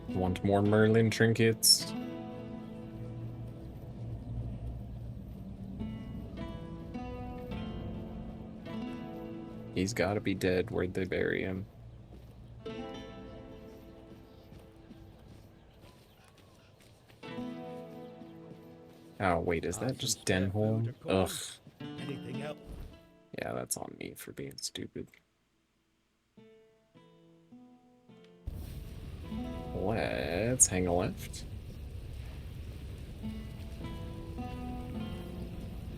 Want more Merlin trinkets? He's gotta be dead. Where'd they bury him? Oh, wait, is that just Denholm? Ugh. Anything else? Yeah, that's on me for being stupid. Let's hang a left.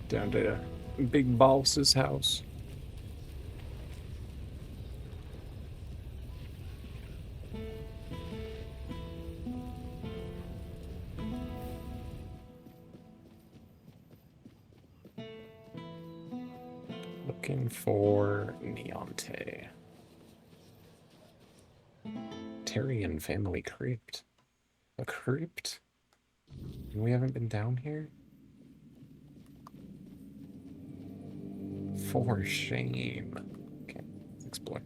Down to Big Boss's house. Looking for Neonte. Tyrion family crypt. A crypt? And we haven't been down here? For shame. Okay, let's explore.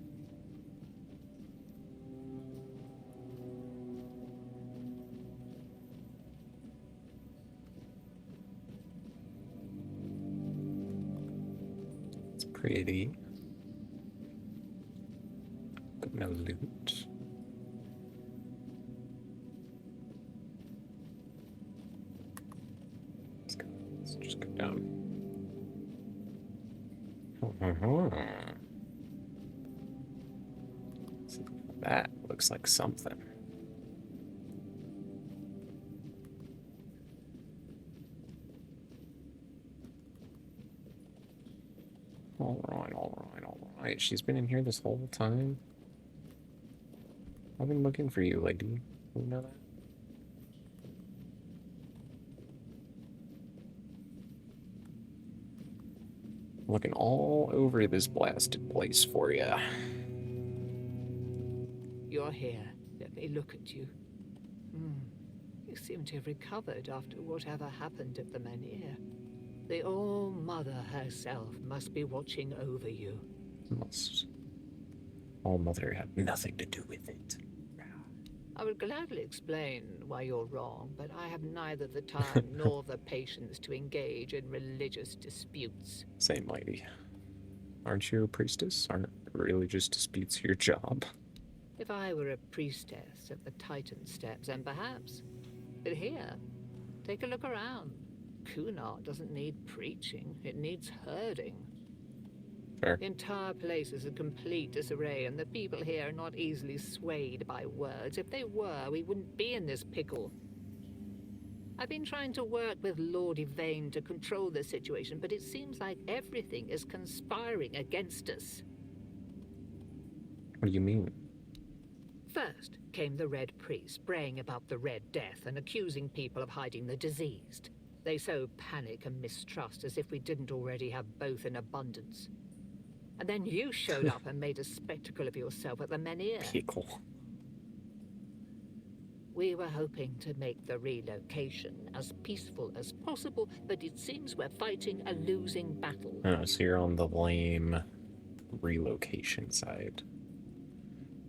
It's pretty. But no loot. Let's just go down. That looks like something. All right. She's been in here this whole time. I've been looking for you, lady. You know that? Looking all over this blasted place for you. You're here. Let me look at you. You seem to have recovered after whatever happened at the Menhir. The All-Mother herself must be watching over you. Must. All-Mother had nothing to do with it. I would gladly explain why you're wrong, but I have neither the time nor the patience to engage in religious disputes. Same lady. Aren't you a priestess? Aren't religious disputes your job? If I were a priestess of the Titan Steps, then perhaps. But here, take a look around. Kunart doesn't need preaching, it needs herding. Fair. The entire place is a complete disarray, and the people here are not easily swayed by words. If they were, we wouldn't be in this pickle. I've been trying to work with Lord Yvain to control the situation, but it seems like everything is conspiring against us. What do you mean? First, came the Red Priest, braying about the Red Death and accusing people of hiding the diseased. They sow panic and mistrust as if we didn't already have both in abundance. And then you showed up and made a spectacle of yourself at the Menhir. Pickle. We were hoping to make the relocation as peaceful as possible, but it seems we're fighting a losing battle. Oh, so you're on the lame relocation side.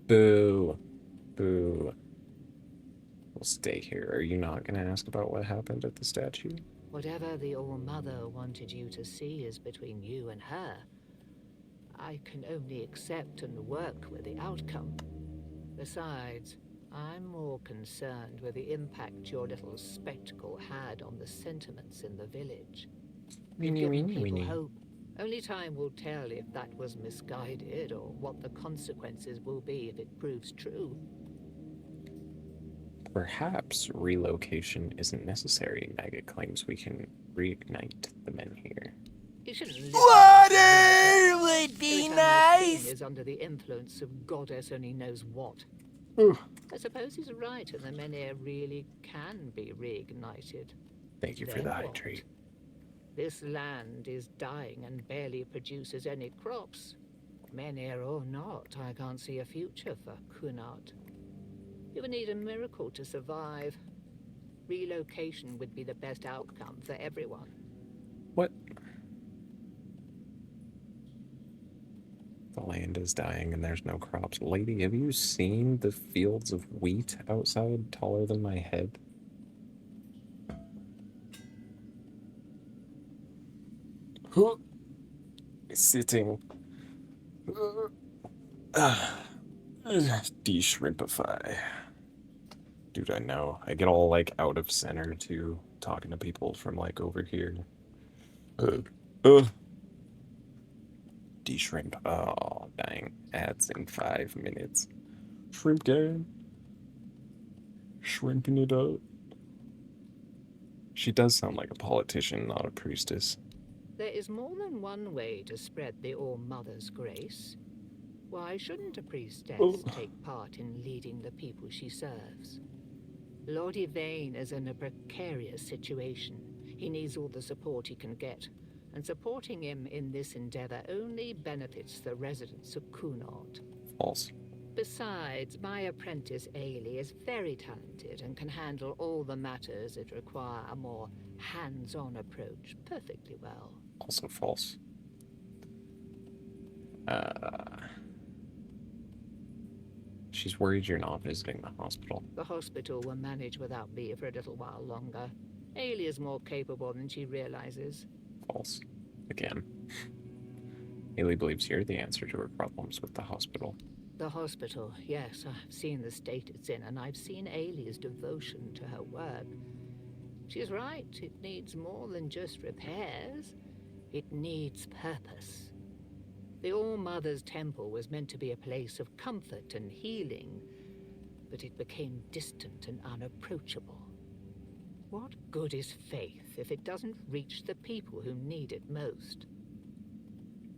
Boo. Boo. We'll stay here. Are you not going to ask about what happened at the statue? Whatever the All-Mother wanted you to see is between you and her. I can only accept and work with the outcome. Besides, I'm more concerned with the impact your little spectacle had on the sentiments in the village. You've given people hope. Only time will tell if that was misguided or what the consequences will be if it proves true. Perhaps relocation isn't necessary. Maggot claims we can reignite the Menhir. You shouldn't live. Water would be Every time nice. is under the influence of goddess only knows what. I suppose he's right, and the Menhir really can be reignited. Thank you for Then the what? hydrate. This land is dying and barely produces any crops. Menhir or not, I can't see a future for Kunart. You would need a miracle to survive. Relocation would be the best outcome for everyone. What? The land is dying and there's no crops. Lady, have you seen the fields of wheat outside taller than my head? Sitting. De-shrimpify. Dude, I know. I get all, like, out of center, too, talking to people from, like, over here. De-shrimp. Oh, dang. Ads in 5 minutes. Shrimp gang. Shrimping it up. She does sound like a politician, not a priestess. There is more than one way to spread the All-Mother's grace. Why shouldn't a priestess take part in leading the people she serves? Lord Yvain is in a precarious situation. He needs all the support he can get, and supporting him in this endeavor only benefits the residents of Kunart. False. Besides, my apprentice Ailey is very talented and can handle all the matters that require a more hands-on approach perfectly well. Also false. She's worried you're not visiting the hospital. The hospital will manage without me for a little while longer. Ailey is more capable than she realizes. False. Again. Haley believes you're the answer to her problems with the hospital. The hospital, yes, I've seen the state it's in, and I've seen Ailey's devotion to her work. She's right, it needs more than just repairs. It needs purpose. The All-Mother's Temple was meant to be a place of comfort and healing, but it became distant and unapproachable. What good is faith if it doesn't reach the people who need it most?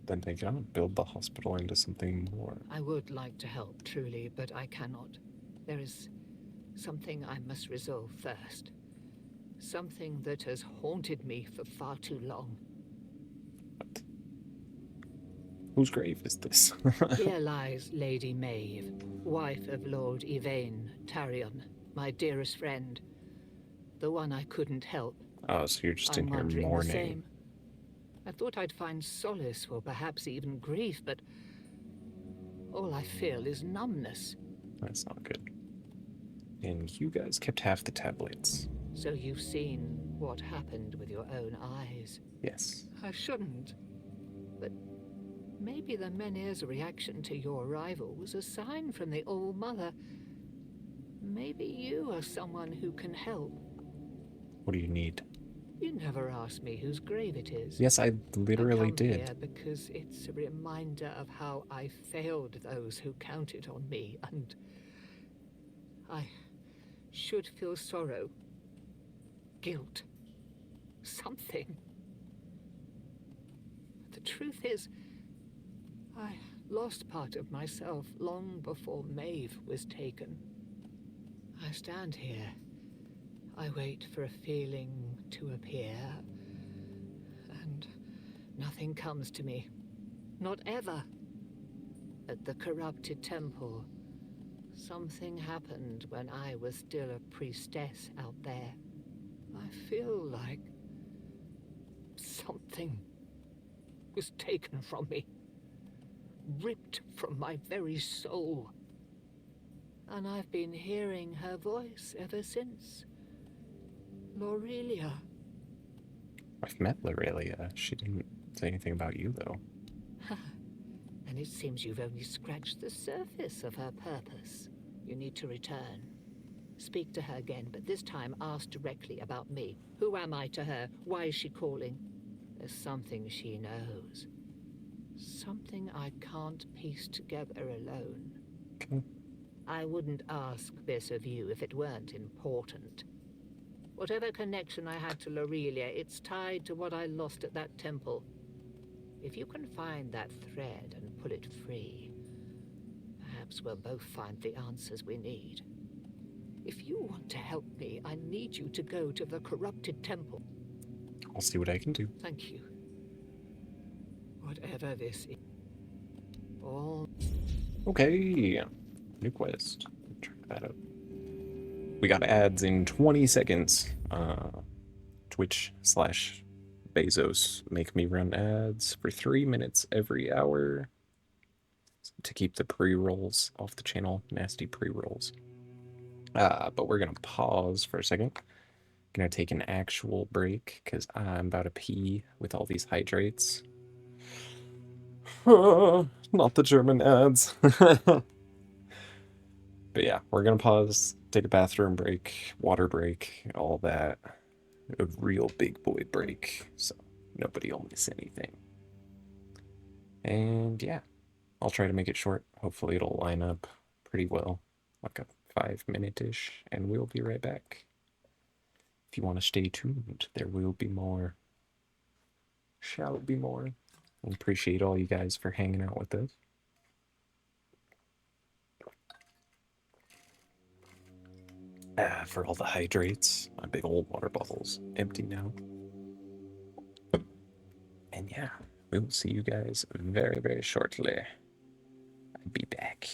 Then they gotta build the hospital into something more. I would like to help, truly, but I cannot. There is something I must resolve first. Something that has haunted me for far too long. What? Whose grave is this? Here lies Lady Maeve, wife of Lord Yvain Tarion, my dearest friend. The one I couldn't help. Oh, so you're just I'm in here wondering the mourning. same. I thought I'd find solace or perhaps even grief, but all I feel is numbness. That's not good. And you guys kept half the tablets. So you've seen what happened with your own eyes. Yes. I shouldn't. But maybe the Menhir's reaction to your arrival was a sign from the All-Mother. Maybe you are someone who can help. What do you need? You never asked me whose grave it is. Yes, I literally I come did. here because it's a reminder of how I failed those who counted on me, and I should feel sorrow, guilt, something. The truth is, I lost part of myself long before Maeve was taken. stand here. I wait for a feeling to appear, and nothing comes to me. Not ever. At the corrupted temple, something happened when I was still a priestess out there. I feel like something was taken from me, ripped from my very soul. And I've been hearing her voice ever since. Lorelia. I've met Lorelia. She didn't say anything about you, though. And it seems you've only scratched the surface of her purpose. You need to return. Speak to her again, but this time ask directly about me. Who am I to her? Why is she calling? There's something she knows. Something I can't piece together alone. Okay. I wouldn't ask this of you if it weren't important. Whatever connection I had to Lorelia, it's tied to what I lost at that temple. If you can find that thread and pull it free, perhaps we'll both find the answers we need. If you want to help me, I need you to go to the corrupted temple. I'll see what I can do. Thank you. Whatever this is. All... Okay. New quest. Check that out. We got ads in 20 seconds. Twitch/Bezos make me run ads for 3 minutes every hour to keep the pre-rolls off the channel. Nasty pre-rolls. But we're gonna pause for a second. Gonna take an actual break because I'm about to pee with all these hydrates. Not the German ads. But yeah, we're gonna pause, take a bathroom break, water break, all that. A real big boy break, so nobody will miss anything. And yeah, I'll try to make it short. Hopefully it'll line up pretty well, like a 5-minute-ish, and we'll be right back. If you want to stay tuned, there will be more. Shall be more. I appreciate all you guys for hanging out with us. For all the hydrates, my big old water bottle's empty now. And yeah, we will see you guys very, very shortly. I'll be back.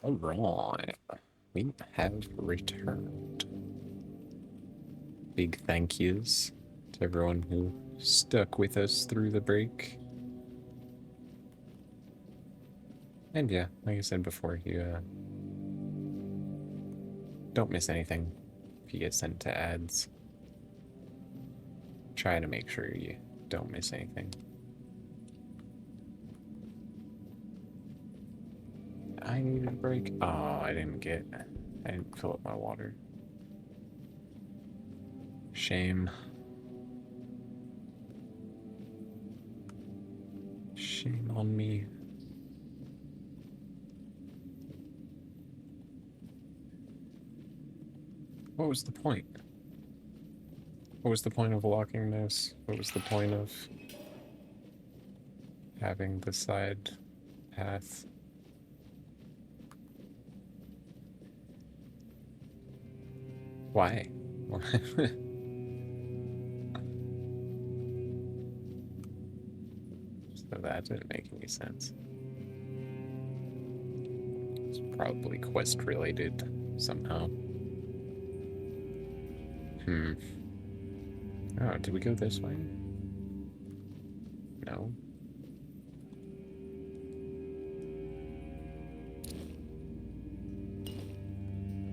Alright. We have returned. Big thank yous to everyone who stuck with us through the break. And yeah, like I said before, you don't miss anything if you get sent to ads. Try to make sure you don't miss anything. I needed a break. Oh, I didn't fill up my water. Shame. Shame on me. What was the point? What was the point of locking this? What was the point of having the side path? Why? So that didn't make any sense. It's probably quest related somehow. Oh, did we go this way? No.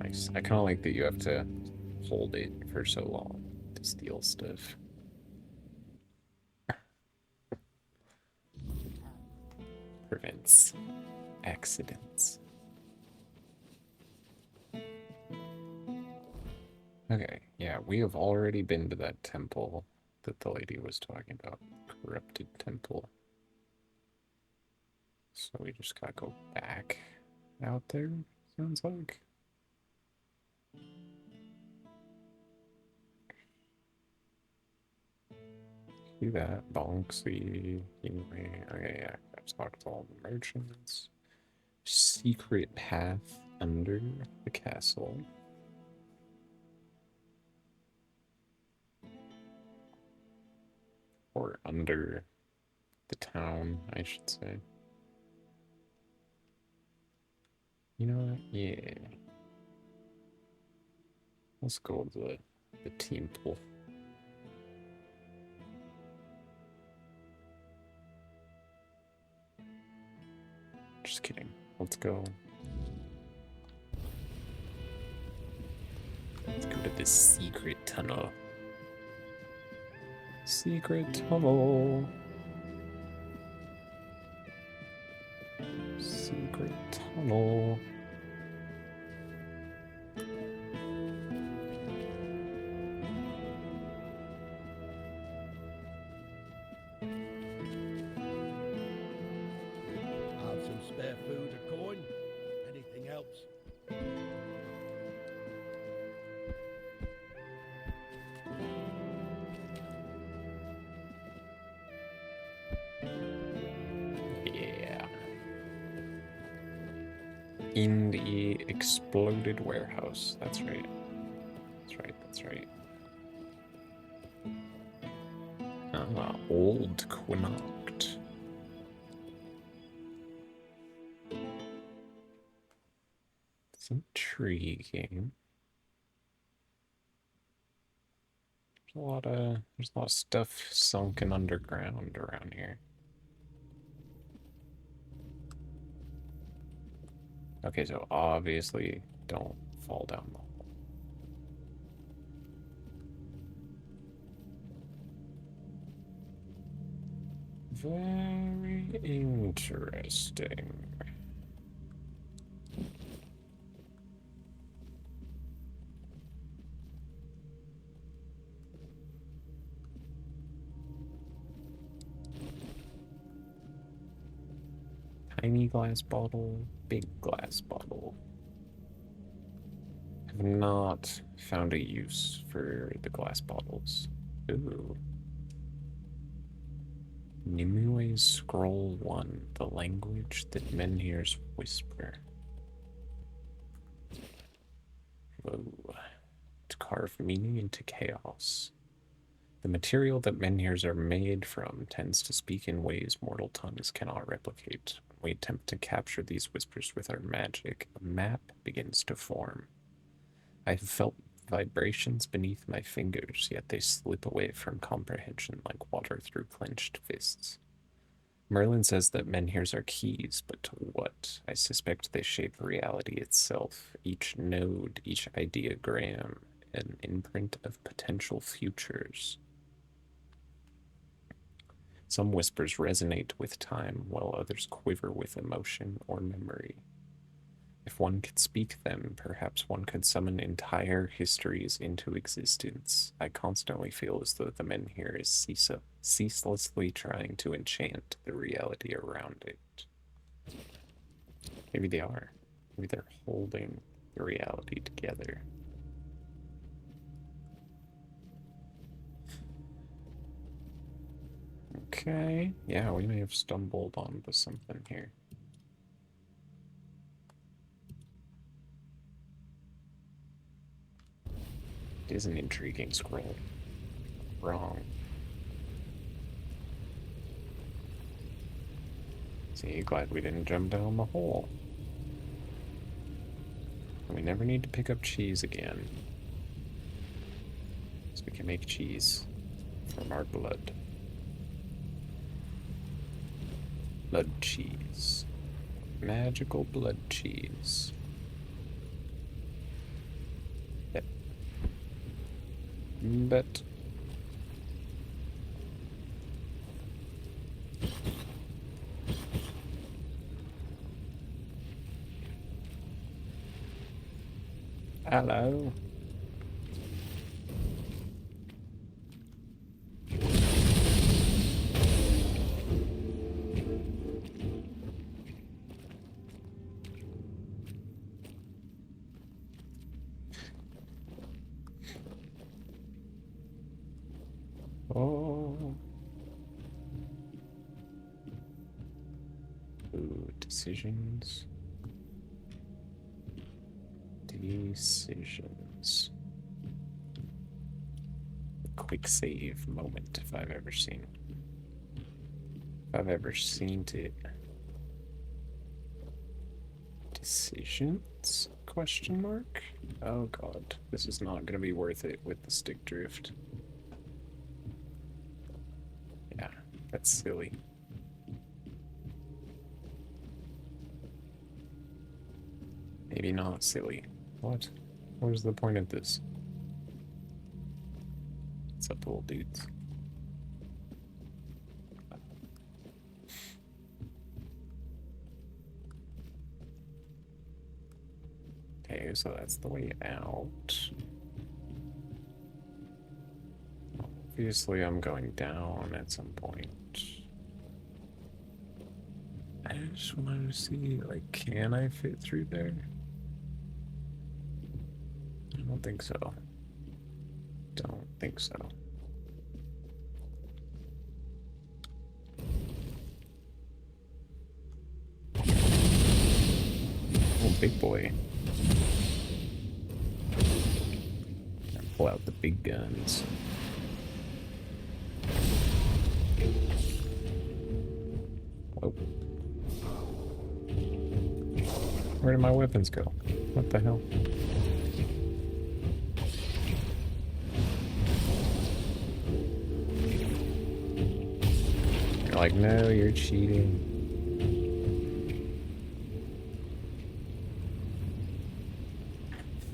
Nice. I kind of like that you have to hold it for so long to steal stuff. Prevents accidents. Okay, yeah, we have already been to that temple that the lady was talking about. Corrupted temple. So we just gotta go back out there, sounds like. See that? Bonksy. Anyway, okay, yeah, I've talked to all the merchants. Secret path under the castle. Or under the town, I should say. You know what? Yeah. Let's go to the temple. Just kidding. Let's go. Let's go to this secret tunnel. Secret tunnel. Secret tunnel. Have some spare food or coin? Anything else? Yeah. In the exploded warehouse. That's right. That's right, that's right. Ah, old Quinacht. It's intriguing. There's a lot of stuff sunken underground around here. Okay, so obviously don't fall down the hole. Very interesting. Tiny glass bottle, big glass bottle. I've not found a use for the glass bottles. Ooh. Nimue's Scroll 1, the language that menhirs whisper. Whoa. To carve meaning into chaos. The material that menhirs are made from tends to speak in ways mortal tongues cannot replicate. We attempt to capture these whispers with our magic. A map begins to form. I have felt vibrations beneath my fingers, yet they slip away from comprehension like water through clenched fists. Merlin says that menhirs are keys, but to what? I suspect they shape reality itself, each node, each ideogram, an imprint of potential futures. Some whispers resonate with time, while others quiver with emotion or memory. If one could speak them, perhaps one could summon entire histories into existence. I constantly feel as though the menhir is ceaselessly trying to enchant the reality around it. Maybe they are. Maybe they're holding the reality together. Okay, yeah, we may have stumbled onto something here. It is an intriguing scroll. Wrong. See, glad we didn't jump down the hole. We never need to pick up cheese again. So we can make cheese from our blood. Blood cheese. Magical blood cheese. Bet. Hello. Oh. Ooh, decisions. Decisions. Quick save moment if I've ever seen it. If I've ever seen it. Decisions? Question mark? Oh god, this is not gonna be worth it with the stick drift. Yeah, that's silly. Maybe not silly. What? What is the point of this? What's up, little dudes? Okay, so that's the way out. Obviously, I'm going down at some point. I just wanted to see, like, can I fit through there? I don't think so. Don't think so. Oh, big boy. Pull out the big guns. Oh. Where did my weapons go? What the hell? You're like, no, you're cheating.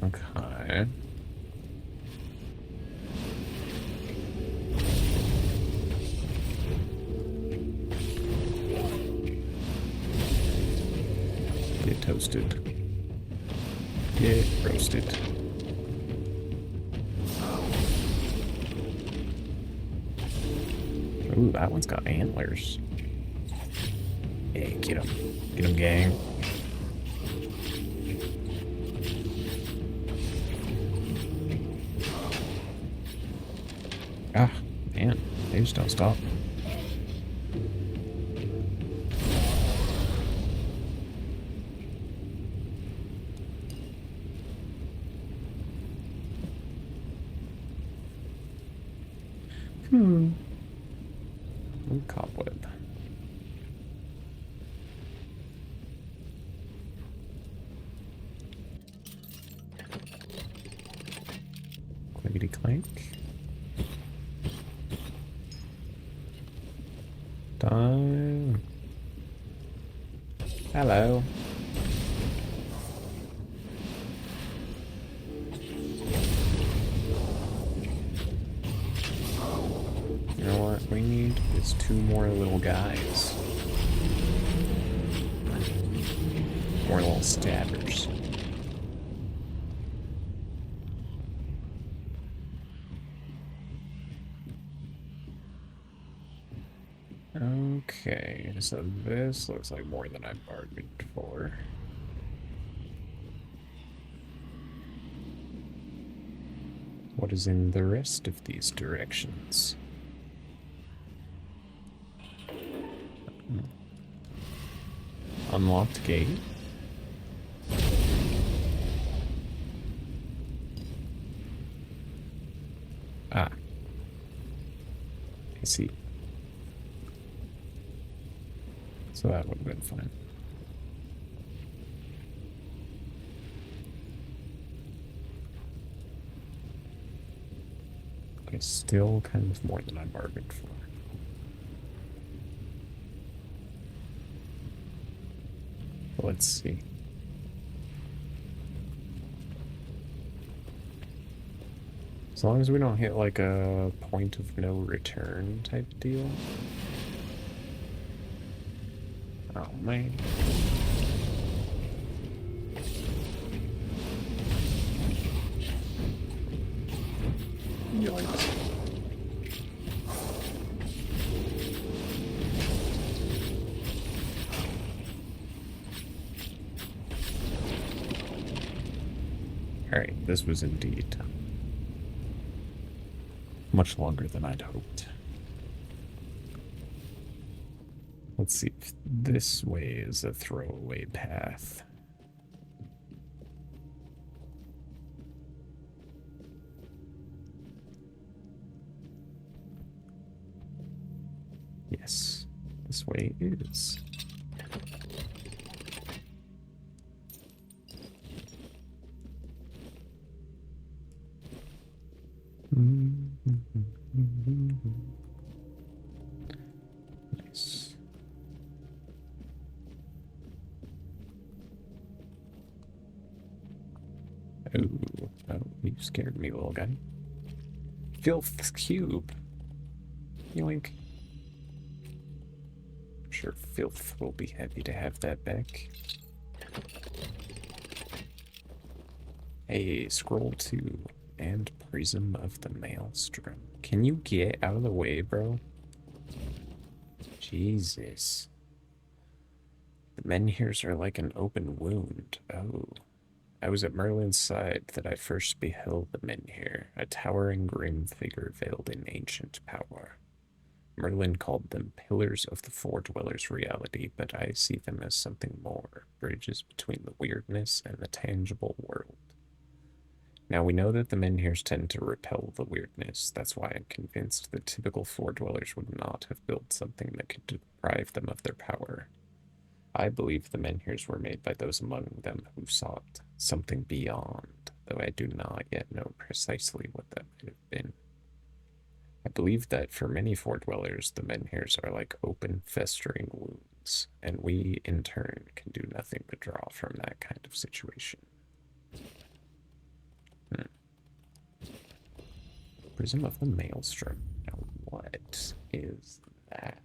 Okay. Get toasted. Get roasted. Ooh, that one's got antlers. Hey, get him. Get him, gang. Ah, man. They just don't stop. Cobweb. Clinkety clank. Done. Hello. You know what we need is 2 more little guys. More little stabbers. Okay, so this looks like more than I bargained for. What is in the rest of these directions? Unlocked gate. Ah. I see. So that would have been fine. Okay, still kind of more than I bargained for. Let's see. As long as we don't hit like a point of no return type deal. Oh man. Yikes. Alright, this was indeed much longer than I'd hoped. Let's see if this way is a throwaway path. Yes, this way is. Nice. Oh, you scared me, little guy. Filth cube. Yoink. I'm sure Filth will be happy to have that back. Hey, scroll 2 and Prism of the Maelstrom. Can you get out of the way, bro? Jesus. The menhirs are like an open wound. Oh. I was at Merlin's side that I first beheld the menhir, a towering grim figure veiled in ancient power. Merlin called them pillars of the Four Dwellers' reality, but I see them as something more, bridges between the weirdness and the tangible world. Now we know that the menhirs tend to repel the weirdness. That's why I'm convinced that typical Four Dwellers would not have built something that could deprive them of their power. I believe the menhirs were made by those among them who sought something beyond, though I do not yet know precisely what that might have been. I believe that for many Four Dwellers, the menhirs are like open, festering wounds, and we, in turn, can do nothing but draw from that kind of situation. Prism of the Maelstrom. Now, what is that?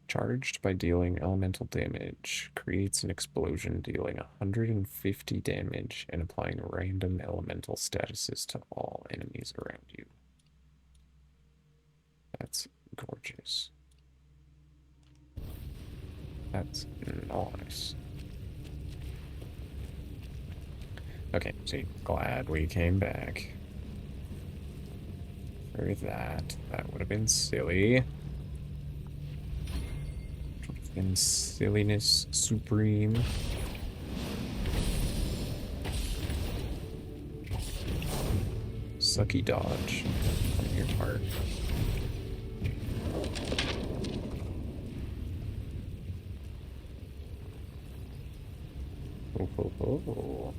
Charged by dealing elemental damage, creates an explosion dealing 150 damage and applying random elemental statuses to all enemies around you. That's gorgeous. That's nice. Okay, see, glad we came back. For that. That would have been silly. In silliness supreme. Sucky dodge on your part. Oh, oh, oh.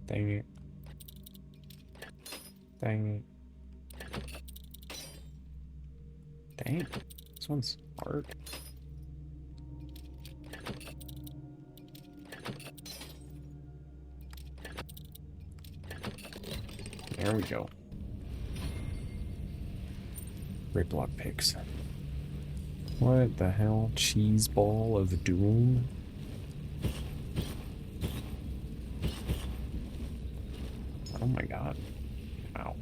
Dang it. Dang it. Dang. This one's hard. There we go. Great block picks. What the hell? Cheese ball of doom? Oh my god. Wow.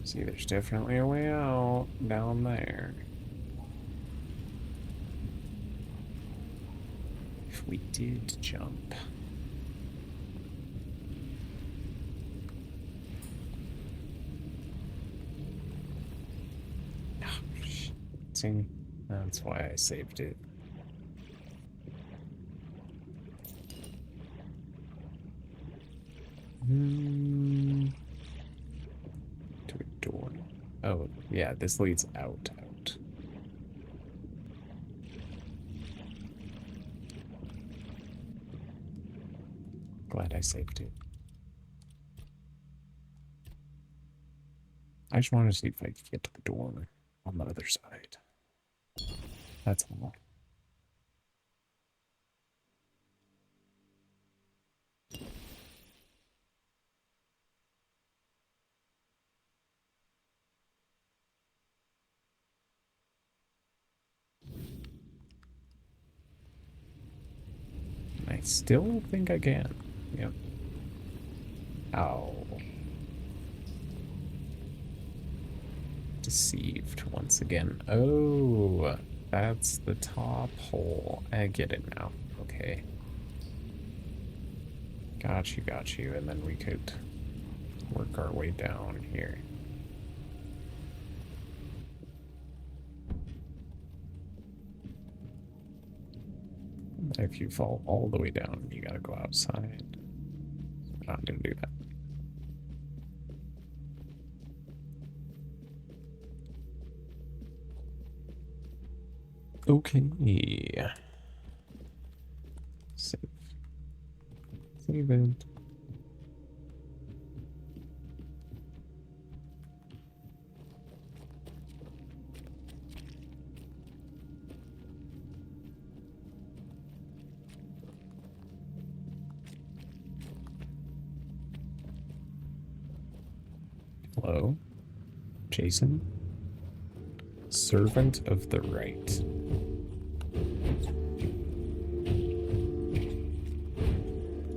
See, there's definitely a way out down there. If we did jump. See, that's why I saved it. To a door. Oh, yeah, this leads out. Glad I saved it. I just wanted to see if I could get to the door on the other side. That's all. I still think I can. Yep. Ow. Deceived once again. Oh, that's the top hole. I get it now. Okay. Got you. And then we could work our way down here. If you fall all the way down, you gotta go outside. I'm not gonna do that. Okay. Save. Save it. Hello? Jason? Servant of the right.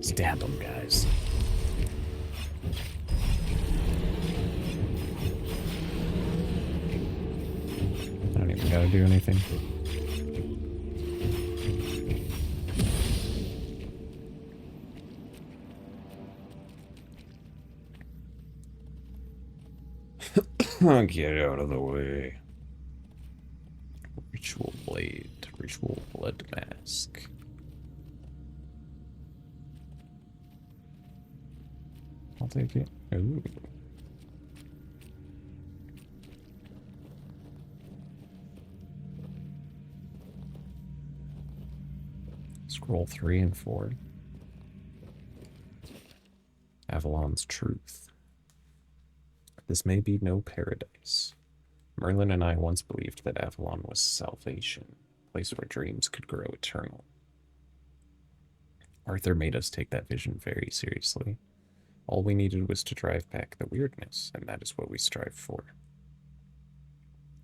Stab them, guys. I don't even gotta do anything. Get out of the way. Ritual blade, ritual blood mask. I'll take it. Ooh. Scroll 3 and 4. Avalon's truth. This may be no paradise. Merlin and I once believed that Avalon was salvation, a place where dreams could grow eternal. Arthur made us take that vision very seriously. All we needed was to drive back the weirdness, and that is what we strive for.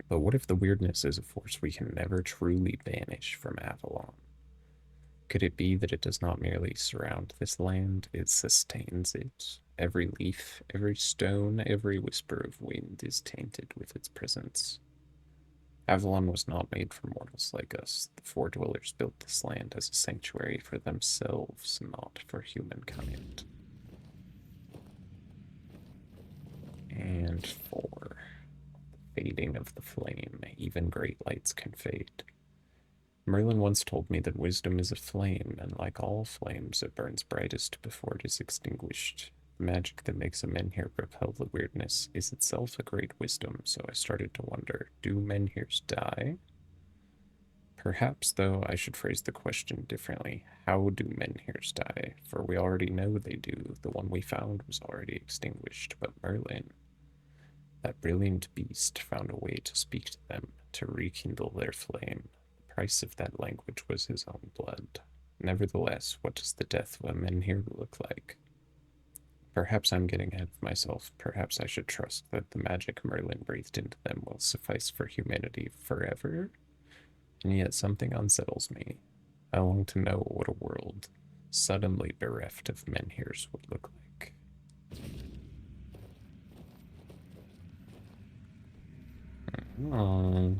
But what if the weirdness is a force we can never truly banish from Avalon? Could it be that it does not merely surround this land, it sustains it? Every leaf, every stone, every whisper of wind is tainted with its presence. Avalon was not made for mortals like us. The Four Dwellers built this land as a sanctuary for themselves, not for humankind. And 4. Fading of the flame. Even great lights can fade. Merlin once told me that wisdom is a flame, and like all flames, it burns brightest before it is extinguished. The magic that makes a menhir repel the weirdness is itself a great wisdom, so I started to wonder, do menhirs die? Perhaps, though, I should phrase the question differently. How do menhirs die? For we already know they do. The one we found was already extinguished, but Merlin, that brilliant beast, found a way to speak to them, to rekindle their flame. The price of that language was his own blood. Nevertheless, what does the death of a menhir look like? Perhaps I'm getting ahead of myself. Perhaps I should trust that the magic Merlin breathed into them will suffice for humanity forever? And yet something unsettles me. I long to know what a world suddenly bereft of menhirs would look like. Oh.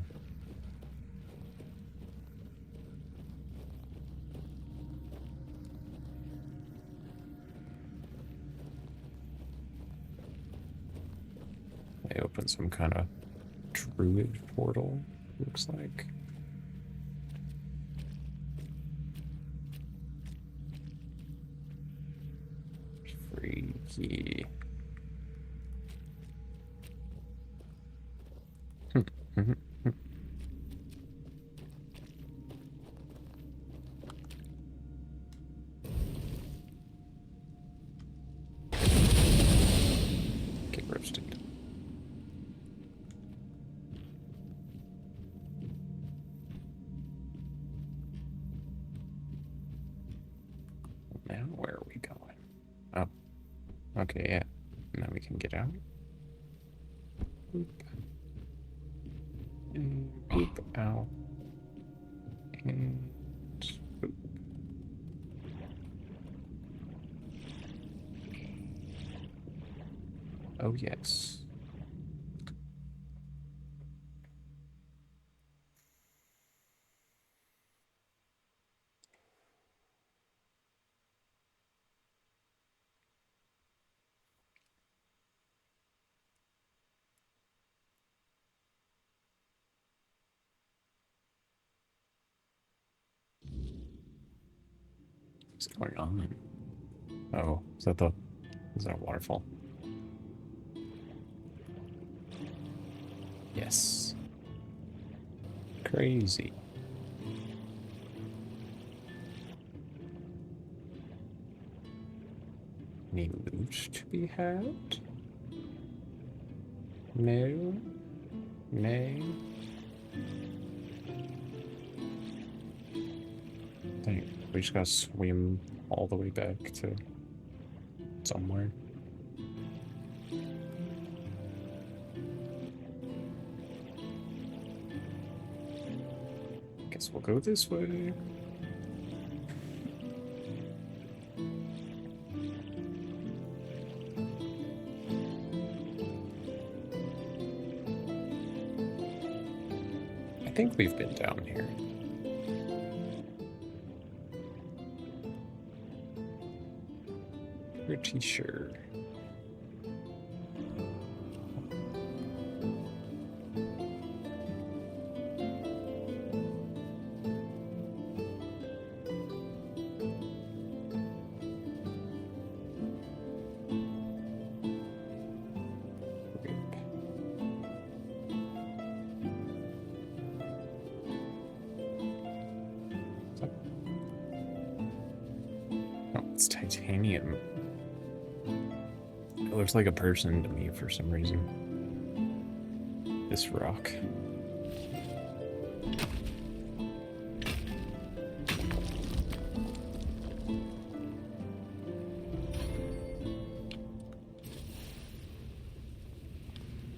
They open some kind of druid portal, looks like. Freaky. Get roasted. Now where are we going? Oh. Okay, yeah. Now we can get out. Boop. And boop out. And boop. Oh, yes. What's going on? Oh, is that a waterfall? Yes. Crazy. Any loot to be had? No. Nay. Dang, we just gotta swim all the way back to somewhere. Guess we'll go this way. I think we've been down here. Pretty sure. Oh, it's titanium. It looks like a person to me for some reason. This rock.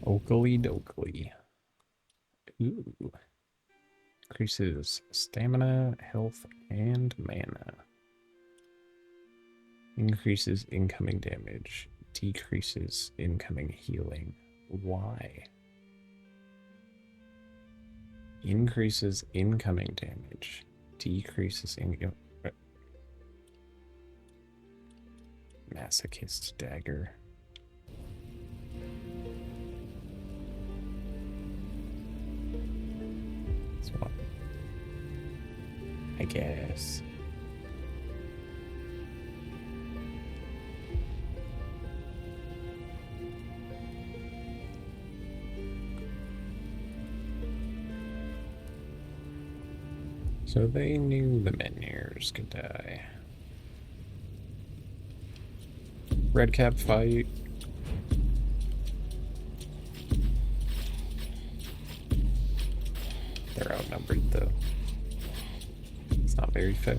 Oakley dokley. Ooh. Increases stamina, health, and mana. Increases incoming damage. Decreases incoming healing. Why? Increases incoming damage. Decreases incoming... Masochist dagger. So, I guess. So they knew the Menhirs could die. Redcap fight. They're outnumbered though. It's not very fair.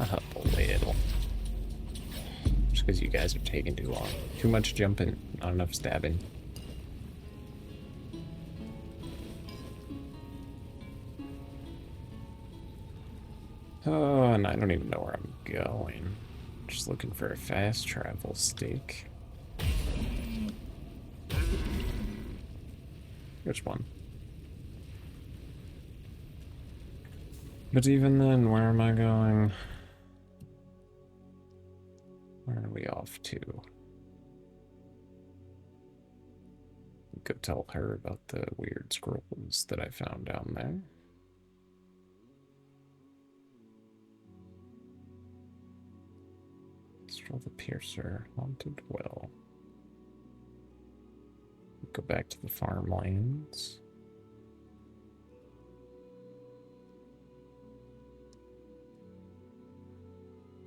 Up a little. Just because you guys are taking too long. Too much jumping, not enough stabbing. Oh, and I don't even know where I'm going. Just looking for a fast travel stick. Which one? But even then, where am I going? Where are we off to? Go tell her about the weird scrolls that I found down there. Stroll the Piercer, Haunted Well. Go back to the farmlands.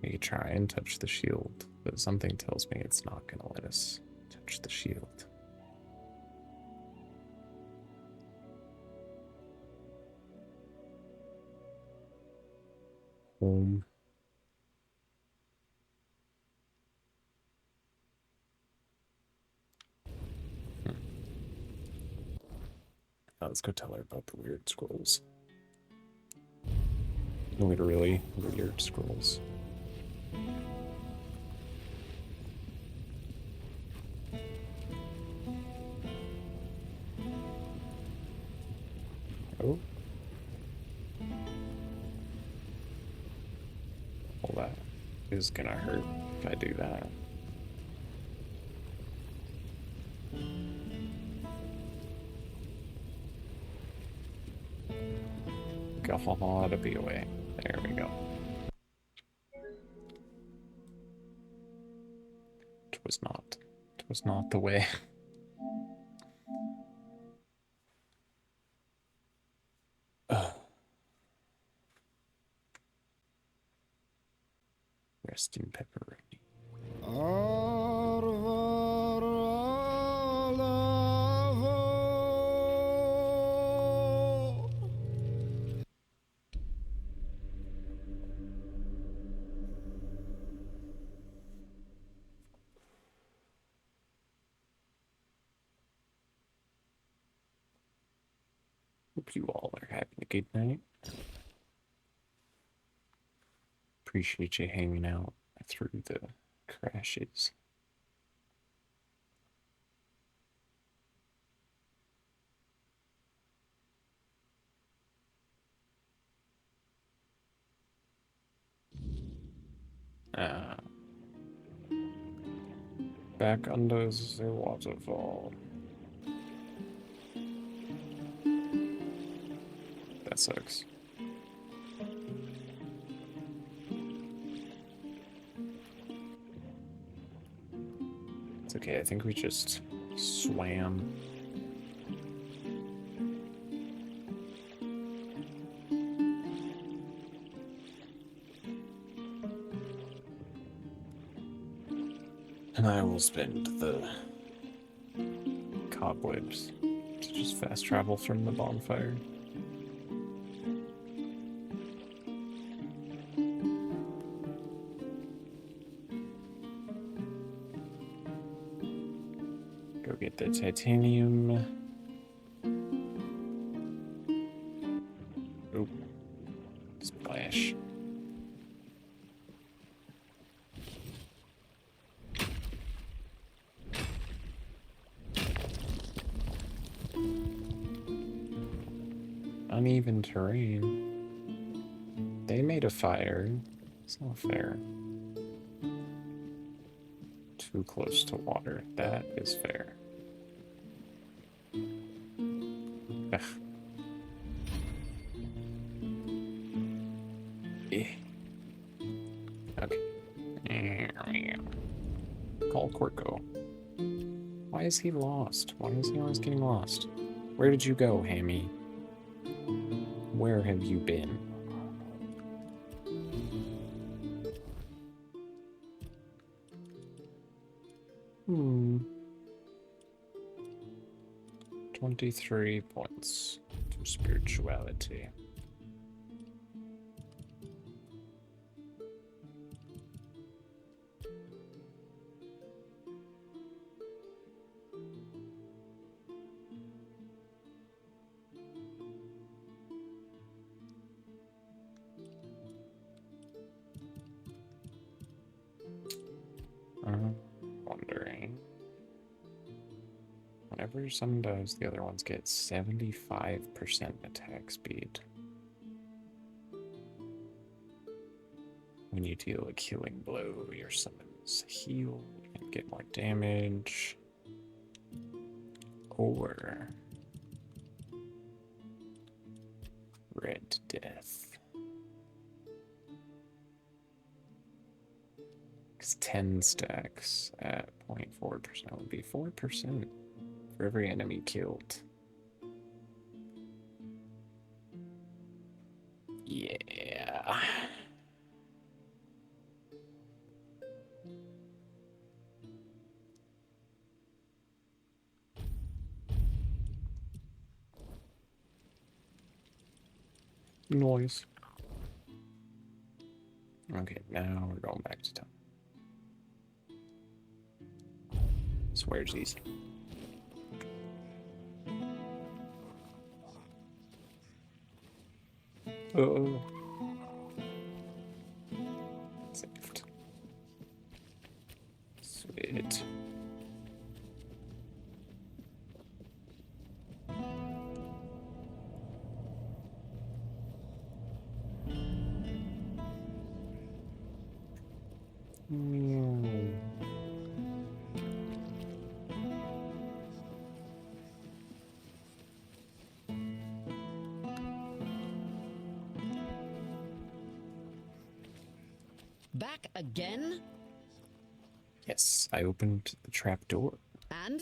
We try and touch the shield, but something tells me it's not going to let us touch the shield. Home. Let's go tell her about the weird scrolls. Literally weird scrolls. Oh. Well, that is gonna hurt if I do that. Gotta be away. There we go. It was not. It was not the way. Rest in pepperoni. Hope you all are having a good night. Appreciate you hanging out through the crashes. Back under the waterfall. That sucks. It's okay, I think we just swam. And I will spend the cobwebs to just fast travel from the bonfire. Go get the titanium. Oop. Splash. Uneven terrain. They made a fire. It's not fair. Too close to water. That is fair. Ugh. Eh. Okay. teleport go? Why is he lost? Why is he always getting lost? Where did you go, Hammy? Where have you been? Hmm. 23 points to spirituality. I'm wondering. Whenever someone does, the other ones get 75% attack speed. When you deal a killing blow, your summons heal and get more damage. Or Red Death. Because 10 stacks at 0.4% would be 4% for every enemy killed. Yeah. Noise. Okay, now we're going back to town. Swears easy. Oh. Saved. Sweet. Back again? Yes, I opened the trap door. And?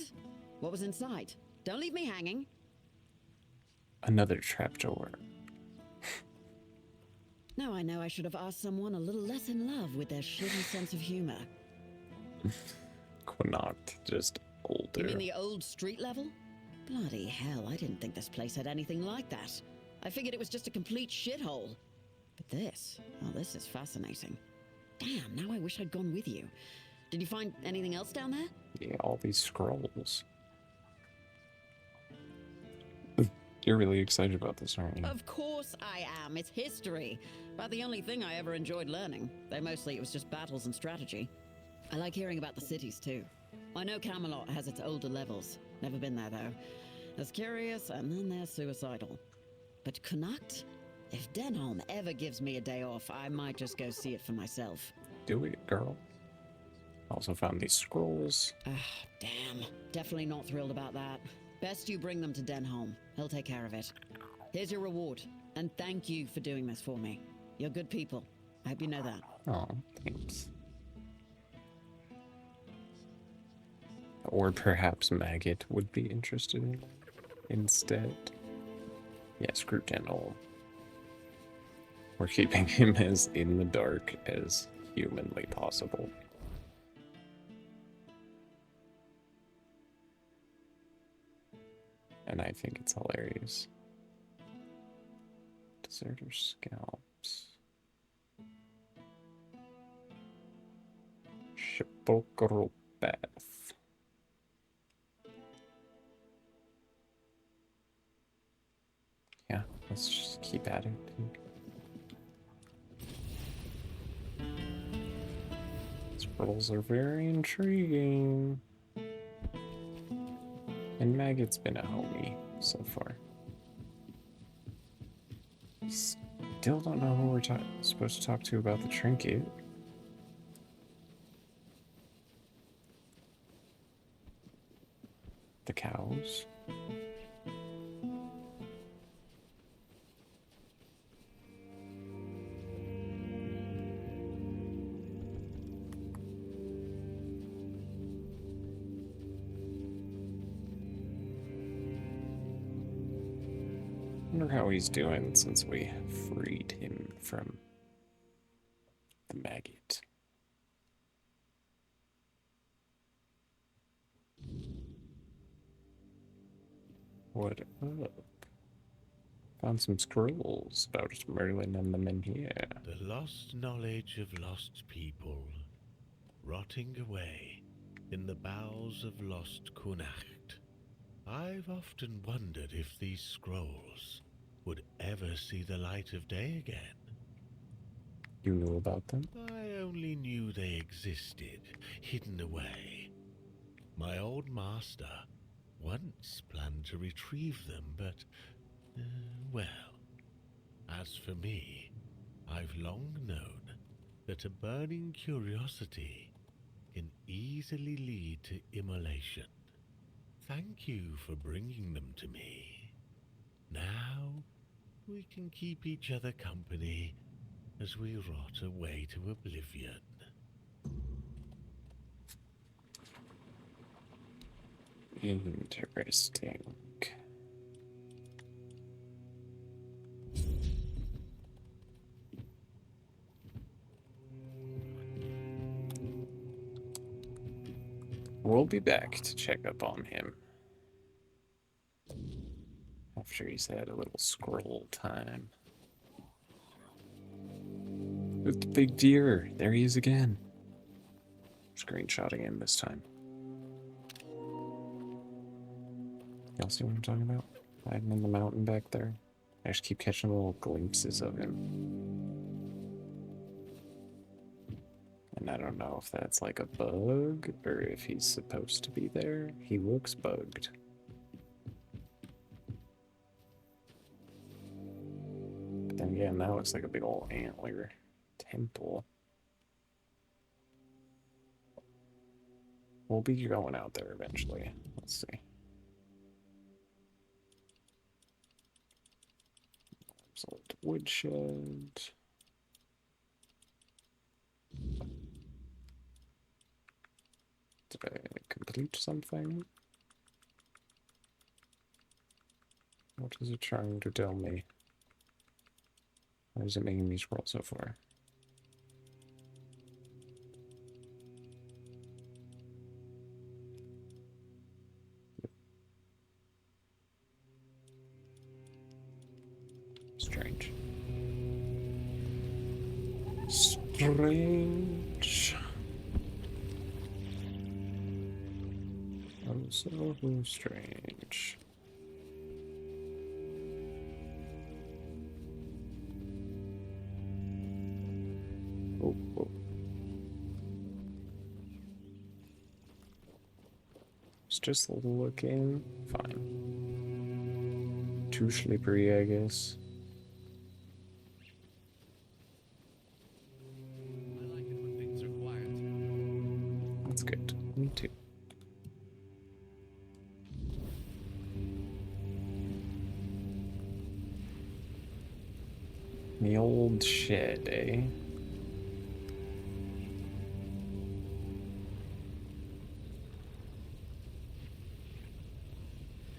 What was inside? Don't leave me hanging. Another trap door. Now I know I should have asked someone a little less in love with their shitty sense of humor. Quinot, just older. You mean the old street level? Bloody hell, I didn't think this place had anything like that. I figured it was just a complete shithole. But this, well, this is fascinating. Damn, now I wish I'd gone with you. Did you find anything else down there? Yeah, all these scrolls. You're really excited about this, aren't you? Of course I am. It's history. About the only thing I ever enjoyed learning. Though mostly it was just battles and strategy. I like hearing about the cities too. I know Camelot has its older levels. Never been there though. There's curious and then there's suicidal. But Connacht? If Denholm ever gives me a day off, I might just go see it for myself. Do it, girl. Also found these scrolls. Ah, damn. Definitely not thrilled about that. Best you bring them to Denholm. He'll take care of it. Here's your reward. And thank you for doing this for me. You're good people. I hope you know that. Oh, thanks. Or perhaps Maggot would be interested in that instead. Yeah, screw Denholm. We're keeping him as in the dark as humanly possible. And I think it's hilarious. Deserter scalps. Sepulchral bath. Yeah, let's just keep at it. Scrolls are very intriguing. And Maggot's been a homie so far. Still don't know who we're supposed to talk to about the trinket. The cows. Wonder how he's doing since we freed him from the maggot. What up? Found some scrolls about Merlin and the men here. The lost knowledge of lost people, rotting away in the bowels of lost Connacht. I've often wondered if these scrolls would ever see the light of day again. You knew about them? I only knew they existed, hidden away. My old master once planned to retrieve them, but, well, as for me, I've long known that a burning curiosity can easily lead to immolation. Thank you for bringing them to me. Now we can keep each other company as we rot away to oblivion. Interesting. We'll be back to check up on him after he's had a little scroll time. With the big deer, there he is again. Screenshotting him this time. Y'all see what I'm talking about? Hiding in the mountain back there. I just keep catching little glimpses of him. And I don't know if that's like a bug or if he's supposed to be there. He looks bugged. But then again, that looks like a big old antler temple. We'll be going out there eventually. Let's see. Old woodshed. Did I complete something? What is it trying to tell me? Why is it making me scroll so far? Strange. Strange. Oh, so strange. Oh, oh. It's just looking fine. Too slippery, I guess. That's good. Me too. The old shed, eh?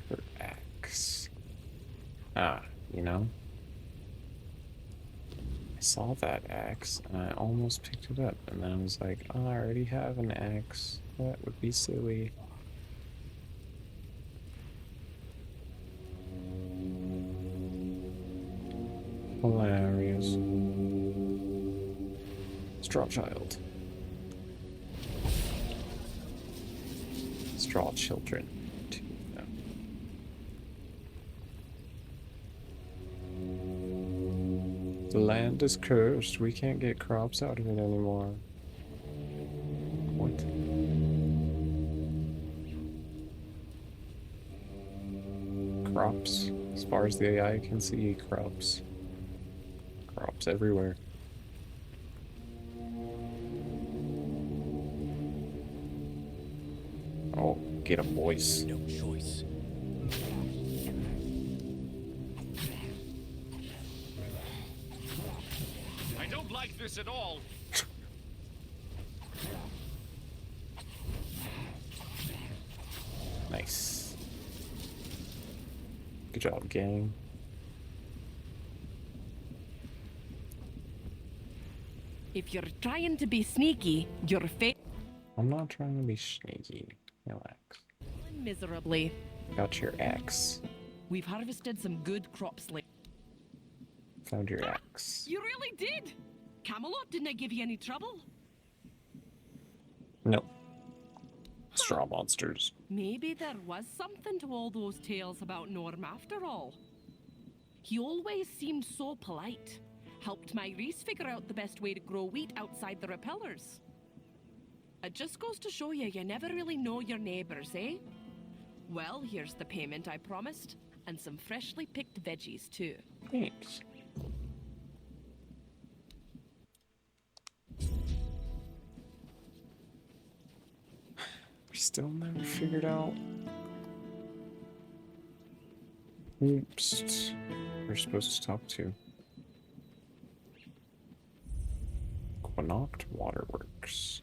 Her axe. Ah, you know? I saw that axe and I almost picked it up, and then I was like, oh, I already have an axe. That would be silly. Hilarious. Straw child. Straw children, too, though. The land is cursed. We can't get crops out of it anymore. What? Crops. As far as the eye can see, crops. Crops everywhere. Oh, get a voice. No choice. I don't like this at all. Nice. Good job, gang. If you're trying to be sneaky, you're I'm not trying to be sneaky. Relax. failing miserably. Got your axe. We've harvested some good crops lately. Found your axe. You really did! Camelot, didn't I give you any trouble? No. Straw monsters. Maybe there was something to all those tales about Norm after all. He always seemed so polite. Helped my Reese figure out the best way to grow wheat outside the repellers. It just goes to show you, you never really know your neighbors, eh? Well, here's the payment I promised, and some freshly picked veggies too. Thanks. We still never figured out. Oops. We're supposed to talk to. Quinacht Waterworks.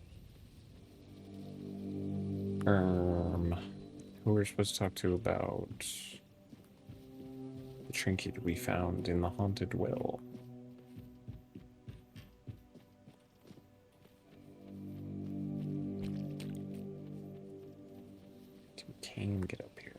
Who we're supposed to talk to about the trinket we found in the haunted well. We can get up here.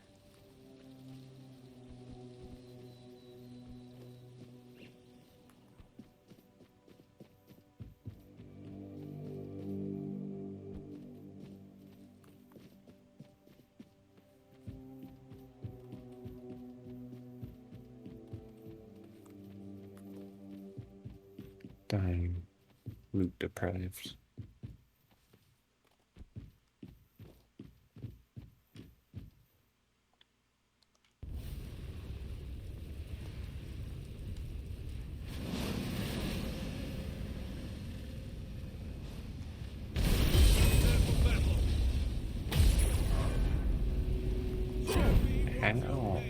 Dying, loot deprived. Ow.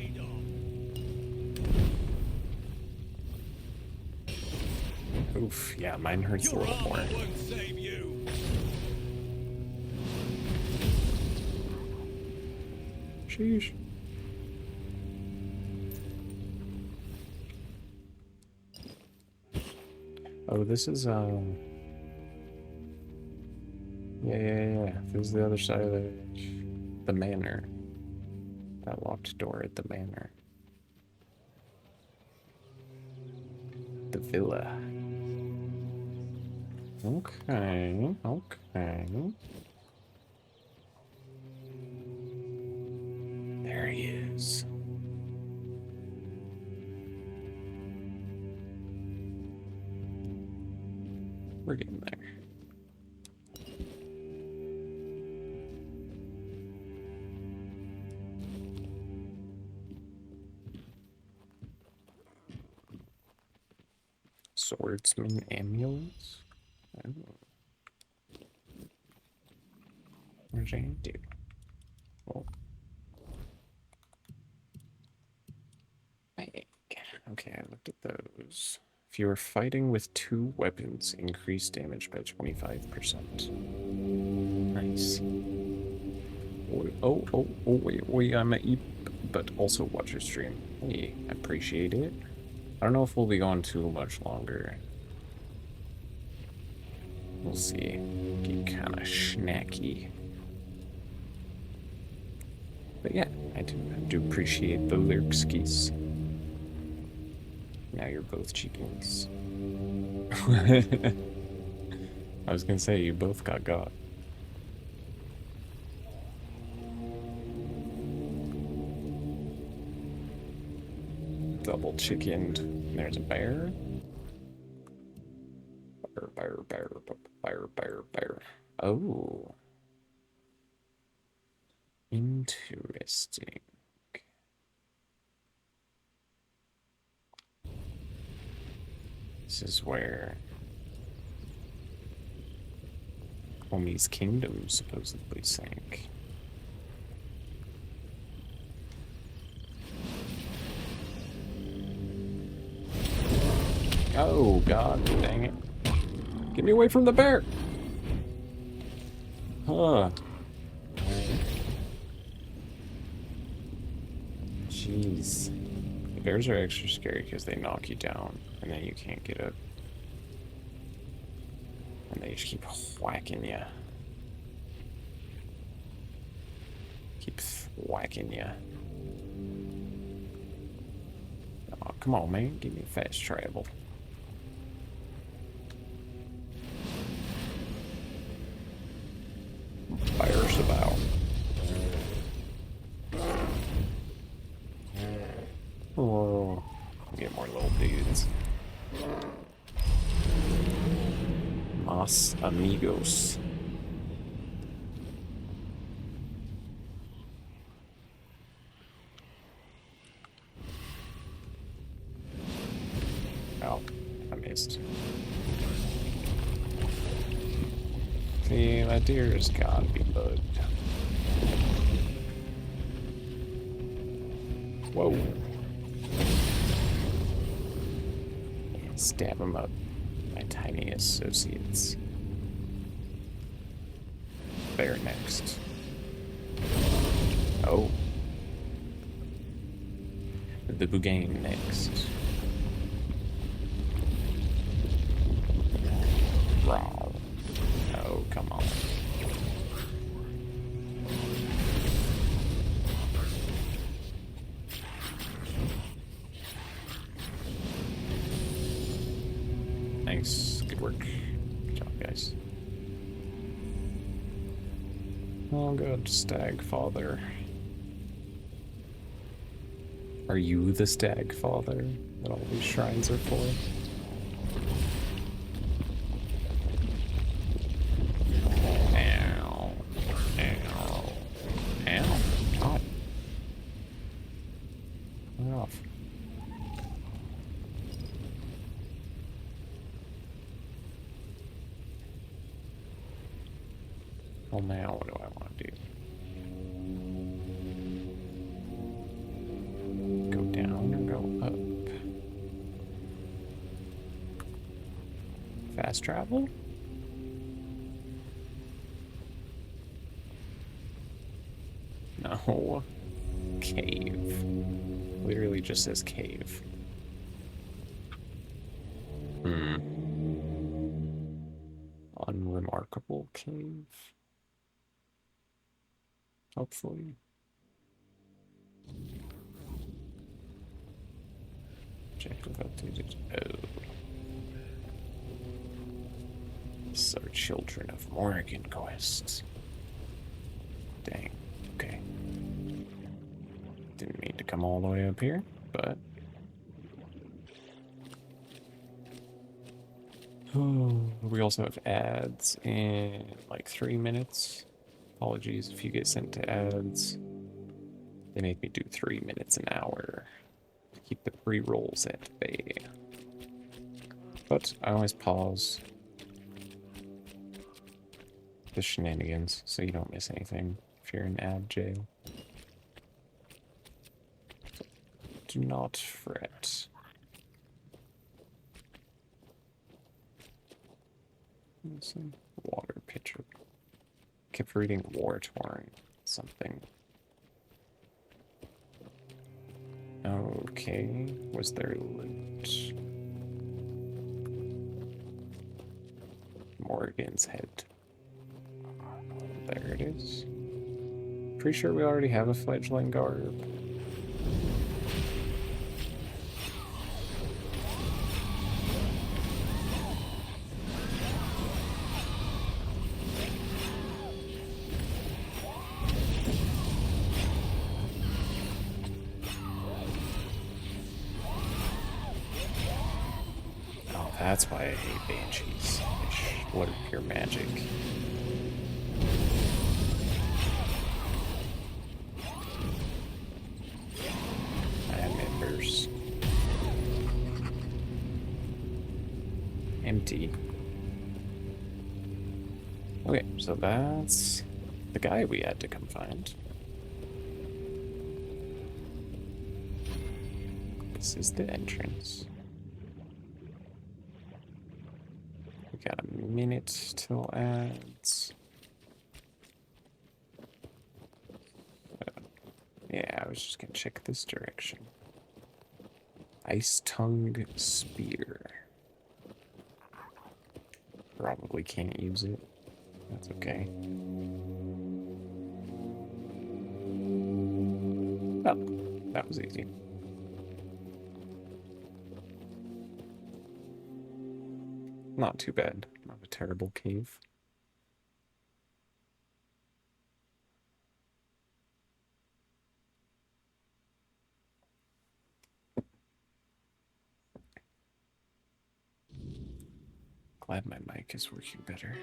Oof, yeah, mine hurts a little more. Sheesh. Oh, this is, yeah. This is the other side of the manor. That locked door at the manor. The villa. Okay, okay. There he is. We're getting there. Swordsman amulets? Oh. Where's that dude? Oh. Okay, I looked at those. If you are fighting with 2 weapons, increase damage by 25%. Nice. Wait, I'm at you, but also watch your stream. Hey, I appreciate it. I don't know if we'll be going too much longer. We'll see. Get kind of snacky. But yeah, I do appreciate the lurkskis. Now you're both chickens. I was gonna say, you both got. Double chickened. There's a bear. Bear. Oh. Interesting. This is where Homie's kingdom supposedly sank. Oh, God, dang it. Get me away from the bear! Huh. Jeez. The bears are extra scary because they knock you down, and then you can't get up. And they just keep whacking you. Keep whacking you. Oh, come on, man. Give me fast travel. Fires about. Oh, get more little dudes. Mas amigos. Oh, I missed. See, that deer's gotta be bugged. Whoa. Stab him up, my tiny associates. Bear next. Oh. The Bugane next. Raw. Oh, come on. Nice. Good work. Good job, guys. Oh, good. Stag father. Are you the stag father that all these shrines are for? Ow. Ow. Ow. God. Turn it off. Well, now what do I want to do? Go down or go up? Fast travel? No. Cave. Literally just says cave. Unremarkable cave. Hopefully. Objective updated. Oh. These are children of Morrigan quests. Dang. Okay. Didn't mean to come all the way up here, but... Oh, we also have ads in like 3 minutes. Apologies if you get sent to ads. They make me do 3 minutes an hour to keep the pre-rolls at bay. But I always pause the shenanigans so you don't miss anything if you're in ad jail. So do not fret. Some water pitcher. Kept reading War Torn something. Okay, was there loot? Morgan's head. There it is. Pretty sure we already have a fledgling garb. That's why I hate banshees. They slurp your magic. I have members. Empty. Okay, so that's the guy we had to come find. This is the entrance. We got a minute till ads. Yeah, I was just gonna check this direction. Ice Tongue Spear. Probably can't use it. That's okay. Oh, that was easy. Not too bad. Not a terrible cave. Glad my mic is working better.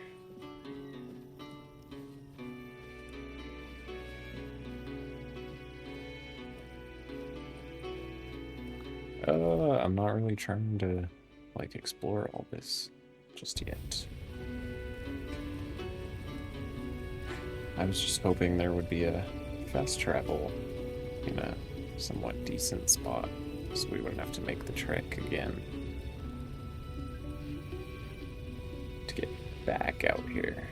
I'm not really trying to, like, explore all this just yet. I was just hoping there would be a fast travel in a somewhat decent spot, so we wouldn't have to make the trek again to get back out here.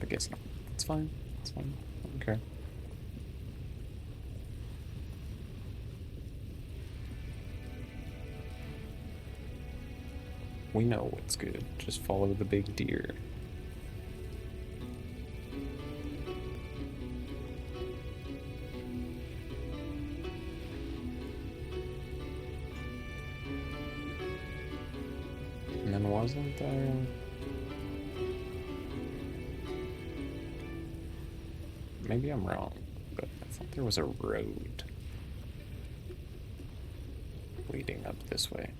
I guess not. It's fine. It's fine. Okay. We know what's good. Just follow the big deer. And then wasn't there... Maybe I'm wrong, but I thought there was a road leading up this way.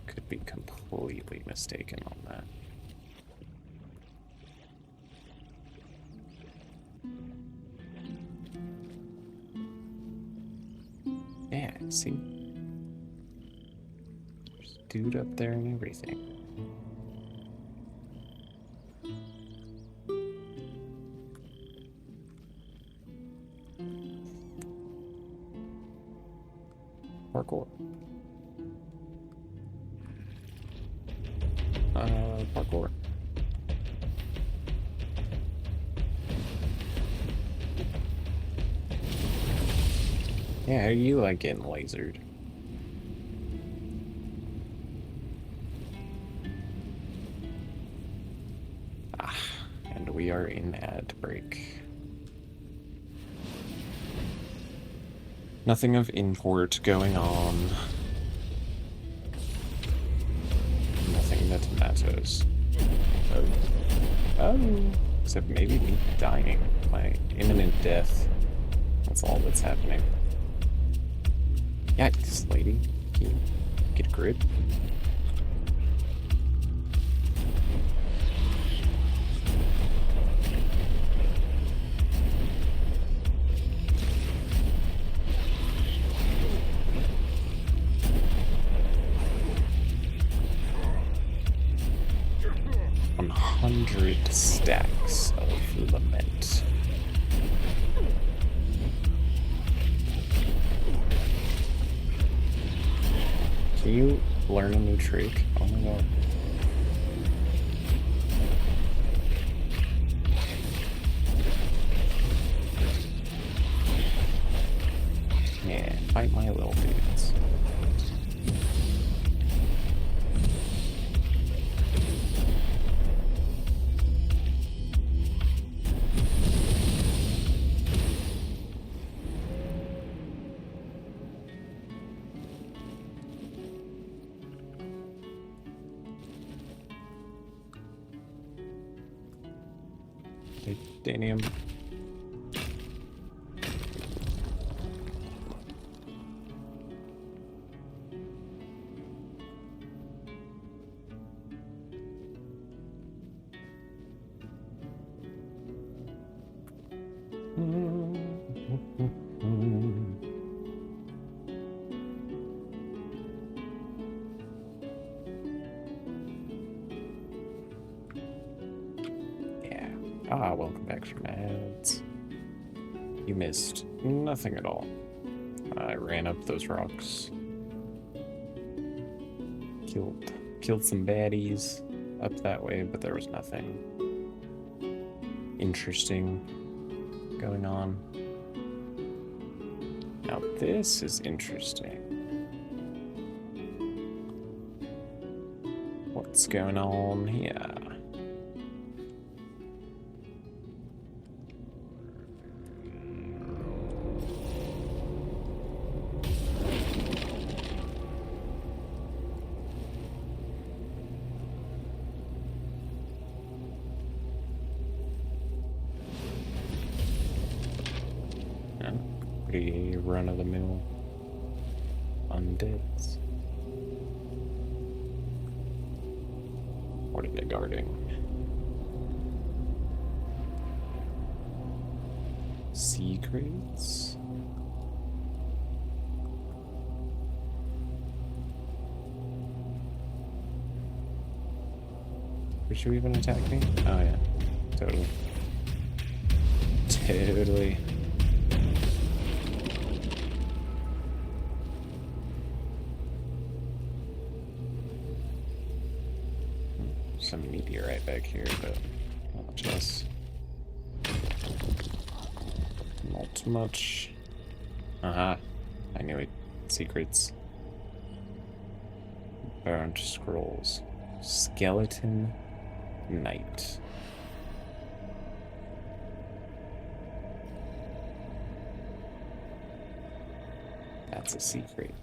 Could be completely mistaken on that. Yeah, see? There's a dude up there and everything. Parkour. Parkour. Yeah, how are you, like, getting lasered? Ah, and we are in ad break. Nothing of import going on. Nothing that matters. Oh. Except maybe me dying. My imminent death. That's all that's happening. Yikes, lady. Can you get a grip? Stacks of lament. Can you learn a new trick? Oh my god. Yeah, fight my little dudes. Titanium. Welcome back from ads. You missed nothing at all. I ran up those rocks. Killed some baddies up that way, but there was nothing interesting going on. Now this is interesting. What's going on here? Pretty run-of-the-mill undeads. What are they guarding? Secrets? Would you even attack me? Oh yeah, totally. Totally. Some meteorite back here, but not much else. Not much. Aha. I knew it. Secrets. Burnt scrolls. Skeleton Knight. That's a secret.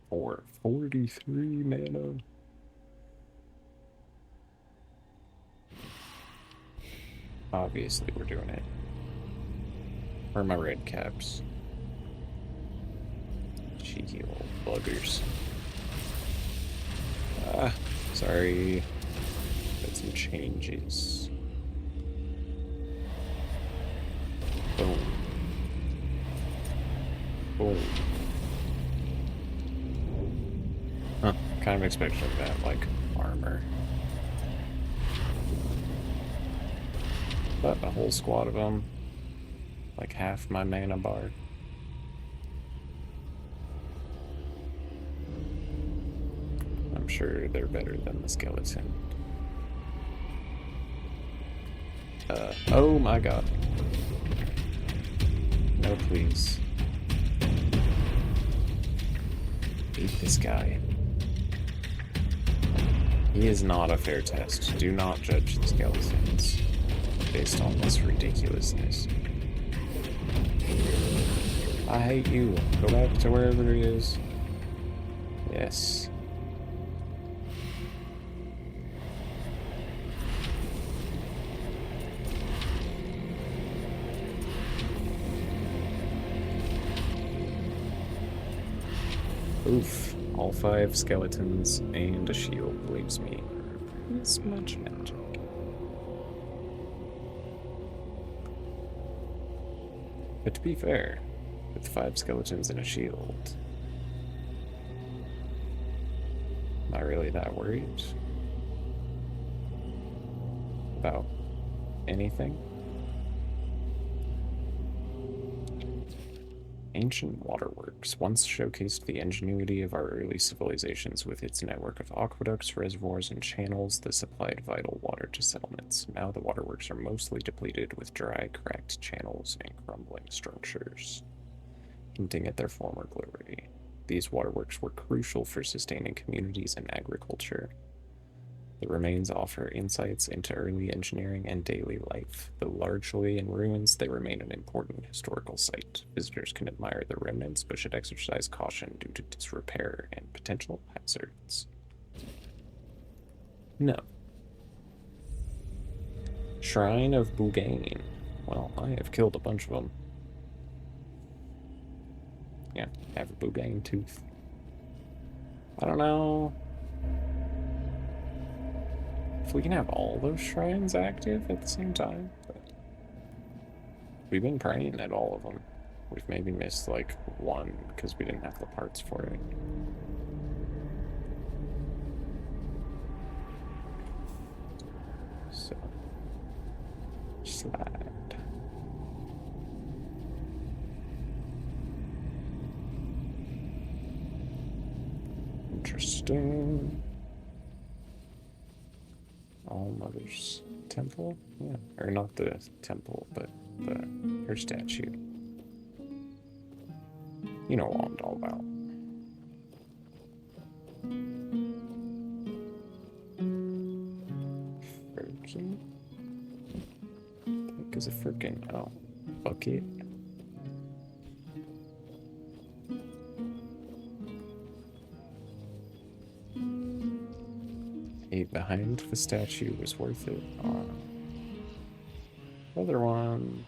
For 43 mana. Obviously, we're doing it. Where are my red caps? Cheeky little buggers. Ah, sorry. Got some changes. Boom. Boom. Huh, kind of expected that, like, armor. But a whole squad of them. Like half my mana bar. I'm sure they're better than the skeleton. Oh my god. No, please. Beat this guy. He is not a fair test. Do not judge the skeletons based on this ridiculousness. I hate you. Go back to wherever he is. Yes. Oof. All 5 skeletons and a shield leaves me this much magic. But to be fair, with 5 skeletons and a shield, am I really that worried about anything? Ancient waterworks once showcased the ingenuity of our early civilizations with its network of aqueducts, reservoirs, and channels that supplied vital water to settlements. Now the waterworks are mostly depleted with dry, cracked channels and crumbling structures, hinting at their former glory. These waterworks were crucial for sustaining communities and agriculture. The remains offer insights into early engineering and daily life. Though largely in ruins, they remain an important historical site. Visitors can admire the remnants, but should exercise caution due to disrepair and potential hazards. No. Shrine of Bougain. Well, I have killed a bunch of them. Yeah, have a Bougain tooth. I don't know if we can have all those shrines active at the same time, but we've been praying at all of them. We've maybe missed like one because we didn't have the parts for it. So, slide. Interesting. All Mother's temple? Yeah. Or not the temple, but her statue. You know what I'm talking about. Firkin? What is a firkin? Oh. Bucket. Hey, behind the statue was worth it. Other one.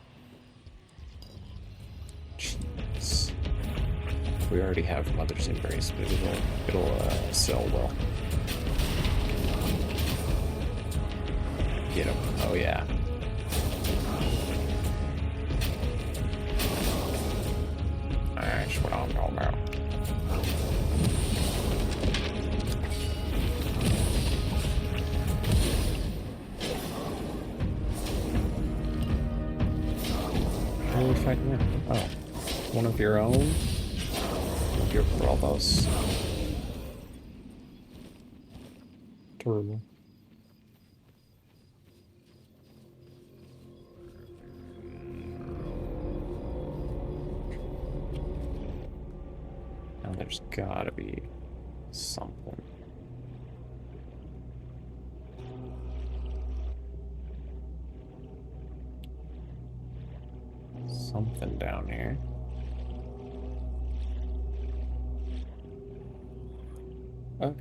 Jeez. We already have Mother's Embrace, but it'll sell well. Get him. Oh yeah. That's what I'm talking about. Who are we fighting now? Oh. One of your own? One of your brothers? Terrible. Now there's gotta be something. Something down here. Oh,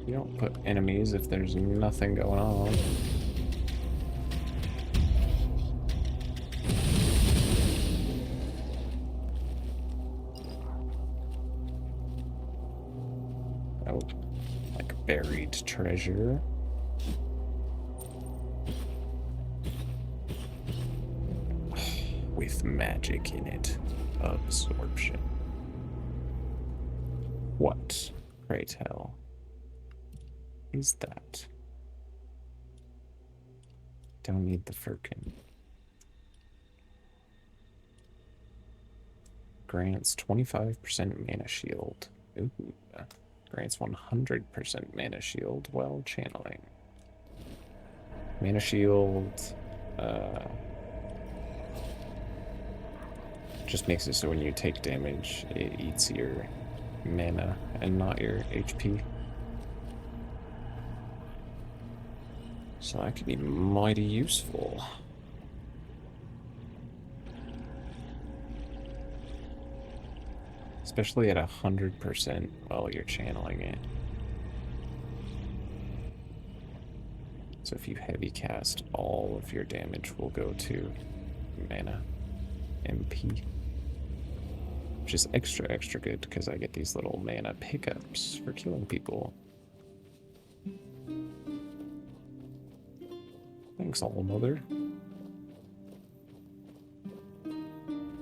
you don't put enemies if there's nothing going on. Oh, like buried treasure. With magic in it. Absorption. What, pray tell, is that? Don't need the firkin. Grants 25% mana shield. Ooh. Grants 100% mana shield while channeling. Mana shield, just makes it so when you take damage, it eats your mana and not your HP. So that could be mighty useful. Especially at 100% while you're channeling it. So if you heavy cast, all of your damage will go to mana MP. Which is extra good because I get these little mana pickups for killing people. Thanks, All Mother.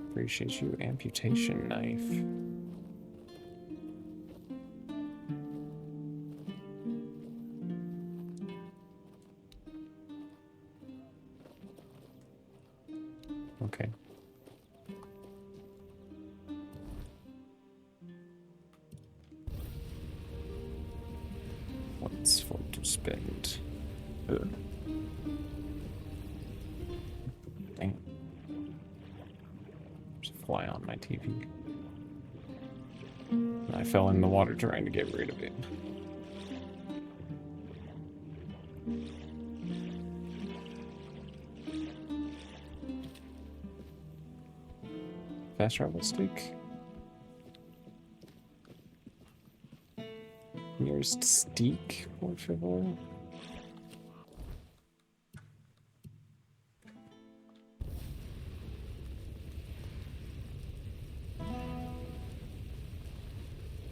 Appreciate you. Amputation knife. Okay. What's fun to spend? Dang. There's a fly on my TV. I fell in the water trying to get rid of it. Fast travel stick? Nearest steak, por favor.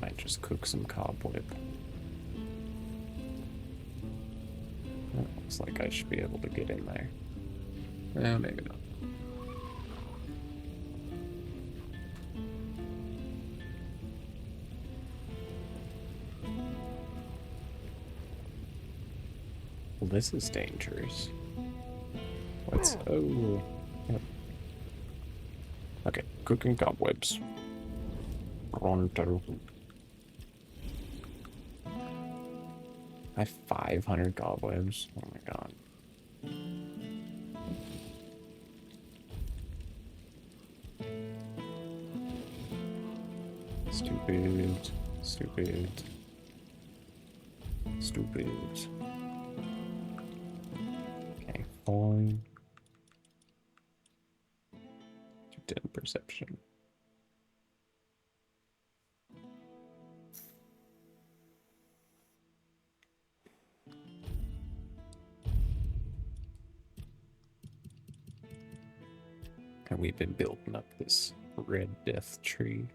Might just cook some cobweb. That looks like I should be able to get in there. Maybe not. Well, this is dangerous. What's... Oh... Yep. Okay, cooking cobwebs. Pronto. I have 500 cobwebs. Oh my god. Stupid. Stupid. Stupid. Okay, fine. Too dead perception. And we've been building up this red death tree.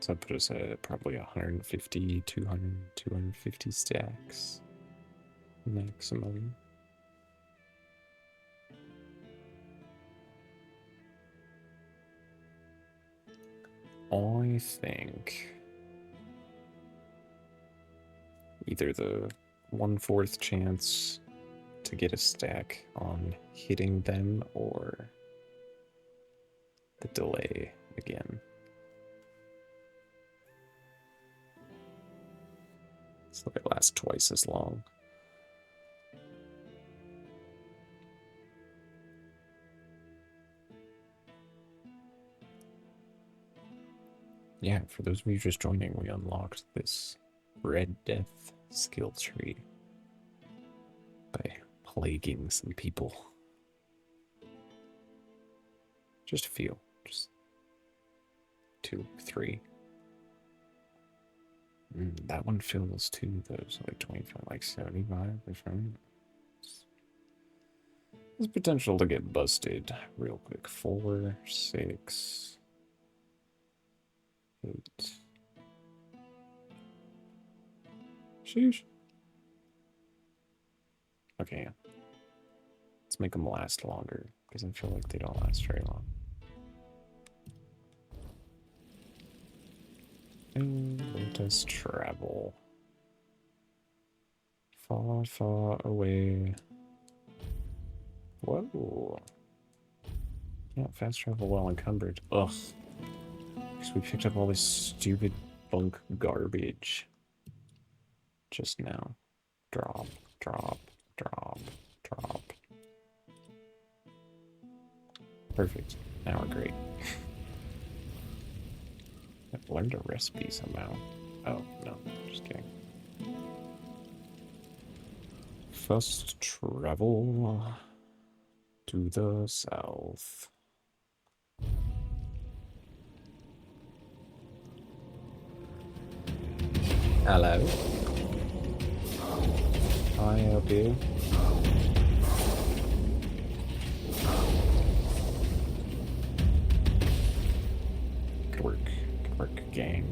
So that put us at probably 150, 200, 250 stacks maximum. I think either the 1/4 chance to get a stack on hitting them or the delay again. So they last twice as long. Yeah, for those of you just joining, we unlocked this Red Death skill tree by plaguing some people. Just a few. Just 2, 3. That one fills too, though, so like 25, like 75%. There's potential to get busted real quick. 4, 6, 8. Sheesh. Okay, yeah. Let's make them last longer, because I feel like they don't last very long. And let us travel. Far, far away. Whoa. Yeah, fast travel while encumbered. Ugh. Because we picked up all this stupid bunk garbage. Just now. Drop, drop, drop, drop. Perfect. Now we're great. I've learned a recipe somehow. Oh, no. Just kidding. Fast travel to the south. Hello. I help you. Good work. Good work, gang.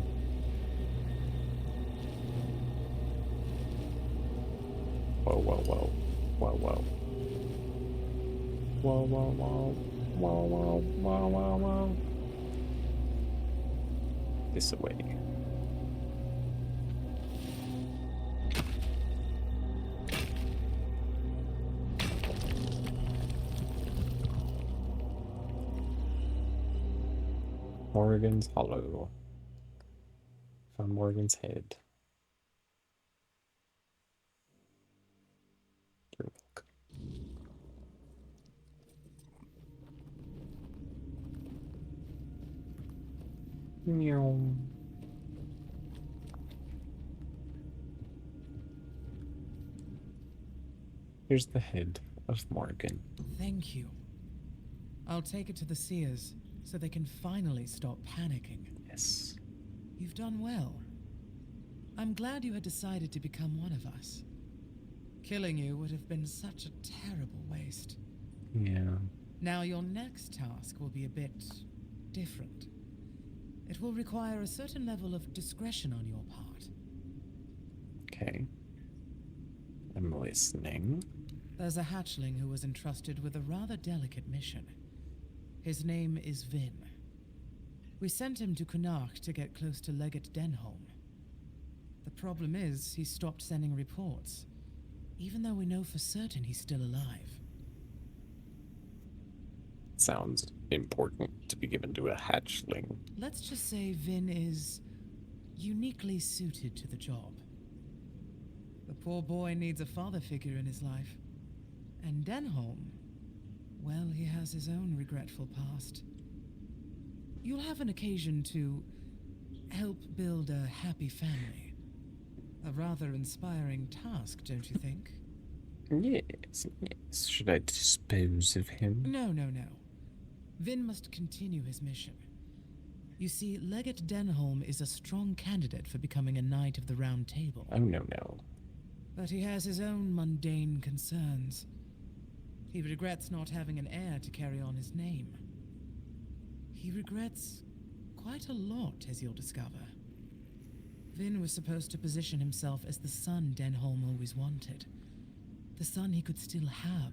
Whoa, whoa, whoa. Whoa, whoa. Whoa, whoa, whoa. Whoa, whoa, whoa, whoa, whoa. This way. Morgan's Hollow. Found Morgan's head. You're welcome. Meow. Here's the head of Morgan. Thank you. I'll take it to the Seers so they can finally stop panicking. Yes. You've done well. I'm glad you had decided to become one of us. Killing you would have been such a terrible waste. Yeah. Now your next task will be a bit different. It will require a certain level of discretion on your part. Okay. I'm listening. There's a hatchling who was entrusted with a rather delicate mission. His name is Vin. We sent him to Kunark to get close to Legate Denholm. The problem is, he stopped sending reports, even though we know for certain he's still alive. sounds important to be given to a hatchling. Let's just say Vin is uniquely suited to the job. The poor boy needs a father figure in his life. And Denholm, well, he has his own regretful past. You'll have an occasion to help build a happy family. A rather inspiring task, don't you think? Yes, yes. Should I dispose of him? No. Vin must continue his mission. You see, Legate Denholm is a strong candidate for becoming a Knight of the Round Table. Oh, no. But he has his own mundane concerns. He regrets not having an heir to carry on his name. He regrets quite a lot, as you'll discover. Vin was supposed to position himself as the son Denholm always wanted. The son he could still have,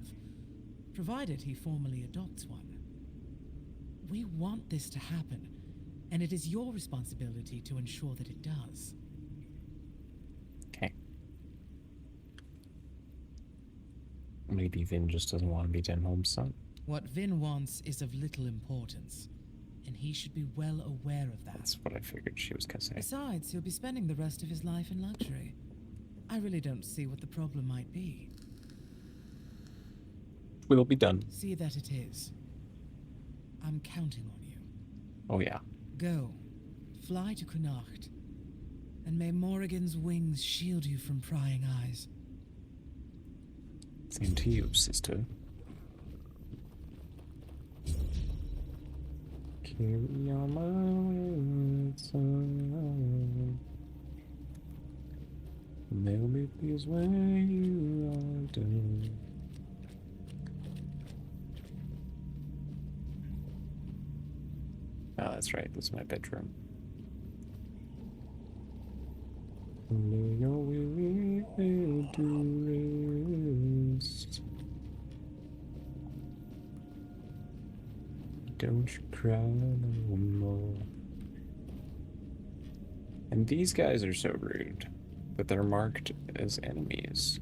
provided he formally adopts one. We want this to happen, and it is your responsibility to ensure that it does. Okay. Maybe Vin just doesn't want to be Denholm's son. What Vin wants is of little importance, and he should be well aware of that. That's what I figured she was gonna say. Besides, he'll be spending the rest of his life in luxury. I really don't see what the problem might be. We'll be done. See that it is. I'm counting on you. Oh, yeah. Go. Fly to Connacht. And may Morrigan's wings shield you from prying eyes. Same to you, sister. Carry on my way, son. There'll be peace when you are done. Oh, that's right. This is my bedroom. Lay your weary head to rest. Don't you cry no more. And these guys are so rude that they're marked as enemies.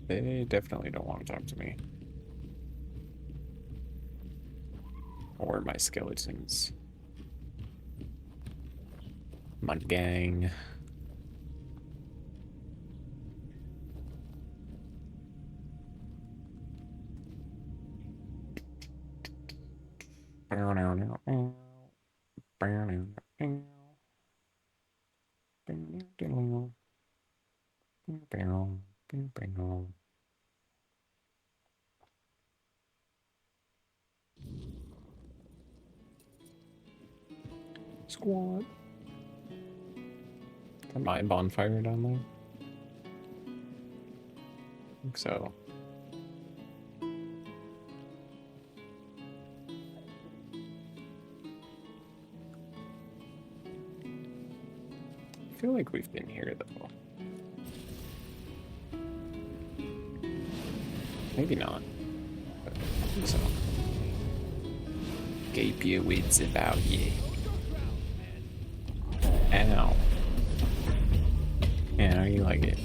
They definitely don't want to talk to me. Or my skeletons. My gang. Squad. Is that my bonfire down there? I think so. I feel like we've been here though. Maybe not. But I think so. Gape your wits about you. Ow. Yeah, how you like it?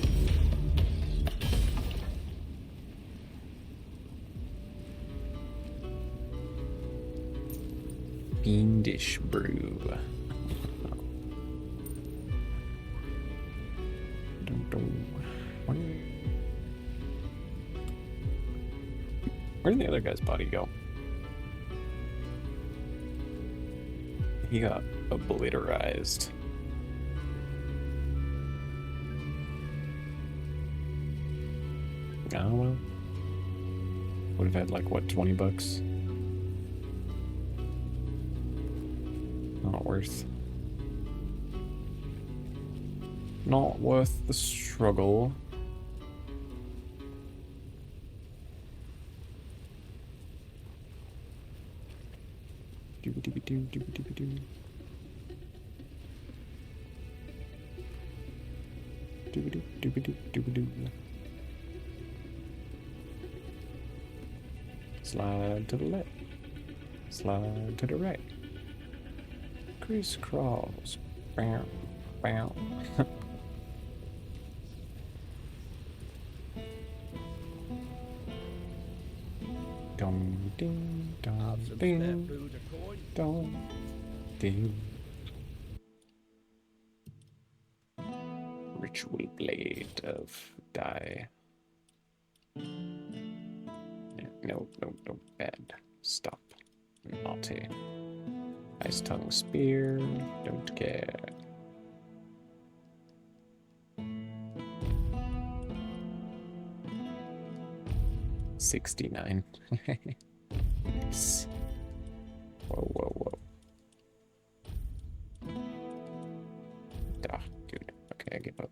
Fiendish brew. Where did the other guy's body go? He got obliterized. Oh well. Would have had like what, 20 bucks? Not worth. Not worth the struggle. Dooby-dooby-doo, dooby-dooby-doo. Dooby-doo, dooby-doo, dooby-doo. Slide to the left. Slide to the right. Crisscross. Bow, bow. Dum ding dum Have some spare ding food or coin? dum ding. Ritual blade of dye. No, no, no, bad. Stop. Naughty. Ice tongue spear. Don't care. $69. Nice. Whoa, whoa, whoa. Ah, dude. Okay, I give up.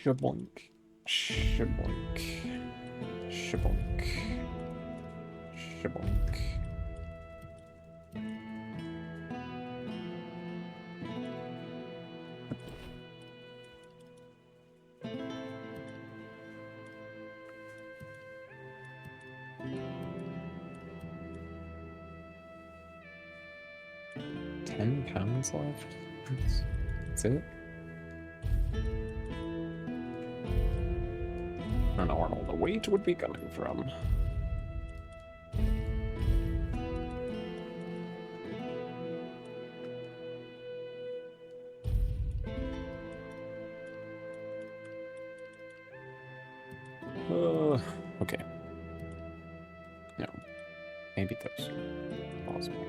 Shaboink. Shaboink. Shaboink. Shaboink. £10 left? That's it? I don't know where all the weight would be coming from. Okay. No. Maybe those. Possible.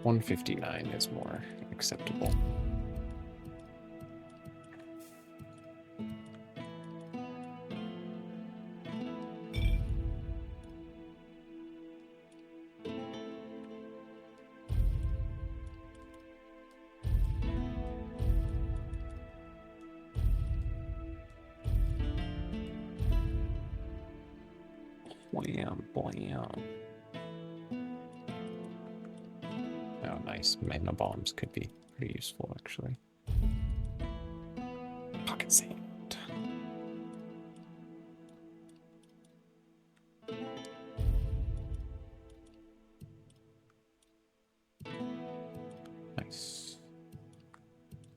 159 is more acceptable. Blam, blam. Oh, nice. Mana bombs could be pretty useful, actually. Pocket sand. Nice.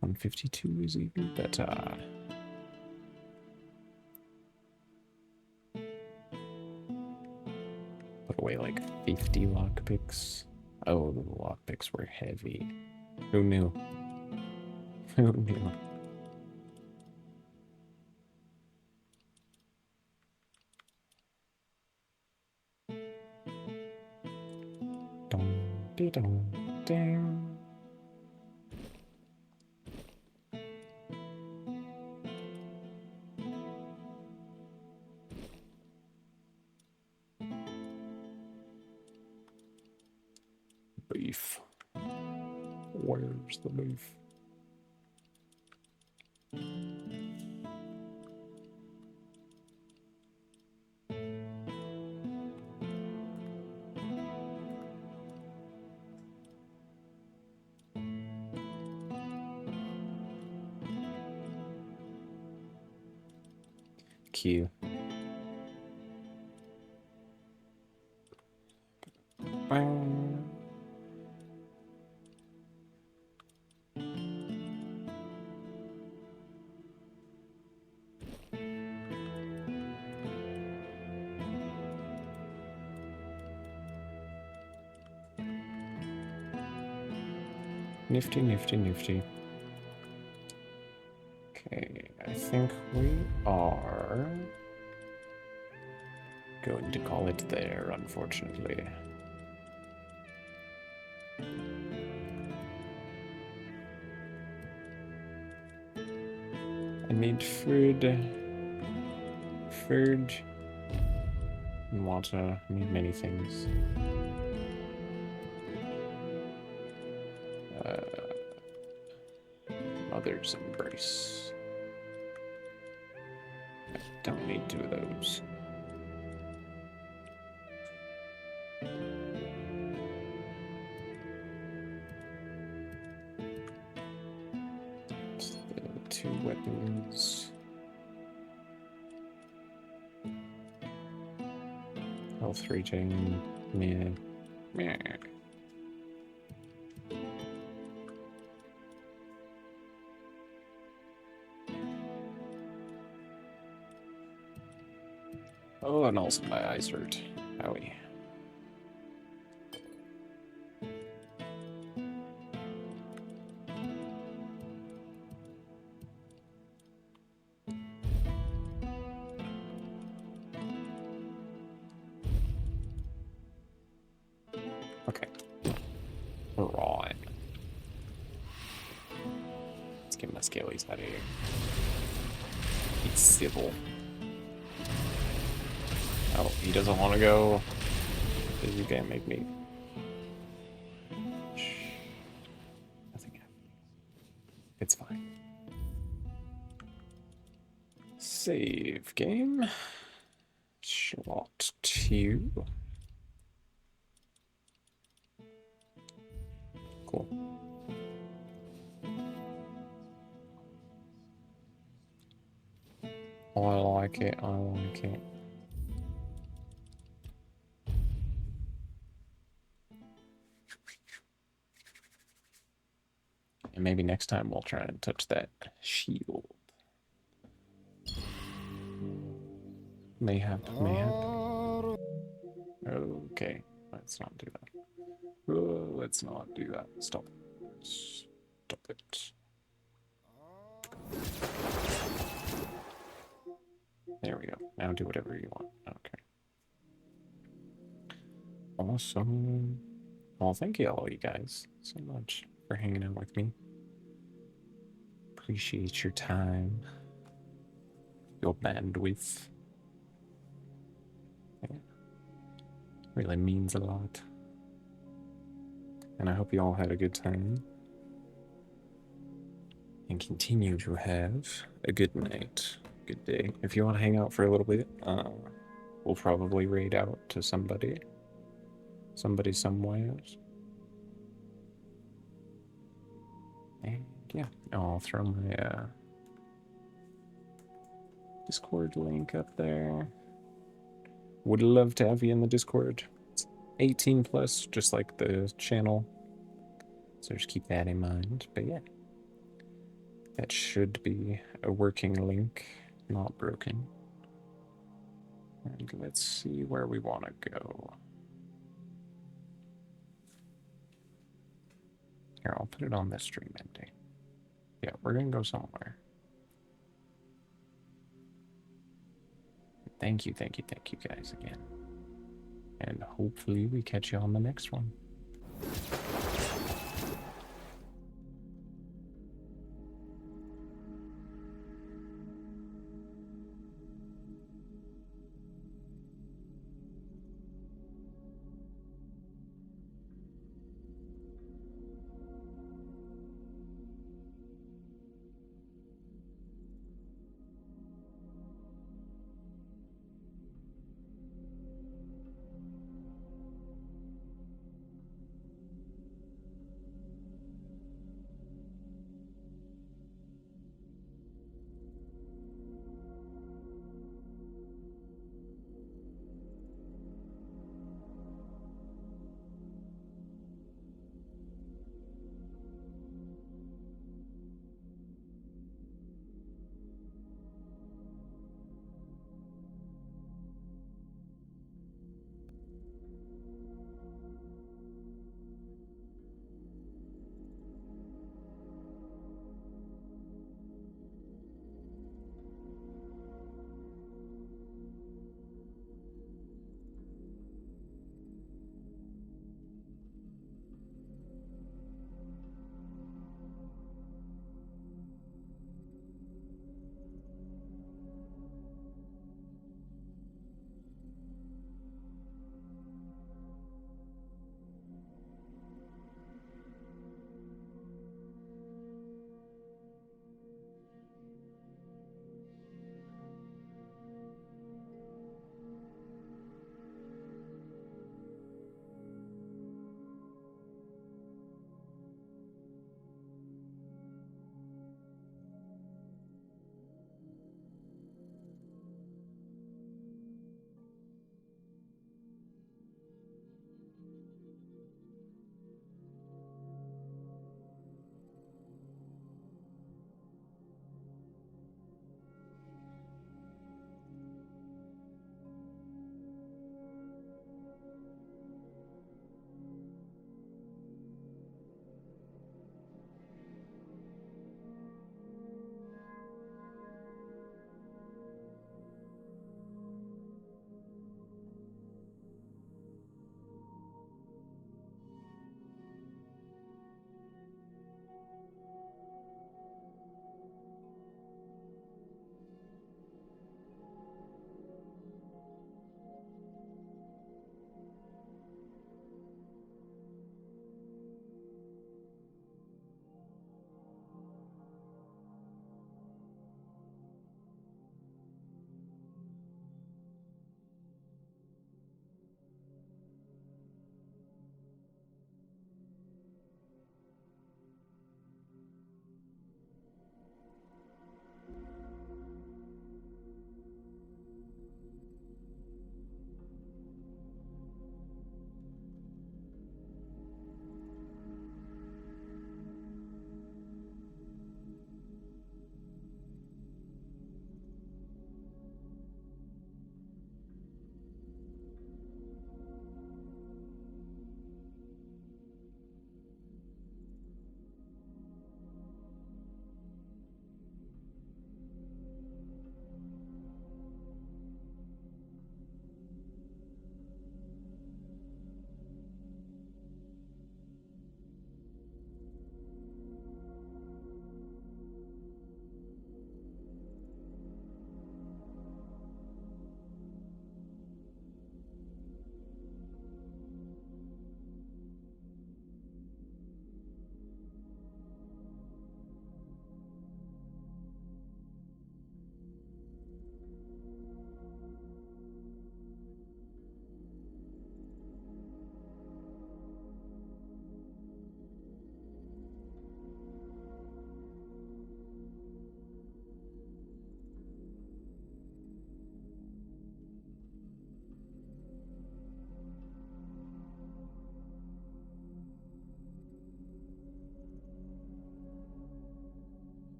152 is even better. Put away like 50 lockpicks. Oh, the lockpicks were heavy. Who knew? Who knew? Dong, dee dong, ding. Beef. Where's the beef? Q. Bang. Nifty, nifty, nifty. Okay, I think we are going to call it there, unfortunately. I need food, and water. I need many things. Mother's embrace. I don't need two of those. Two weapons. Health regen. Meh. Meh. Oh, and also my eyes hurt. Owie. Okay. Right. Let's get my scalies out of here. He's civil. Oh, he doesn't want to go. Because you can't make me. Shh. Nothing happened. It's fine. Save game. Slot 2. Cool. I like it, I like it. And maybe next time we'll try and touch that shield. Mayhap, mayhap. Okay, let's not do that. Let's not do that. Stop. Stop it. There we go. Now do whatever you want. Okay. Awesome. Well, thank you all, you guys, so much for hanging out with me. Appreciate your time, your bandwidth. Yeah. Really means a lot. And I hope you all had a good time. And continue to have a good night, good day. If you want to hang out for a little bit, we'll probably raid out to somebody somewhere. And yeah, I'll throw my Discord link up there. Would love to have you in the Discord. It's 18 plus, just like the channel. So just keep that in mind. But yeah, that should be a working link, not broken. And let's see where we want to go. Here, I'll put it on this stream ending. Yeah, we're gonna go somewhere. Thank you guys again. And hopefully we catch you on the next one.